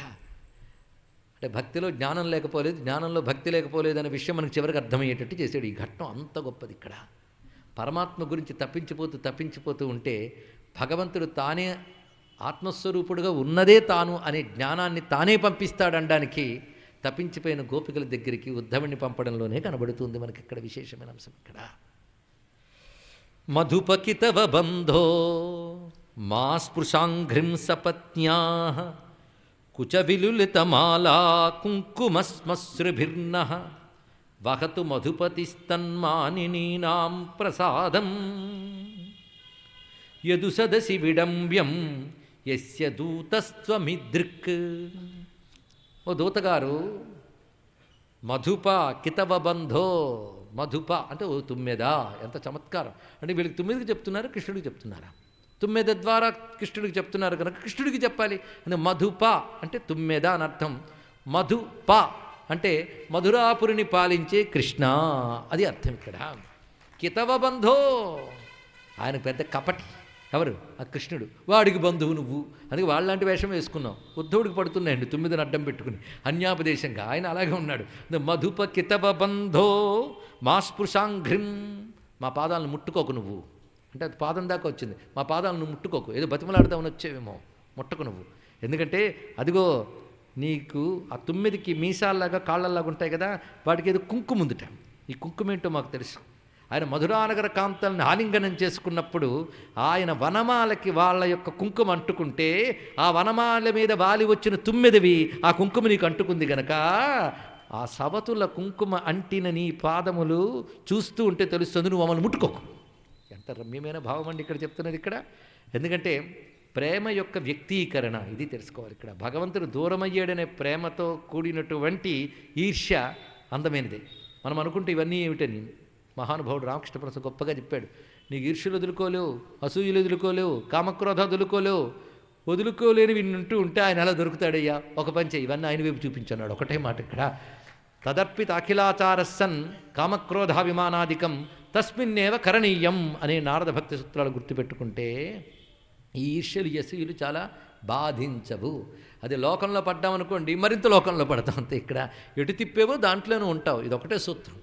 అంటే భక్తిలో జ్ఞానం లేకపోలేదు, జ్ఞానంలో భక్తి లేకపోలేదు అనే విషయం మనకు చివరికి అర్థమయ్యేటట్టు చేశాడు. ఈ ఘట్టం అంత గొప్పది ఇక్కడ. పరమాత్మ గురించి తప్పించిపోతూ ఉంటే భగవంతుడు తానే ఆత్మస్వరూపుడుగా ఉన్నదే తాను అనే జ్ఞానాన్ని తానే పంపిస్తాడనడానికి తప్పించిపోయిన గోపికల దగ్గరికి ఉద్ధవుణ్ణి పంపడంలోనే కనబడుతుంది మనకి ఇక్కడ విశేషమైన అంశం. ఇక్కడ మధుపకితవ బంధో మా స్పృశాంఘ్రిం సపత్న్యా కుచవిలులితమాలా కుంకుమస్మశ్రుభిర్నః వహతు మధుపతిస్తన్మానినీనాం ప్రసాదం యదు సదసి విడంబ్యం యస్య దూతస్త్వమిదృక్. ఓ దూతగారు, మధుప కితవబంధో, మధుప అంటే ఓ తుమ్మెద. ఎంత చమత్కారం అంటే వీళ్ళకి తుమ్మెదకి చెప్తున్నారు, కృష్ణుడికి చెప్తున్నారా? తుమ్మెద ద్వారా కృష్ణుడికి చెప్తున్నారు కనుక కృష్ణుడికి చెప్పాలి. అంటే మధుప అంటే తుమ్మెద అని అర్థం. మధుప అంటే మధురాపురిని పాలించే కృష్ణ, అది అర్థం ఇక్కడ. కితవబంధో, ఆయన పెద్ద కపటి. ఎవరు? ఆ కృష్ణుడు. వాడికి బంధువు నువ్వు. అందుకే వాళ్ళలాంటి వేషం వేసుకున్నావు. ఉద్ధవుడికి పడుతున్నాయండి 9 అడ్డం పెట్టుకుని అన్యాపదేశంగా. ఆయన అలాగే ఉన్నాడు. మధుప కితవ బంధో మా స్పృశాంఘ్రిం, మా పాదాలను ముట్టుకోకు నువ్వు. అంటే అది పాదం దాకా వచ్చింది. మా పాదాలను ముట్టుకోకు. ఏదో బతిమలాడదామని వచ్చేవేమో, ముట్టకు నువ్వు. ఎందుకంటే అదిగో నీకు ఆ 9కి మీసాల్లాగా కాళ్ళల్లాగా ఉంటాయి కదా, వాటికి ఏదో కుంకుమ ఉందిట. ఈ కుంకుమేంటో మాకు తెలుసు. ఆయన మధురానగర కాంతల్ని ఆలింగనం చేసుకున్నప్పుడు ఆయన వనమాలకి వాళ్ళ యొక్క కుంకుమ అంటుకుంటే ఆ వనమాల మీద వాలి వచ్చిన తుమ్మెదవి ఆ కుంకుమ నీకు అంటుకుంది గనక ఆ సవతుల కుంకుమ అంటిన నీ పాదములు చూస్తూ ఉంటే తెలుస్తుంది నువ్వు మమ్మల్ని ముట్టుకోకు. ఎంత రమ్యమైన భావం అండి ఇక్కడ చెప్తున్నది ఇక్కడ. ఎందుకంటే ప్రేమ యొక్క వ్యక్తీకరణ ఇది తెలుసుకోవాలి ఇక్కడ. భగవంతుడు దూరమయ్యాడనే ప్రేమతో కూడినటువంటి ఈర్ష్య అందమైనదే. మనం అనుకుంటే ఇవన్నీ ఏమిటని మహానుభావుడు రామకృష్ణ పరమహంస గొప్పగా చెప్పాడు. నీకు ఈర్ష్యలు వదులుకోలేవు, అసూయలు వదులుకోలేవు, కామక్రోధ వదులుకోలేని వింటూ ఉంటే ఆయన ఎలా దొరుకుతాడయ్యా? ఒక పంచే ఇవన్నీ ఆయన వైపు చూపించున్నాడు. ఒకటే మాట ఇక్కడ. తదర్పిత అఖిలాచారస్సన్ కామక్రోధాభిమానాదికం తస్మిన్నేవ కరణీయం అనే నారద భక్తి సూత్రాలు గుర్తుపెట్టుకుంటే ఈ ఈర్ష్యలు అసూయలు చాలా బాధించవు. అది లోకంలో పడ్డామనుకోండి మరింత లోకంలో పడతాం అంతే. ఇక్కడ ఎటు తిప్పేవో దాంట్లోనూ ఉంటావు. ఇది ఒకటే సూత్రం.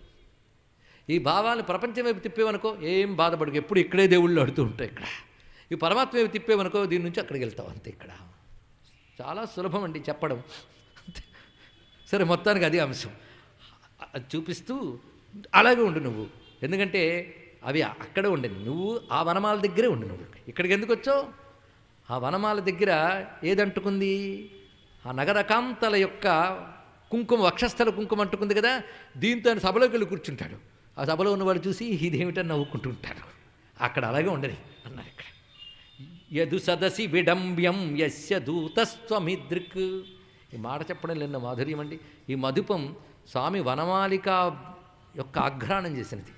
ఈ భావాన్ని ప్రపంచం వైపు తిప్పేవనుకో ఏం బాధపడకు, ఎప్పుడు ఇక్కడే దేవుళ్ళు ఆడుతూ ఉంటాయి. ఇక్కడ ఈ పరమాత్మ వైపు తిప్పేవనుకో దీని నుంచి అక్కడికి వెళ్తావు అంతే. ఇక్కడ చాలా సులభం అండి చెప్పడం. సరే, మొత్తానికి అది అంశం అది చూపిస్తూ అలాగే ఉండు నువ్వు. ఎందుకంటే అవి అక్కడే ఉండేది, నువ్వు ఆ వనమాల దగ్గరే ఉండు. నువ్వు ఇక్కడికి ఎందుకు వచ్చావు? ఆ వనమాల దగ్గర ఏదంటుకుంది? ఆ నగరకాంతల యొక్క కుంకుమ, వక్షస్థల కుంకుమ అంటుకుంది కదా. దీంతో ఆయన సభలోకి వెళ్ళి కూర్చుంటాడు. ఆ సభలో ఉన్నవాడు చూసి ఇదేమిటని నవ్వుకుంటూ ఉంటాడు. అక్కడ అలాగే ఉండదు అన్నారు. ఇక్కడ యదు సదసి విడంబ్యం యస్య దూతస్త్వమిదృక్. ఈ మాట చెప్పడం లేని మాధుర్యం అండి. ఈ మధుపం స్వామి వనమాలిక యొక్క ఆఘ్రాణం చేసినది.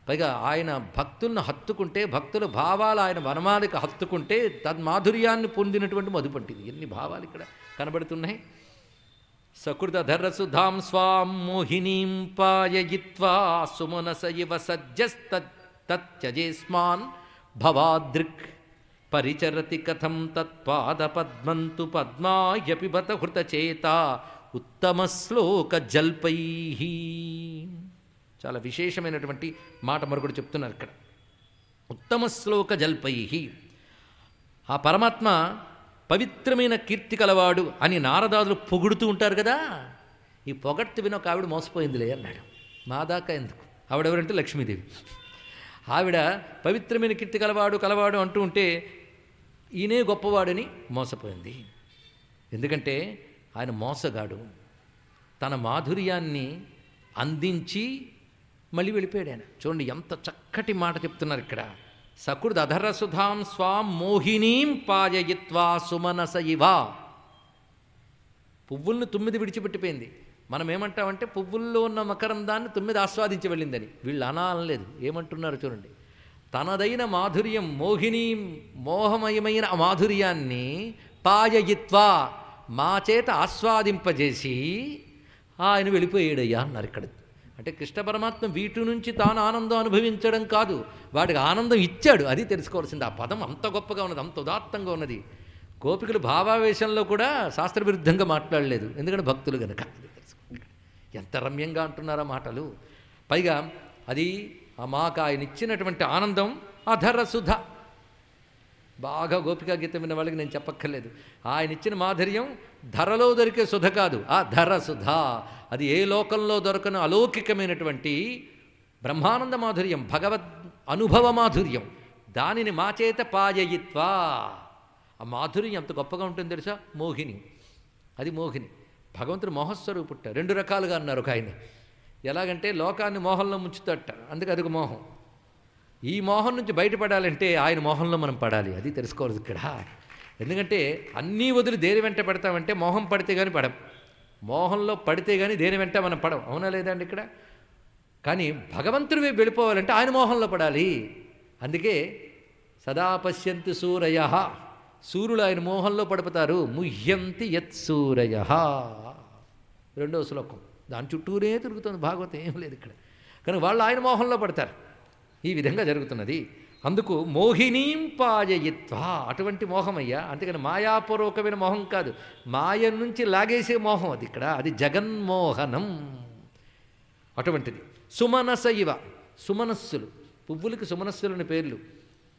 పైగా ఆయన భక్తులను హత్తుకుంటే, భక్తుల భావాలు ఆయన వనమాలిక హత్తుకుంటే తన్మాధుర్యాన్ని పొందినటువంటి మధుపంటిది. ఎన్ని భావాలు ఇక్కడ కనబడుతున్నాయి. సకృతధరసుధాం స్వాం మోహినీం పాయయిత్వా సుమనస ఇవ సజ్జస్తత్యజేస్మాన్ భవాదృక్ పరిచరతి కథం తత్పాదపద్మంతు పద్మాయపి బత హృతచేత ఉత్తమ శ్లోక జల్పై. చాలా విశేషమైనటువంటి మాట మరొకటి చెప్తున్నారు ఇక్కడ. ఉత్తమ శ్లోక జల్పై. ఆ పరమాత్మ పవిత్రమైన కీర్తి కలవాడు అని నారదాదులు పొగుడుతూ ఉంటారు కదా. ఈ పొగట్టు విని ఒక ఆవిడ మోసపోయిందిలే అన్నాడు. మా దాకా ఎందుకు, ఆవిడెవరంటే లక్ష్మీదేవి. ఆవిడ పవిత్రమైన కీర్తి కలవాడు అంటూ ఉంటే ఈయనే గొప్పవాడని మోసపోయింది. ఎందుకంటే ఆయన మోసగాడు. తన మాధుర్యాన్ని అందించి మళ్ళీ వెళ్ళిపోయాడు ఆయన. చూడండి ఎంత చక్కటి మాట చెప్తున్నారు ఇక్కడ. సకృద్ అధరసుధాం స్వాం మోహినీం పాయయిత్వా సుమనస ఇవా. పువ్వులను 9 విడిచిపెట్టిపోయింది. మనం ఏమంటామంటే పువ్వుల్లో ఉన్న మకరందాన్ని 9 ఆస్వాదించి వెళ్ళిందని. వీళ్ళు అనాలలేదు. ఏమంటున్నారు చూడండి. తనదైన మాధుర్యం, మోహిని మోహమయమైన మాధుర్యాన్ని పాయయిత్వా మా చేత ఆస్వాదింపజేసి ఆయన వెళ్ళిపోయాడయ్యా అన్నారు ఇక్కడ. అంటే కృష్ణ పరమాత్మ వీటి నుంచి తాను ఆనందం అనుభవించడం కాదు, వాడికి ఆనందం ఇచ్చాడు. అది తెలుసుకోవాల్సింది. ఆ పదం అంత గొప్పగా ఉన్నది, అంత ఉదాత్తంగా ఉన్నది. గోపికలు భావావేశంలో కూడా శాస్త్రవిరుద్ధంగా మాట్లాడలేదు, ఎందుకంటే భక్తులు గనక. ఎంత రమ్యంగా అంటున్నారా మాటలు. పైగా అది మాకు ఆయన ఇచ్చినటువంటి ఆనందం అధరసుధ. బాగా గోపికా గీతం విన్న వాళ్ళకి నేను చెప్పక్కర్లేదు. ఆయన ఇచ్చిన మాధుర్యం ధరలో దొరికే సుధ కాదు, ఆ ధరసుధ. అది ఏ లోకంలో దొరకని అలౌకికమైనటువంటి బ్రహ్మానంద మాధుర్యం, భగవద్ అనుభవ మాధుర్యం. దానిని మా చేత పాయయిత్వా. ఆ మాధుర్యం ఎంత గొప్పగా ఉంటుంది తెలుసా. మోహిని, అది మోహిని. భగవంతుడు మోహస్వరూపుట్ట. 2 రకాలుగా అన్నారు ఒక ఆయన. ఎలాగంటే లోకాన్ని మోహంలో ముంచుతట, అందుకే అదొక మోహం. ఈ మోహం నుంచి బయటపడాలంటే ఆయన మోహంలో మనం పడాలి. అది తెలుసుకోవాలి ఇక్కడ. ఎందుకంటే అన్నీ వదిలి దేని వెంట పడతామంటే మోహం పడితే కానీ పడం, మోహంలో పడితే కానీ దేని వెంట మనం పడం. అవునా లేదండి ఇక్కడ. కానీ భగవంతుడి వైపు వెళ్ళిపోవాలంటే ఆయన మోహంలో పడాలి. అందుకే సదా పశ్యంతి సూరయ, సూర్యులు ఆయన మోహంలో పడిపోతారు. ముహ్యంతి యత్ సూరయ, 2వ శ్లోకం. దాని చుట్టూరే తిరుగుతుంది భాగవతం, ఏం లేదు ఇక్కడ. కానీ వాళ్ళు ఆయన మోహంలో పడతారు. ఈ విధంగా జరుగుతున్నది. అందుకు మోహినీం పాయయిత్వా, అటువంటి మోహమయ్యా. అంతేకాని మాయాపూర్వకమైన మోహం కాదు, మాయ నుంచి లాగేసే మోహం అది ఇక్కడ. అది జగన్మోహనం అటువంటిది. సుమనస ఇవ, సుమనస్సులు. పువ్వులకి సుమనస్సులని పేర్లు.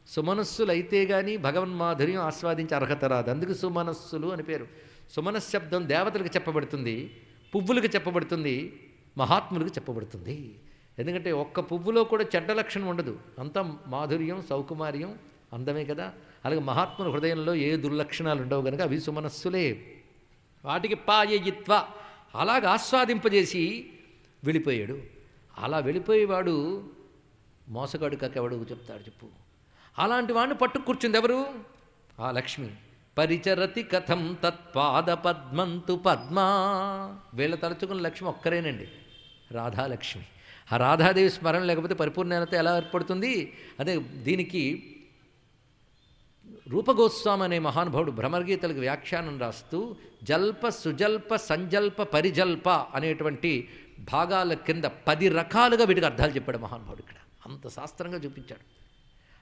సుమనస్సులు అయితే కానీ భగవన్మాధుర్యం ఆస్వాదించే అర్హత రాదు. అందుకు సుమనస్సులు అని పేరు. సుమనశబ్దం దేవతలకు చెప్పబడుతుంది, పువ్వులకు చెప్పబడుతుంది, మహాత్ములకు చెప్పబడుతుంది. ఎందుకంటే ఒక్క పువ్వులో కూడా చెడ్డ లక్షణం ఉండదు, అంతా మాధుర్యం, సౌకుమార్యం, అందమే కదా. అలాగే మహాత్ముల హృదయంలో ఏ దుర్లక్షణాలు ఉండవు కనుక అవి సుమనస్సులే. వాటికి పాయయిత్వ, అలాగ ఆస్వాదింపజేసి వెళ్ళిపోయాడు. అలా వెళ్ళిపోయేవాడు మోసగాడు కాకెవడు చెప్తాడు చెప్పు. అలాంటి వాడిని పట్టు కూర్చుంది ఎవరు? ఆ లక్ష్మి. పరిచరతి కథం తత్పాద పద్మంతు పద్మా. వీళ్ళ తలుచుకున్న లక్ష్మి ఒక్కరేనండి, రాధాలక్ష్మి. ఆ రాధాదేవి స్మరణ లేకపోతే పరిపూర్ణత ఎలా ఏర్పడుతుంది? అదే దీనికి రూపగోస్వామి అనే మహానుభావుడు భ్రమరగీతలకు వ్యాఖ్యానం రాస్తూ జల్ప, సుజల్ప, సంజల్ప, పరిజల్ప అనేటువంటి భాగాల కింద 10 రకాలుగా వీటికి అర్థాలు చెప్పాడు మహానుభావుడు ఇక్కడ. అంత శాస్త్రంగా చూపించాడు.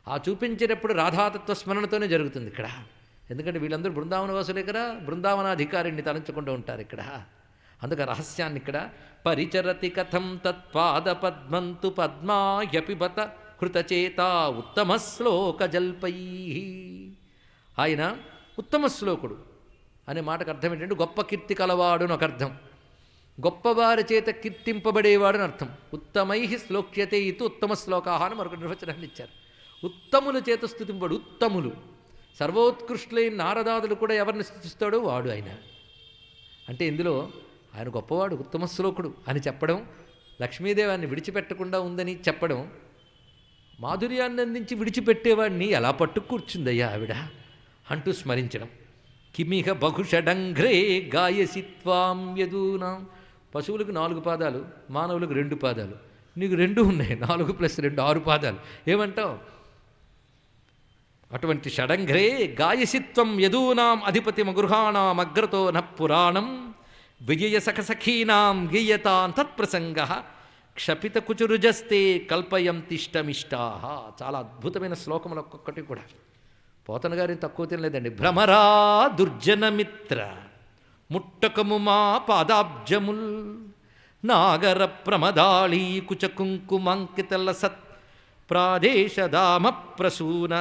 ఆ చూపించేటప్పుడు రాధాతత్వ స్మరణతోనే జరుగుతుంది ఇక్కడ. ఎందుకంటే వీళ్ళందరూ బృందావన వాసులే కదా, బృందావనాధికారిని తలంచుకుంటూ ఉంటారు ఇక్కడ. అందుకే రహస్యాన్ని ఇక్కడ పరిచరతి కథం తత్పాద పద్మంతు పద్మాయపి బత హృతచేత ఉత్తమ శ్లోక జల్పై. ఆయన ఉత్తమ శ్లోకుడు అనే మాటకు అర్థం ఏంటంటే గొప్ప కీర్తి కలవాడు అని ఒక అర్థం, గొప్పవారి చేత కీర్తింపబడేవాడు అని అర్థం. ఉత్తమై శ్లోక్యతే ఇతు ఉత్తమ శ్లోకాహ అని మరొక నిర్వచనాన్ని ఇచ్చారు. ఉత్తముల చేత స్తుతింపడు. ఉత్తములు, సర్వోత్కృష్టులైన నారదాదులు కూడా ఎవరిని స్తుతిస్తాడో వాడు ఆయన. అంటే ఇందులో ఆయన గొప్పవాడు, ఉత్తమ శ్లోకుడు అని చెప్పడం, లక్ష్మీదేవాన్ని విడిచిపెట్టకుండా ఉందని చెప్పడం, మాధుర్యాన్ని అందించి విడిచిపెట్టేవాడిని ఎలా పట్టు కూర్చుందయ్యా ఆవిడ. అంటూ స్మరించడం. కిమిహ బహుషడంఘ్రే గాయసి త్వాం యదూనాం. పశువులకు 4 పాదాలు, మానవులకు 2 పాదాలు. నీకు 2 ఉన్నాయి, 4 + 2 6 పాదాలు. ఏమంటావు? అటువంటి షడంఘ్రే గాయసిత్వం యదూనాం అధిపతి మగృహాణం అగ్రతో న పురాణం విజయ సఖసఖీనాం గీయతాం తత్ప్రసంగ క్షపిత కుచురుజస్తే కల్పయంతిష్టమిష్టా. చాలా అద్భుతమైన శ్లోకములు ఒక్కొక్కటి కూడా. పోతన గారిని తక్కువ తినలేదండి. భ్రమరా దుర్జనమిత్ర ముట్టకము మా పాదాబ్జముల్ నాగర ప్రమదాళీ కుచకుంకుమంకితల సత్ ప్రాదేశదామ ప్రసూన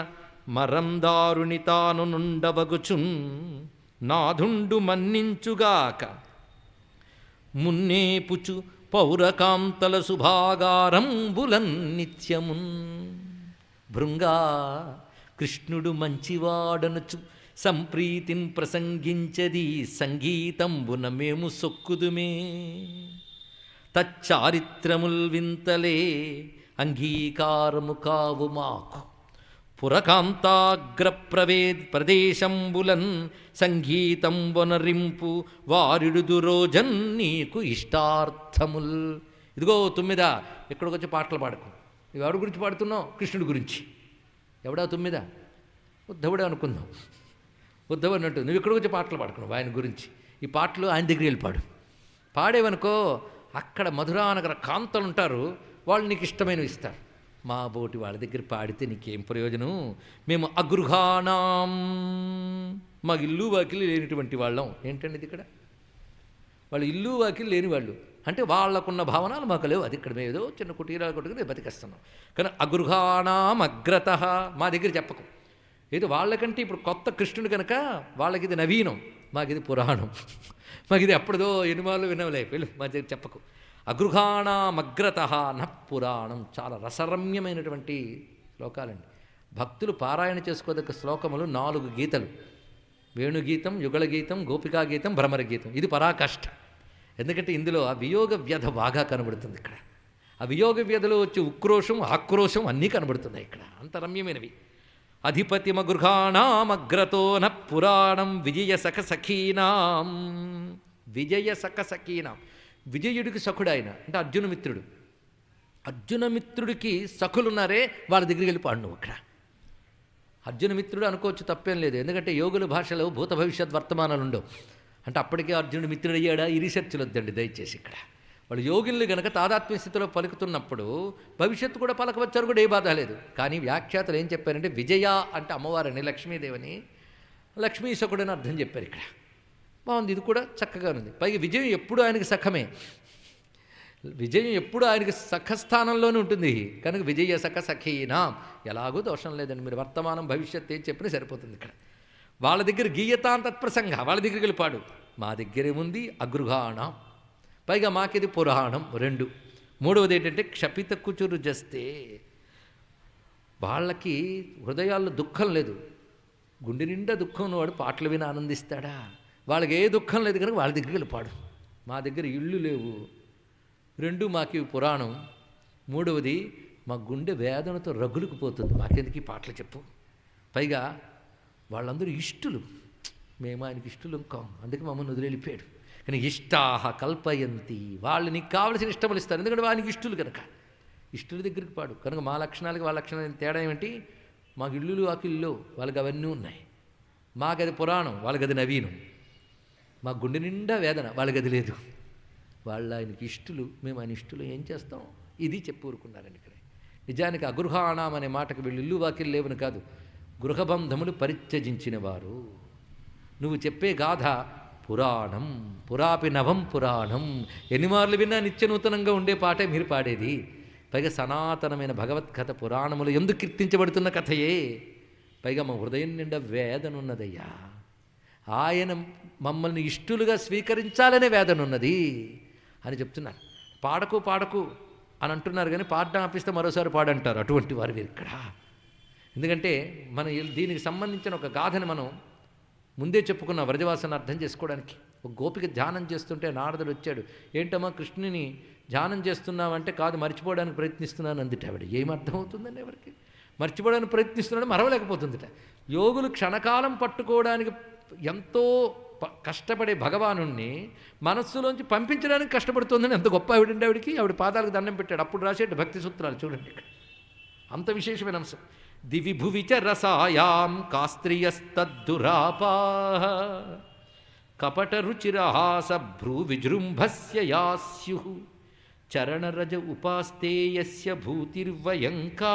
మరందారుని తాను నుండవగుచున్ నాధుండు మన్నించుగాక మున్నేపుచు పౌరకాంతల శుభాగారంబులన్ నిత్యమున్. భృంగా కృష్ణుడు మంచివాడనుచు సంప్రీతిన్ ప్రసంగించది సంగీతంబున మేము సొక్కుదుమే. తచ్చారిత్రముల్ వింతలే అంగీకారము కావు మాకు పురకాంతాగ్ర ప్రదేశంబులన్ సంగీతంబొనరింపు వారిడుదు రోజన్ నీకు ఇష్టార్థముల్. ఇదిగో 9 ఎక్కడికొచ్చి పాటలు పాడకు. నువ్వు ఎవరి గురించి పాడుతున్నావు? కృష్ణుడి గురించి. ఎవడా 9? ఉద్ధవుడే అనుకుందాం. ఉద్ధవుడు అన్నట్టు నువ్వు ఇక్కడికి వచ్చి పాటలు పాడుకున్నావు ఆయన గురించి. ఈ పాటలు ఆయన దగ్గర వెళ్ళి పాడేవనుకో, అక్కడ మధురానగర కాంతలు ఉంటారు, వాళ్ళు నీకు ఇష్టమైనవి ఇస్తారు. మా బోటి వాళ్ళ దగ్గర పాడితే నీకేం ప్రయోజనం? మేము అగృహాణం, మాకు ఇల్లు వాకిలు లేనిటువంటి వాళ్ళం. ఏంటండి ఇది? ఇక్కడ వాళ్ళు ఇల్లు వాకిలు లేని వాళ్ళు అంటే వాళ్ళకున్న భావనాలు మాకు లేవు. అది ఇక్కడ మేము ఏదో చిన్న కుటీరాలు కొట్టుకుని బతికేస్తున్నాం. కానీ అగృహాణం అగ్రత మా దగ్గర చెప్పకు. ఏదో వాళ్ళకంటే ఇప్పుడు కొత్త కృష్ణుడు కనుక వాళ్ళకి ఇది నవీనం, మాకు ఇది పురాణం, మాకు ఇది ఎప్పుడుదో ఎనుమాలు వినవలే. వెళ్ళు, మా దగ్గర చెప్పకు. అగృహాణమగ్రత న పురాణం. చాలా రసరమ్యమైనటువంటి శ్లోకాలండి. భక్తులు పారాయణ చేసుకోదగ్గ శ్లోకములు 4 గీతలు. వేణుగీతం, యుగళ గీతం, గోపికా గీతం, భ్రమర గీతం. ఇది పరాకాష్ఠ. ఎందుకంటే ఇందులో ఆ వియోగ వ్యధ బాగా కనబడుతుంది. ఇక్కడ ఆ వియోగ వ్యధలో వచ్చి ఉక్రోషం, ఆక్రోషం అన్నీ కనబడుతున్నాయి ఇక్కడ. అంత రమ్యమైనవి. అధిపతి మగృహాణమగ్రతో న పురాణం విజయ సఖ సఖీనాం. విజయ సఖ సఖీనాం. విజయుడికి సఖుడు ఆయన అంటే అర్జునమిత్రుడు. అర్జునమిత్రుడికి సఖులున్నారే, వాళ్ళ దగ్గరికి వెళ్ళి పాడు నువ్వు. అక్కడ అర్జునమిత్రుడు అనుకోవచ్చు, తప్పేం లేదు. ఎందుకంటే యోగుల భాషలో భూత భవిష్యత్ వర్తమానాలు ఉండవు. అంటే అప్పటికే అర్జునుడు మిత్రుడయ్యాడా? ఈ రీసెర్చ్లు వద్దండి దయచేసి. ఇక్కడ వాళ్ళు యోగుల్ని గనక తాదాత్మ్య స్థితిలో పలుకుతున్నప్పుడు భవిష్యత్తు కూడా పలకవచ్చారు, కూడా ఏ బాధ లేదు. కానీ వ్యాఖ్యాతలు ఏం చెప్పారంటే విజయ అంటే అమ్మవారని, లక్ష్మీదేవని, లక్ష్మీ సఖుడని అర్థం చెప్పారు. ఇక్కడ బాగుంది, ఇది కూడా చక్కగా ఉంది. పైగా విజయం ఎప్పుడు ఆయనకి సఖమే. విజయం ఎప్పుడు ఆయనకి సఖస్థానంలోనే ఉంటుంది కనుక విజయ సఖ సఖీనా. ఎలాగో దోషం లేదండి. మీరు వర్తమానం భవిష్యత్తు ఏం చెప్పినా సరిపోతుంది. ఇక్కడ వాళ్ళ దగ్గర గీయతాం తత్ప్రసంగ, వాళ్ళ దగ్గరికి వెళ్ళిపాడు. మా దగ్గరేముంది? అగృహాణం. పైగా మాకిది పురాణం 2. మూడవది ఏంటంటే క్షపిత కుచురు జస్తే. వాళ్ళకి హృదయాల్లో దుఃఖం లేదు. గుండె నిండా దుఃఖం ఉన్నవాడు పాటలు విని ఆనందిస్తాడా? వాళ్ళకి ఏ దుఃఖం లేదు కనుక వాళ్ళ దగ్గరికి వెళ్ళిపాడు. మా దగ్గర ఇళ్ళు లేవు. 2 మాకి పురాణం. మూడవది మా గుండె వేదనతో రగులుకు పోతుంది, మాకెందుకు ఈ పాటలు చెప్పు. పైగా వాళ్ళందరూ ఇష్టులు, మేము ఆయనకి ఇష్టలు కాం, అందుకే మమ్మల్ని వదిలిపోయాడు. కానీ ఇష్టాహ కల్పయంతి, వాళ్ళు నీకు కావలసిన ఇష్టములు ఇస్తారు. ఎందుకంటే వాళ్ళకి ఇష్టలు కనుక ఇష్టల దగ్గరికి పాడు. కనుక మా లక్షణాలకి వాళ్ళ లక్షణాలు తేడా ఏమిటి? మాకు ఇల్లులు వాకిళ్ళు, వాళ్ళకి అవన్నీ ఉన్నాయి. మాకది పురాణం, వాళ్ళకి అది నవీనం. మా గుండె నిండా వేదన, వాళ్ళకి అది లేదు. వాళ్ళు ఆయనకి ఇష్టలు, మేము ఆయన ఇష్టలు, ఏం చేస్తాం? ఇది చెప్పి ఊరుకున్నారండి. ఇక్కడ నిజానికి అగృహాణం అనే మాటకు వీళ్ళు ఇల్లు వాకిళ్ళు లేవని కాదు, గృహబంధములు పరిత్యజించిన వారు. నువ్వు చెప్పే గాథ పురాణం, పురాపి నవం పురాణం. ఎన్నిమార్లు విన్నా నిత్య నూతనంగా ఉండే పాటే మీరు పాడేది. పైగా సనాతనమైన భగవత్కథ పురాణములు ఎందుకు కీర్తించబడుతున్న కథయే. పైగా మా హృదయం నిండా వేదన ఉన్నదయ్యా. ఆయన మమ్మల్ని ఇష్టులుగా స్వీకరించాలనే వేదన ఉన్నది అని చెప్తున్నారు. పాడకు పాడకు అని అంటున్నారు, కానీ పాడడం ఆపిస్తే మరోసారి పాడంటారు. అటువంటి వారు వీరు ఇక్కడ. ఎందుకంటే మన దీనికి సంబంధించిన ఒక గాథని మనం ముందే చెప్పుకున్న వ్రజవాసన అర్థం చేసుకోవడానికి. ఒక గోపిక ధ్యానం చేస్తుంటే నారదుడు వచ్చాడు. ఏంటమ్మా కృష్ణుని ధ్యానం చేస్తున్నావంటే, కాదు మర్చిపోవడానికి ప్రయత్నిస్తున్నాను అందుట. ఆవిడ ఏమర్థం అవుతుందండి ఎవరికి? మర్చిపోవడానికి ప్రయత్నిస్తున్నాడు, మరవలేకపోతుందిట. యోగులు క్షణకాలం పట్టుకోవడానికి ఎంతో కష్టపడే భగవానుణ్ణి మనస్సులోంచి పంపించడానికి కష్టపడుతుందని ఎంత గొప్ప ఆవిడండి ఆవిడికి. ఆవిడ పాదాలకు దండం పెట్టాడు. అప్పుడు రాసేట భక్తి సూత్రాలు చూడండి ఇక్కడ, అంత విశేషమైన అంశం. దివి భువిచ రసాయాం కాస్త్రియస్తద్దురాపా కపట రుచిరహాస భ్రూ విజృంభస్య యాస్యు చరణరజ ఉపాస్తే యస్య భూతిర్వయంకా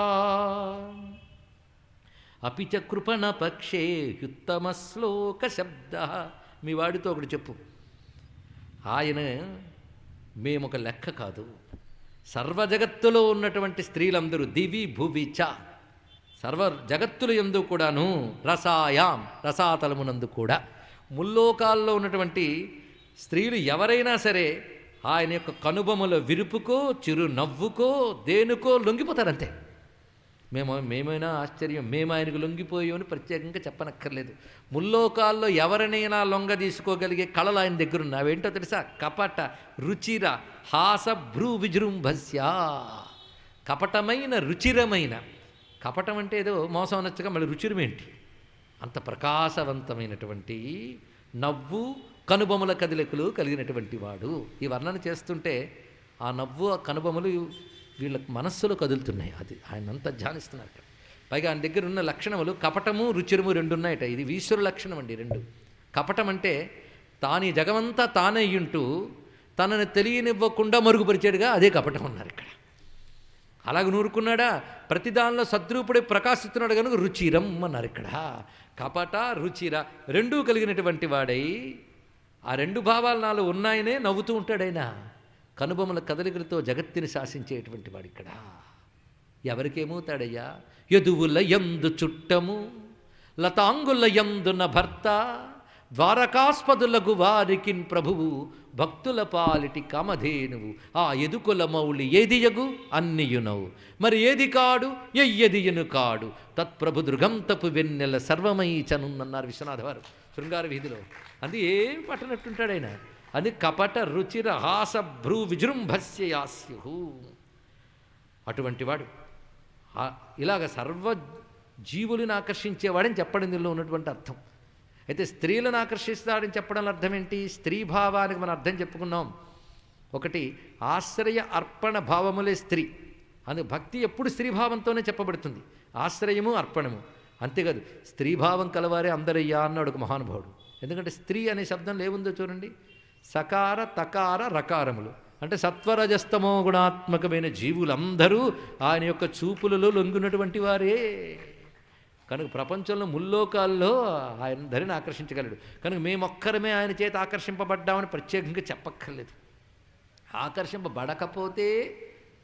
అపి చ కృపణ పక్షే హ్యుత్తమ శ్లోక శబ్ద. మీ వాడితో ఒకటి చెప్పు, ఆయన మేమొక లెక్క కాదు. సర్వ జగత్తులో ఉన్నటువంటి స్త్రీలందరూ దివి భువి చ, సర్వ జగత్తుల యందు కూడాను, రసాయాం రసాతలమునందు కూడా, ముల్లోకాల్లో ఉన్నటువంటి స్త్రీలు ఎవరైనా సరే ఆయన యొక్క కనుబొమల విరుపుకో చిరు నవ్వుకో దేనికో లొంగిపోతారంతే. మేమైనా ఆశ్చర్యం, మేము ఆయనకు లొంగిపోయామని ప్రత్యేకంగా చెప్పనక్కర్లేదు. ముల్లోకాల్లో ఎవరినైనా లొంగ తీసుకోగలిగే కళలు ఆయన దగ్గరున్నా. అవేంటో తెలుసా? కపట రుచిర హాస భ్రూ విజృంభస్య. కపటమైన రుచిరమైన, కపటం అంటే ఏదో మోసం అనొచ్చుగా, మళ్ళీ రుచిరమేంటి? అంత ప్రకాశవంతమైనటువంటి నవ్వు కనుబొమల కదలికలు కలిగినటువంటి వాడు. ఈ వర్ణన చేస్తుంటే ఆ నవ్వు ఆ కనుబొమలు వీళ్ళ మనస్సులో కదులుతున్నాయి. అది ఆయన అంతా ధ్యానిస్తున్నారు. పైగా ఆయన దగ్గర ఉన్న లక్షణములు కపటము రుచిరము రెండు ఉన్నాయట. ఇది ఈశ్వరు లక్షణం అండి రెండు. కపటం అంటే తాను ఈ జగమంతా తానయ్యుంటూ తనని తెలియనివ్వకుండా మరుగుపరిచాడుగా, అదే కపటం అన్నారు ఇక్కడ. అలాగ నూరుకున్నాడా, ప్రతి దానిలో సద్రూపుడే ప్రకాశిస్తున్నాడు కనుక రుచిరం అన్నారు ఇక్కడ. కపట రుచిర రెండూ కలిగినటువంటి వాడై ఆ రెండు భావాలు నాలో ఉన్నాయనే నవ్వుతూ ఉంటాడైనా. కనుబొమ్మల కదలికలతో జగత్తుని శాసించేటువంటి వాడు ఇక్కడ. ఎవరికేమవుతాడయ్యా? యదువుల యందు చుట్టము లతాంగుల యందున భర్త ద్వారకాస్పదులకు వారికిన్ ప్రభువు భక్తుల పాలిటి కామధేనువు. ఆ ఎదుకుల మౌళి ఏదియగు అన్నియునవు, మరి ఏది కాడు ఎయ్యదియును కాడు, తత్ప్రభు దృగంతపు వెన్నెల సర్వమై చనున్నన్నారు విశ్వనాథ వారు శృంగార వీధిలో. అది ఏం పట్టనట్టుంటాడైనా. అది కపట రుచిర హాస భ్రూ విజృంభస్య యాస్యు. అటువంటి వాడు ఇలాగ సర్వ జీవులను ఆకర్షించేవాడని చెప్పడం దీనిలో ఉన్నటువంటి అర్థం. అయితే స్త్రీలను ఆకర్షిస్తాడని చెప్పడం అర్థం ఏంటి? స్త్రీభావానికి మనం అర్థం చెప్పుకున్నాం. ఒకటి ఆశ్రయ అర్పణ భావములే స్త్రీ. అందుకు భక్తి ఎప్పుడు స్త్రీభావంతోనే చెప్పబడుతుంది. ఆశ్రయము అర్పణము. అంతేకాదు స్త్రీభావం కలవారే అందరయ్యా అన్నాడు ఒక మహానుభావుడు. ఎందుకంటే స్త్రీ అనే శబ్దంలో ఏముందో చూడండి, సకార తకార రకారములు అంటే సత్వరజస్తమో గుణాత్మకమైన జీవులందరూ ఆయన యొక్క చూపులలో లొంగినటువంటి వారే. కనుక ప్రపంచంలో ముల్లోకాల్లో ఆయన ధరిని ఆకర్షించగలడు. కనుక మేమొక్కరమే ఆయన చేత ఆకర్షింపబడ్డామని ప్రత్యేకంగా చెప్పక్కర్లేదు. ఆకర్షింపబడకపోతే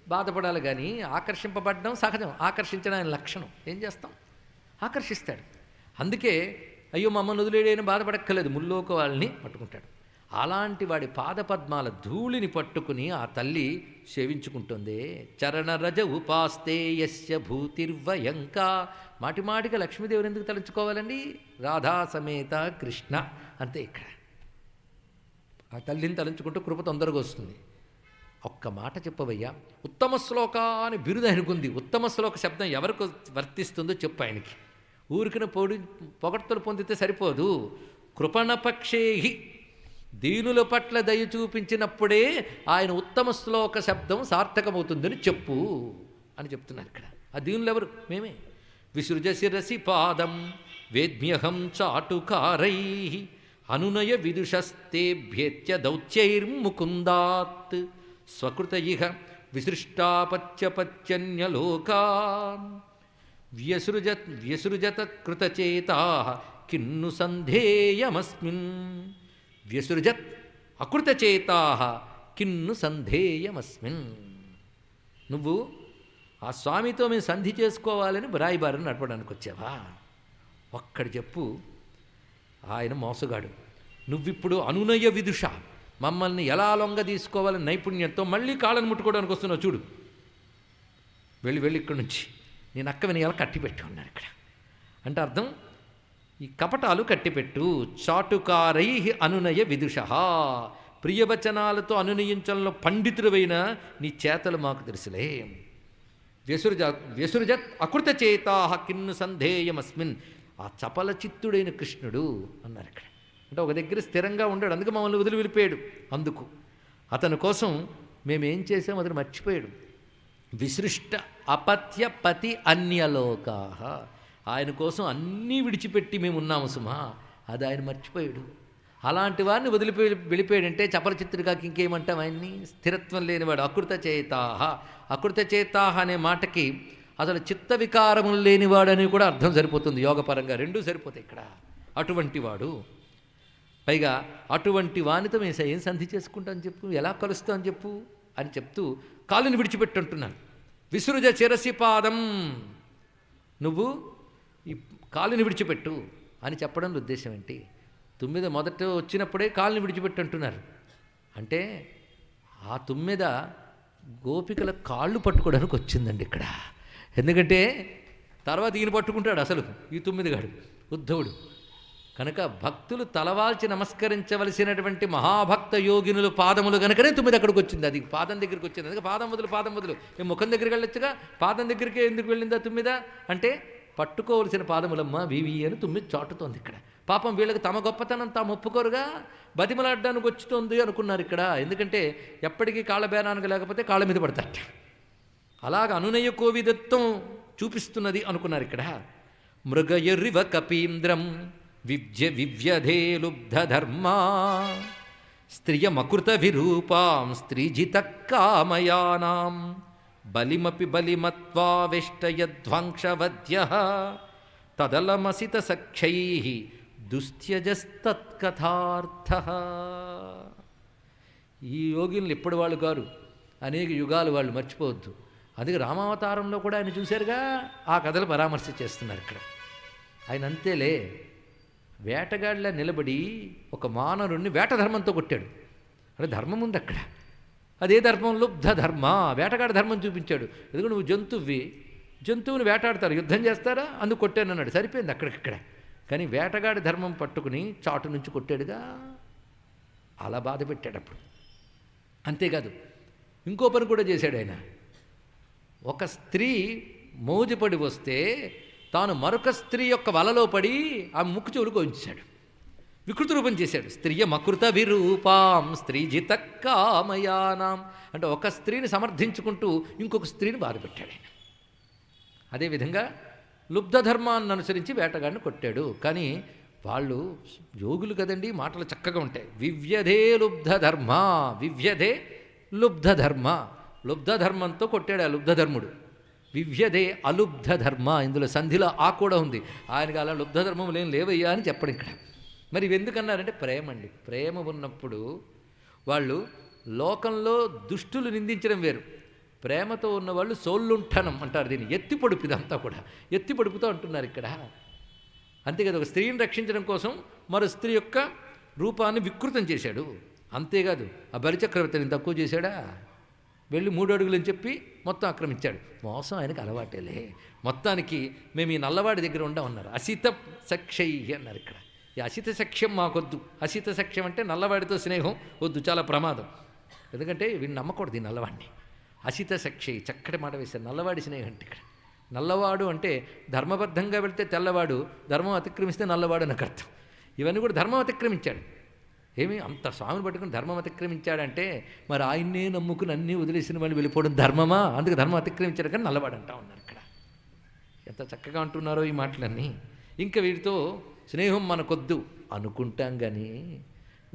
బాధపడాలి, కానీ ఆకర్షింపబడ్డం సహజం. ఆకర్షించడం ఆయన లక్షణం. ఏం చేస్తాం? ఆకర్షిస్తాడు. అందుకే అయ్యో మమ్మల్ని వదిలేడని బాధపడక్కర్లేదు, ముల్లోక వాళ్ళని పట్టుకుంటాడు. అలాంటి వాడి పాదపద్మాల ధూళిని పట్టుకుని ఆ తల్లి సేవించుకుంటుంది. చరణరజ ఉపాస్తే యస్య భూతిర్వయంకా. మాటిమాటిగా లక్ష్మీదేవిని ఎందుకు తలుచుకోవాలండి? రాధా సమేత కృష్ణ అంతే. ఇక్కడ ఆ తల్లిని తలుచుకుంటూ కృప తొందరగా వస్తుంది. ఒక్క మాట చెప్పవయ్యా, ఉత్తమ శ్లోక అని బిరుదు ఆయనకుంది. ఉత్తమ శ్లోక శబ్దం ఎవరికి వర్తిస్తుందో చెప్పు ఆయనకి. ఊరికిన పొగడ్తలు పొందితే సరిపోదు. కృపణపక్షేహి దీనుల పట్ల దయ చూపించినప్పుడే ఆయన ఉత్తమ శ్లోక శబ్దం సార్థకమవుతుందని చెప్పు అని చెప్తున్నారు ఇక్కడ. ఆ దీనులు ఎవరు? మేమే. విసృజ శిరసి పాదం వేద్మ్యహం చాటుకారై అనునయ విదుషస్తేభ్యేత్య దౌత్యైర్ముకుందాత్ స్వకృత ఇహ విసృష్టాపత్యపత్యన్యలోకా వ్యసృజత కృతచేతా కిన్ను సంధేయమస్మిన్. వ్యసృజత్ అకృతచేతా కిన్ను సంధేయమస్మిన్. నువ్వు ఆ స్వామితో మేము సంధి చేసుకోవాలని రాయిబారిని నడపడానికి వచ్చావా? ఒక్కడి చెప్పు. ఆయన మోసగాడు. నువ్విప్పుడు అనునయ విదుష, మమ్మల్ని ఎలా లొంగ తీసుకోవాలని నైపుణ్యంతో మళ్ళీ కాళ్ళను ముట్టుకోవడానికి వస్తున్నావు చూడు. వెళ్ళి ఇక్కడి నుంచి నేను అక్కవిని ఎలా కట్టిపెట్టు ఉన్నాను ఇక్కడ. అంటే అర్థం, ఈ కపటాలు కట్టిపెట్టు. చాటుకారై అనునయ విదుష, ప్రియవచనాలతో అనునయించడంలో పండితుడవైన నీ చేతలు మాకు తెలుసులే. వ్యసురుజ వ్యసురుజత్ అకృతచేతా కిన్ను సంధేయమస్మిన్. ఆ చపల చిత్తుడైన కృష్ణుడు అన్నారు ఇక్కడ. అంటే ఒక దగ్గర స్థిరంగా ఉండాడు, అందుకే మమ్మల్ని వదిలి వెళ్ళిపోయాడు. అందుకు అతని కోసం మేమేం చేసాం అతను మర్చిపోయాడు. విసృష్ట అపత్య పతి అన్యలోకా. ఆయన కోసం అన్నీ విడిచిపెట్టి మేము ఉన్నాము సుమా, అది ఆయన మర్చిపోయాడు. అలాంటి వారిని వదిలిపోయి వెళ్ళిపోయాడంటే చపల చిత్తుడిగాకి ఇంకేమంటాం ఆయన్ని? స్థిరత్వం లేనివాడు. అకృతచేతాహ. అకృతచేతాహ అనే మాటకి అసలు చిత్త వికారములు లేనివాడని కూడా అర్థం సరిపోతుంది యోగపరంగా, రెండూ సరిపోతాయి ఇక్కడ. అటువంటి వాడు, పైగా అటువంటి వానితో మేము ఏం సంధి చేసుకుంటాం చెప్పు, ఎలా కలుస్తాం చెప్పు అని చెప్తూ కాలుని విడిచిపెట్టుంటున్నాను. విసృజ చిరసి పాదం, నువ్వు ఈ కాలుని విడిచిపెట్టు అని చెప్పడంలో ఉద్దేశం ఏంటి? తుమ్మిద మొదట వచ్చినప్పుడే కాలుని విడిచిపెట్టుంటున్నారు అంటే ఆ తుమ్మిద గోపికల కాళ్ళు పట్టుకోవడానికి వచ్చిందండి ఇక్కడ. ఎందుకంటే తర్వాత ఈయన పట్టుకుంటాడు అసలు ఈ తుమ్మిదిగాడు ఉద్ధవుడు. కనుక భక్తులు తలవాల్చి నమస్కరించవలసినటువంటి మహాభక్త యోగినుల పాదములు కనుకనే తుమ్మిది అక్కడికి వచ్చింది. అది పాదం దగ్గరికి వచ్చింది. అందుకే పాదం వదులు ఏ ముఖం దగ్గరికి వెళ్ళొచ్చుగా, పాదం దగ్గరికే ఎందుకు వెళ్ళిందా తుమ్మిదా అంటే పట్టుకోవలసిన పాదములమ్మ వివి అని తుమ్మిది చాటుతోంది ఇక్కడ. పాపం వీళ్ళకి తమ గొప్పతనం తాము ఒప్పుకోరుగా, బతిమలాడడానికి వచ్చుతోంది అనుకున్నారు ఇక్కడ. ఎందుకంటే ఎప్పటికీ కాళ్ళ బేరానికి లేకపోతే కాళ్ళ మీద పడతారట. అలాగ అనునయ కోవిదత్వం చూపిస్తున్నది అనుకున్నారు ఇక్కడ. మృగయరివ కపీంద్రం వివ్యధే లుబ్ధధర్మా స్త్రియమకృత విరూపాం స్త్రీజిత కామయానాం బలిమపి బలిమత్వా వెష్టయధ్వాంక్షవద్యః తదలమసిత సఖ్యైః దుస్త్యజస్తత్కథార్థః. ఈ యోగినులు ఎప్పుడు వాళ్ళు గారు, అనేక యుగాలు వాళ్ళు, మర్చిపోవద్దు. అందుకే రామావతారంలో కూడా ఆయన చూశారుగా, ఆ కథలు పరామర్శ చేస్తున్నారు ఇక్కడ. ఆయన అంతేలే, వేటగాడిలా నిలబడి ఒక మానవుడిని వేటధర్మంతో కొట్టాడు. అంటే ధర్మం ఉంది అక్కడ. అదే ధర్మం లుబ్ధ ధర్మ, వేటగాడి ధర్మం చూపించాడు. ఎందుకంటే నువ్వు జంతువుని వేటాడతారు, యుద్ధం చేస్తారా, అందుకు కొట్టాను అన్నాడు. సరిపోయింది అక్కడిక్కడ. కానీ వేటగాడి ధర్మం పట్టుకుని చాటు నుంచి కొట్టాడుగా, అలా బాధ పెట్టాడు అప్పుడు. అంతేకాదు ఇంకో పని కూడా చేశాడు ఆయన. ఒక స్త్రీ మోజుపడి వస్తే తాను మరొక స్త్రీ యొక్క వలలో పడి ఆ ముక్కు చెవులు కోయించాడు, వికృత రూపం చేశాడు. స్త్రియమకృత విరూపాం స్త్రీజిత కామయానాం అంటే ఒక స్త్రీని సమర్థించుకుంటూ ఇంకొక స్త్రీని బాధపెట్టాడు ఆయన. అదేవిధంగా లుబ్ధధర్మాన్ని అనుసరించి వేటగాడిని కొట్టాడు. కానీ వాళ్ళు యోగులు కదండి, మాటలు చక్కగా ఉంటాయి. వివ్యధే లుబ్ధధర్మ, వివ్యధే లుబ్ధధర్మ, లుబ్ధధర్మంతో కొట్టాడు ఆ లుబ్ధధర్ముడు. వివ్యధే అలుబ్ధధర్మ, ఇందులో సంధిలో ఆ కూడా ఉంది. ఆయనకి అలా లుబ్ధధర్మం లేవయ్యా అని చెప్పడం ఇక్కడ. మరి ఇవి ఎందుకన్నారంటే ప్రేమ అండి. ప్రేమ ఉన్నప్పుడు వాళ్ళు లోకంలో దుష్టులు నిందించడం వేరు, ప్రేమతో ఉన్నవాళ్ళు సోల్లుంఠనం అంటారు దీన్ని. ఎత్తి పొడుపు, ఇదంతా కూడా ఎత్తి పొడుపుతో అంటున్నారు ఇక్కడ. అంతే కదా, ఒక స్త్రీని రక్షించడం కోసం మరో స్త్రీ యొక్క రూపాన్ని వికృతం చేశాడు. అంతేకాదు ఆ బలిచక్రవర్తిని తక్కువ చేశాడా, వెళ్ళి 3 అడుగులని చెప్పి మొత్తం ఆక్రమించాడు. మోసం ఆయనకు అలవాటేలే. మొత్తానికి మేము ఈ నల్లవాడి దగ్గర ఉండమన్నారు. అసిత సఖ్యై అన్నారు ఇక్కడ. ఈ అసిత సఖ్యం మాకొద్దు. అసిత సఖ్యం అంటే నల్లవాడితో స్నేహం వద్దు, చాలా ప్రమాదం. ఎందుకంటే వీడిని నమ్మకూడదు ఈ నల్లవాడిని. అసిత సఖ్యై, చక్కటి మాట వేశారు. నల్లవాడి స్నేహం అంటే ఇక్కడ నల్లవాడు అంటే ధర్మబద్ధంగా వెళ్తే తెల్లవాడు, ధర్మం అతిక్రమిస్తే నల్లవాడు అని అర్థం. ఇవన్నీ కూడా ధర్మం అతిక్రమించాడు. ఏమి అంత స్వామిని పట్టుకుని ధర్మం అతిక్రమించాడంటే మరి ఆయన్నే నమ్ముకుని అన్నీ వదిలేసిన వాళ్ళు వెళ్ళిపోవడం ధర్మమా? అందుకు ధర్మం అతిక్రమించాడు కానీ నల్లవాడు అంటా ఉన్నారు ఇక్కడ. ఎంత చక్కగా అంటున్నారో ఈ మాటలన్నీ. ఇంకా వీడితో స్నేహం మనకొద్దు అనుకుంటాం కానీ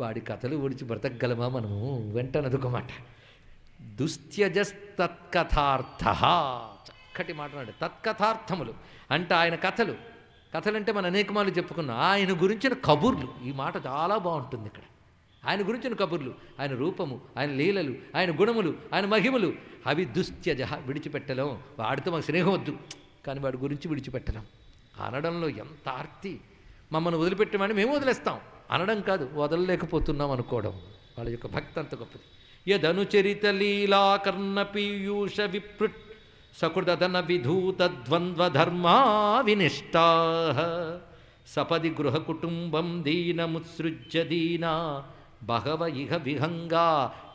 వాడి కథలు ఒడిచి బ్రతకగలమా మనము? వెంటనదొక మాట. దుస్త్యజస్తత్కథార్థ, చక్కటి మాట అన్నాడు. తత్కథార్థములు అంటే ఆయన కథలు. కథలంటే మనం అనేకమాలు చెప్పుకున్నాం. ఆయన గురించిన కబుర్లు, ఈ మాట చాలా బాగుంటుంది ఇక్కడ. ఆయన గురించిన కబుర్లు, ఆయన రూపము, ఆయన లీలలు, ఆయన గుణములు, ఆయన మహిమలు, అవి దుస్త్యజ, విడిచిపెట్టలేం. వాడితో మాకు స్నేహం వద్దు కానీ వాడి గురించి విడిచిపెట్టలేం అనడంలో ఎంత ఆర్తి. మమ్మల్ని వదిలిపెట్టమని మేము వదిలేస్తాం అనడం కాదు, వదలలేకపోతున్నాం అనుకోవడం. వాళ్ళ యొక్క భక్తి అంత గొప్పది. యదనుచరిత లీలా కర్ణ పీయూష విపృట్ సకృదన విధూతద్వంద్వధర్మా వినిష్టా సపది గృహ కుటుంబం దీనముత్సృజ్య దీనా బహవ ఇహ విహంగా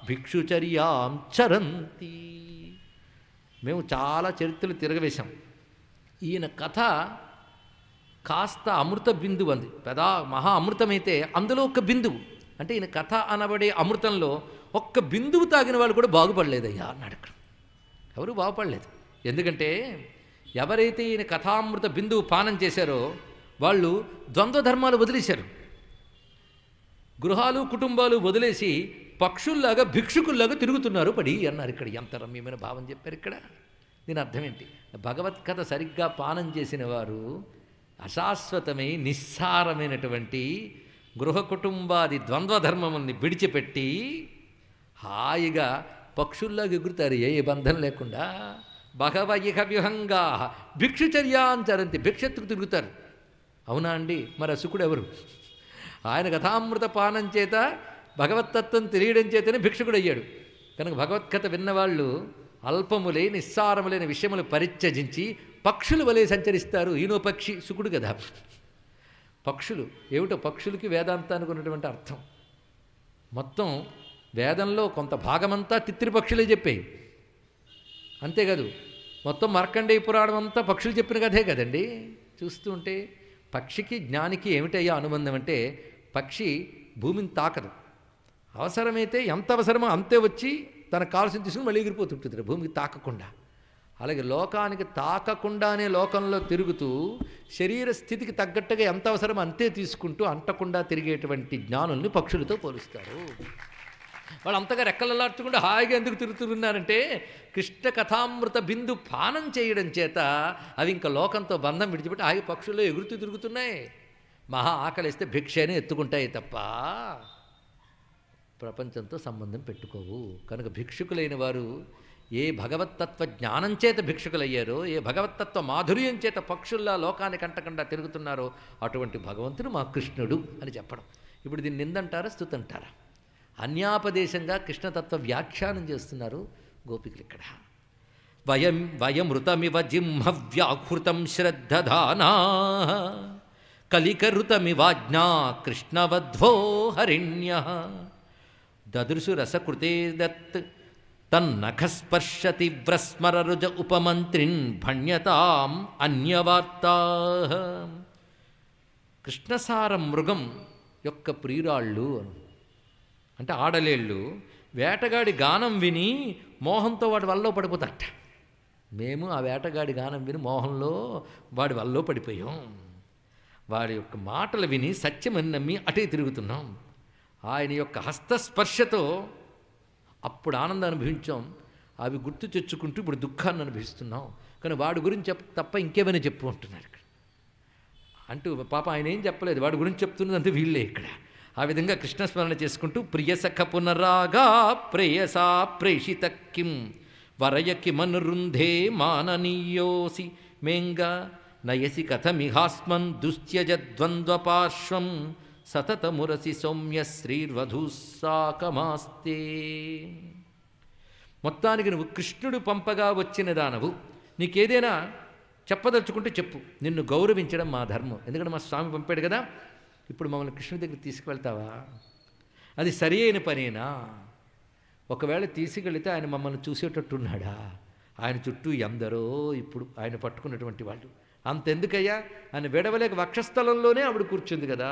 భిక్షుచర్యాం చరంతి. మేము చాలా చరిత్రలు తిరగవేశాం. ఈయన కథ కాస్త అమృత బిందువు అంది, పెదా మహా అమృతమైతే అందులో ఒక బిందువు. అంటే ఈయన కథ అనబడే అమృతంలో ఒక్క బిందువు తాగిన వాళ్ళు కూడా బాగుపడలేదయ్యా అన్నాడు అక్కడ. ఎవరు బాగుపడలేదు. ఎందుకంటే ఎవరైతే ఈయన కథామృత బిందువు పానం చేశారో వాళ్ళు ద్వంద్వ ధర్మాలు వదిలేశారు. గృహాలు కుటుంబాలు వదిలేసి పక్షుల్లాగా భిక్షుకుల్లాగా తిరుగుతున్నారు పడి అన్నారు. ఇక్కడ ఎంత రమ్యమైన భావం చెప్పారు ఇక్కడ. దీని అర్థం ఏంటి? భగవత్కథ సరిగ్గా పానం చేసిన వారు అశాశ్వతమై నిస్సారమైనటువంటి గృహ కుటుంబాది ద్వంద్వధర్మముల్ని విడిచిపెట్టి హాయిగా పక్షుల్లాగా ఎగురుతారు, ఏ బంధం లేకుండా. భగవయిక వ్యూహంగా భిక్షుచర్యాంచరంతి, భిక్షత్తుకు తిరుగుతారు. అవునా అండి? మరి అసుకుడు ఎవరు? ఆయన కథామృత పానం చేత భగవత్తత్వం తెలియడం చేతనే భిక్షుకుడు అయ్యాడు. కనుక భగవత్కథ విన్నవాళ్ళు అల్పములై నిస్సారములైన విషయములు పరిత్యజించి పక్షులు వలె సంచరిస్తారు. ఈయనో పక్షి, సుకుడు కదా. పక్షులు ఏమిటో, పక్షులకి వేదాంతానికి ఉన్నటువంటి అర్థం మొత్తం వేదంలో కొంత భాగమంతా తిత్తిరిపక్షులే చెప్పాయి, అంతేకాదు మొత్తం మార్కండేయ పురాణం అంతా పక్షులు చెప్పిన కథే కదండి. చూస్తూ ఉంటే పక్షికి జ్ఞానికి ఏమిటయ్యా అనుబంధం అంటే, పక్షి భూమిని తాకదు, అవసరమైతే ఎంత అవసరమో అంతే వచ్చి తనకు కావాల్సిన తీసుకుని మళ్ళీ ఎగిరిపోతుంటుంది భూమికి తాకకుండా. అలాగే లోకానికి తాకకుండానే లోకంలో తిరుగుతూ శరీర స్థితికి తగ్గట్టుగా ఎంత అవసరమో అంతే తీసుకుంటూ అంటకుండా తిరిగేటువంటి జ్ఞానుల్ని పక్షులతో పోలుస్తారు. వాళ్ళు అంతగా రెక్కలలార్చుకుంటూ హాయిగా ఎందుకు తిరుగుతున్నారంటే కృష్ణ కథామృత బిందు పానం చేయడం చేత అవి ఇంకా లోకంతో బంధం విడిచిపెట్టి హాయి పక్షుల్లో ఎగురుతూ తిరుగుతున్నాయి. మహా ఆకలిస్తే భిక్షని ఎత్తుకుంటాయి తప్ప ప్రపంచంతో సంబంధం పెట్టుకోవు. కనుక భిక్షుకులైన వారు ఏ భగవత్తత్వ జ్ఞానం చేత భిక్షుకులయ్యారో, ఏ భగవత్తత్వ మాధుర్యం చేత పక్షుల్లా లోకానికి అంటకుండా తిరుగుతున్నారో అటువంటి భగవంతుడు మా కృష్ణుడు అని చెప్పడం. ఇప్పుడు దీన్ని నిందంటారా స్తుతంటారా? అన్యాపదేశంగా కృష్ణతత్వ వ్యాఖ్యానం చేస్తున్నారు గోపికలు ఇక్కడ. వయమృతమివ జింహ వ్యాహృతం శ్రద్ధధానా కలికరుతమివాజ్ఞా కృష్ణవధ్వో హరిణ్య దదృశు రసకృతే దత్ తన్నఖస్పర్శతి వ్రస్మరరుజ ఉపమంత్రిన్ భణ్యతాం అన్యవార్తా. కృష్ణసార మృగం యొక్క ప్రియురాళ్ళు అంటే ఆడలేళ్ళు వేటగాడి గానం విని మోహంతో వాడి వల్లో పడిపోతారట. మేము ఆ వేటగాడి గానం విని మోహంలో వాడి వల్లో పడిపోయాం. వాడి యొక్క మాటలు విని సత్యమని నమ్మి అటే తిరుగుతున్నాం. ఆయన యొక్క హస్తస్పర్శతో అప్పుడు ఆనందం అనుభవించాం, అవి గుర్తు తెచ్చుకుంటూ ఇప్పుడు దుఃఖాన్ని అనుభవిస్తున్నాం. కానీ వాడి గురించి తప్ప ఇంకేమైనా చెప్పు అంటున్నారు ఇక్కడ. అంటూ పాప ఆయన ఏం చెప్పలేదు, వాడి గురించి చెప్తున్నదంతా వీళ్ళే ఇక్కడ. ఆ విధంగా కృష్ణస్మరణ చేసుకుంటూ ప్రియసఖ పునరాగా ప్రేయసా ప్రేషిత కిం వరయకి మనురుంధే మాననీయోసి మేంగా నయసి కథమిహాస్మన్ దుస్త్యజద్వంద్వపార్శ్వం సతతమురసి సౌమ్య శ్రీర్వధూసాకమాస్తే. మొత్తానికి నువ్వు కృష్ణుడు పంపగా వచ్చిన దానవు, నీకేదైనా చెప్పదలుచుకుంటే చెప్పు, నిన్ను గౌరవించడం మా ధర్మం. ఎందుకంటే మా స్వామి పంపాడు కదా, ఇప్పుడు మమ్మల్ని కృష్ణుడి దగ్గర తీసుకువెళ్తావా? అది సరి అయిన పనేనా? ఒకవేళ తీసుకెళితే ఆయన మమ్మల్ని చూసేటట్టున్నాడా? ఆయన చుట్టూ ఎందరో ఇప్పుడు ఆయన పట్టుకున్నటువంటి వాళ్ళు. అంతెందుకయ్యా, ఆయన విడవలేక వక్షస్థలంలోనే ఆవిడ కూర్చుంది కదా.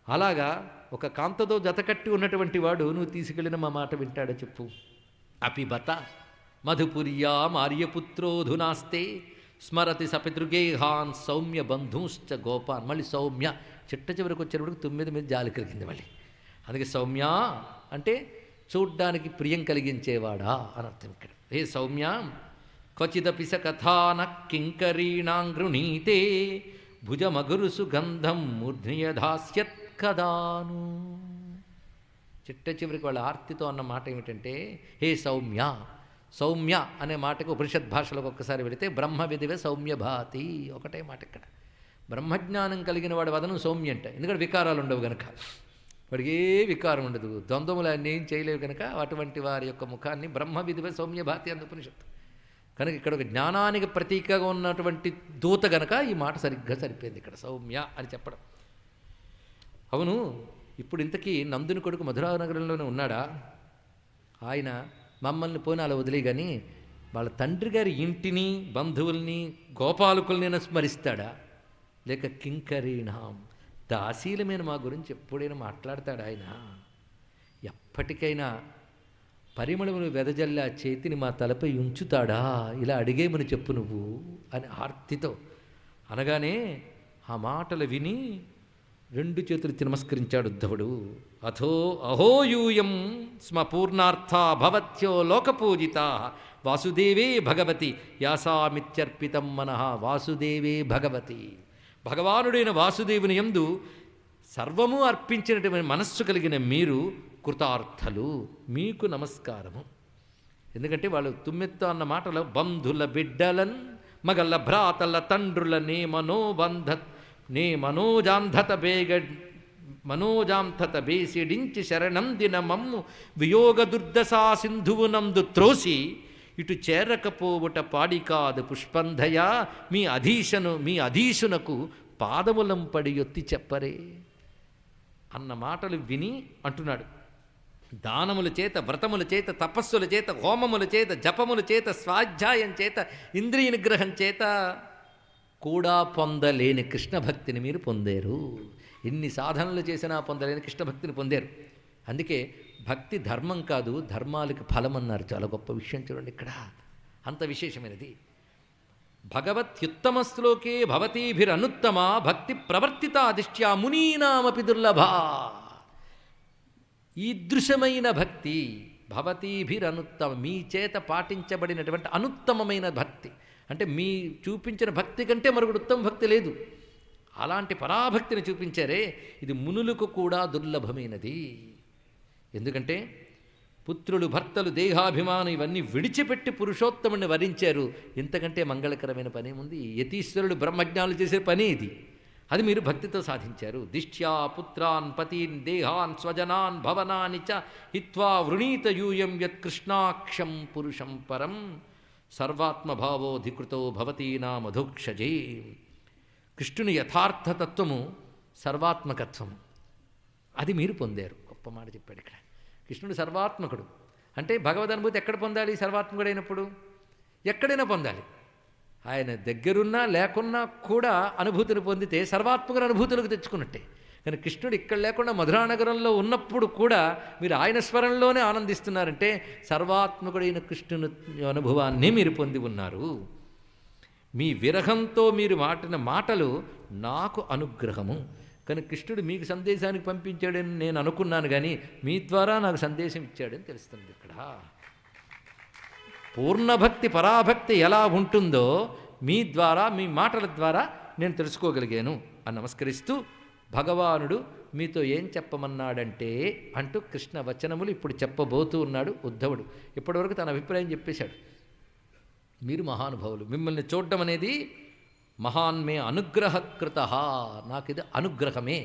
అలాగా ఒక కాంతతో జతకట్టి ఉన్నటువంటి వాడు నువ్వు తీసుకెళ్ళిన మా మాట వింటాడా చెప్పు? అపిబత మధుపుర్యా మార్యపుత్రోధునాస్తే స్మరతి సపితృగేహాన్ సౌమ్య బంధుశ్చ గోపాన్. మళ్ళీ సౌమ్య చిట్ట చివరికి వచ్చేటప్పటికి 9 మీద జాలి కలిగింది మళ్ళీ. అందుకే సౌమ్య అంటే చూడ్డానికి ప్రియం కలిగించేవాడా అని అర్థం ఇక్కడ. ఏ సౌమ్య క్వచిదపి స కథాన కింకరీణాంగృణీతే భుజమగురు సుగంధం మూర్ధ్నియధాస్యత్ కదాను. చిట్ట చివరికి వాళ్ళ ఆర్తితో అన్న మాట ఏమిటంటే హే సౌమ్య. సౌమ్య అనే మాటకు ఉపనిషత్ భాషలోకి ఒక్కసారి వెళితే బ్రహ్మ విధివే సౌమ్య భాతి ఒకటే మాట ఇక్కడ. బ్రహ్మజ్ఞానం కలిగిన వాడి వదనం సౌమ్య అంట. ఎందుకంటే వికారాలు ఉండవు కనుక, వాడికి ఏ వికారం ఉండదు, ద్వంద్వములు అన్నీ ఏం చేయలేవు కనుక అటువంటి వారి యొక్క ముఖాన్ని బ్రహ్మ విధివే సౌమ్య భాతి అందు ఉపనిషత్తు. కనుక ఇక్కడ ఒక జ్ఞానానికి ప్రతీకగా ఉన్నటువంటి దూత గనక ఈ మాట సరిగ్గా సరిపోయింది ఇక్కడ సౌమ్య అని చెప్పడం. అవును, ఇప్పుడు ఇంతకీ నందుని కొడుకు మధురానగరంలోనే ఉన్నాడా? ఆయన మమ్మల్ని పోయిన అలా వదిలే కానీ వాళ్ళ తండ్రి గారి ఇంటిని బంధువుల్ని గోపాలకుల్ని స్మరిస్తాడా లేక కింకరీణాం దాసీలమైన మా గురించి ఎప్పుడైనా మాట్లాడతాడా ఆయన? ఎప్పటికైనా పరిమళములు వెదజల్లా చేతిని మా తలపై ఉంచుతాడా? ఇలా అడిగేమని చెప్పు నువ్వు అని ఆర్తితో అనగానే ఆ మాటలు విని రెండు చేతులు నమస్కరించాడు ఉద్ధవుడు. అహోయూయం స్మ పూర్ణార్థ భవత్యో లోకపూజితా వాసుదేవే భగవతి యాసామిత్యర్పితం మనః వాసుదేవే భగవతి. భగవానుడైన వాసుదేవుని యందు సర్వము అర్పించినటువంటి మనస్సు కలిగిన మీరు కృతార్థలు, మీకు నమస్కారము. ఎందుకంటే వాళ్ళు తుమ్మెత్త అన్న మాటలో బంధుల బిడ్డలన్ మగళ్ళ భ్రాతల తండ్రుల నే మనోజాంధత బేసిడించి శరణందిన మమ్ము వియోగ దుర్దశా సింధువునందు త్రోసి ఇటు చేరకపోవుట పాడి కాదు పుష్పంధయ మీ అధీశునకు పాదములంపడి యొత్తి చెప్పరే అన్న మాటలు విని అంటున్నాడు. దానముల చేత, వ్రతముల చేత, తపస్సుల చేత, హోమముల చేత, జపముల చేత, స్వాధ్యాయం చేత, ఇంద్రియ నిగ్రహం చేత కూడా పొందలేని కృష్ణభక్తిని మీరు పొందారు. ఎన్ని సాధనలు చేసినా పొందలేని కృష్ణభక్తిని పొందారు. అందుకే భక్తి ధర్మం కాదు, ధర్మాలకి ఫలం అన్నారు. చాలా గొప్ప విషయం చూడండి ఇక్కడ, అంత విశేషమైనది. భగవత్యుత్తమ శ్లోకే భవతీభిరనుత్తమ భక్తి ప్రవర్తిత దిష్ట్యా మునీనామపి దుర్లభ. ఈదృశమైన భక్తి భవతీభిరనుత్తమ, మీ చేత పాటించబడినటువంటి అనుత్తమమైన భక్తి అంటే మీ చూపించిన భక్తి కంటే మరొకటి ఉత్తమ భక్తి లేదు. అలాంటి పరాభక్తిని చూపించారే, ఇది మునులకు కూడా దుర్లభమైనది. ఎందుకంటే పుత్రులు, భర్తలు, దేహాభిమానం ఇవన్నీ విడిచిపెట్టి పురుషోత్తముని వరించారు. ఇంతకంటే మంగళకరమైన పని ఉంది? యతీశ్వరుడు బ్రహ్మజ్ఞానులు చేసే పని ఇది. అది మీరు భక్తితో సాధించారు. దిష్ట్యా పుత్రాన్ పతీన్ దేహాన్ స్వజనాన్ భవనాని చ హిత్వా వృణీత యూయం యత్కృష్ణాక్షం పురుషం పరం సర్వాత్మభావోధికృతో భవతీనా మధుక్షజే. కృష్ణుని యథార్థతత్వము సర్వాత్మకత్వం, అది మీరు పొందారు. గొప్ప మాట చెప్పాడు ఇక్కడ. కృష్ణుడు సర్వాత్మకుడు అంటే భగవద్ అనుభూతి ఎక్కడ పొందాలి? సర్వాత్మకుడైనప్పుడు ఎక్కడైనా పొందాలి. ఆయన దగ్గరున్నా లేకున్నా కూడా అనుభూతిని పొందితే సర్వాత్మక అనుభూతులకు తెచ్చుకున్నట్టే. కానీ కృష్ణుడు ఇక్కడ లేకుండా మధురానగరంలో ఉన్నప్పుడు కూడా మీరు ఆయన స్వరంలోనే ఆనందిస్తున్నారంటే సర్వాత్మకుడైన కృష్ణుని అనుభవాన్ని మీరు పొంది ఉన్నారు. మీ విరహంతో మీరు మాటిన మాటలు నాకు అనుగ్రహము. కానీ కృష్ణుడు మీకు సందేశానికి పంపించాడని నేను అనుకున్నాను, కానీ మీ ద్వారా నాకు సందేశం ఇచ్చాడని తెలుస్తుంది ఇక్కడ. పూర్ణభక్తి పరాభక్తి ఎలా ఉంటుందో మీ ద్వారా, మీ మాటల ద్వారా నేను తెలుసుకోగలిగాను అని నమస్కరిస్తూ భగవానుడు మీతో ఏం చెప్పమన్నాడంటే అంటూ కృష్ణ వచనములు ఇప్పుడు చెప్పబోతూ ఉన్నాడు ఉద్ధవుడు. ఇప్పటివరకు తన అభిప్రాయం చెప్పేశాడు. మీరు మహానుభావులు, మిమ్మల్ని చూడడం అనేది మహాన్మే అనుగ్రహకృత, నాకు ఇది అనుగ్రహమే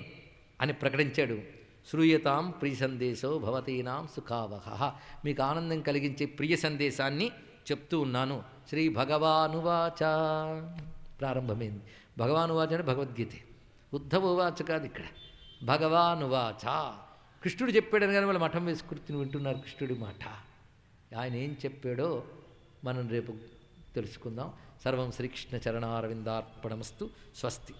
అని ప్రకటించాడు. శ్రూయతాం ప్రియ సందేశో భవతీనాం సుఖావహ, మీకు ఆనందం కలిగించే ప్రియ సందేశాన్ని చెప్తూ ఉన్నాను. శ్రీ భగవానువాచ ప్రారంభమైంది. భగవానువాచ అంటే భగవద్గీతే, ఉద్ధవోవాచ కాదు ఇక్కడ, భగవానువాచ. కృష్ణుడు చెప్పాడని కానీ వాళ్ళు మఠం వేసి కూర్చుని వింటున్నారు కృష్ణుడి మాట. ఆయన ఏం చెప్పాడో మనం రేపు తెలుసుకుందాం. సర్వం శ్రీకృష్ణ చరణారవిందార్పణమస్తు. స్వస్తి.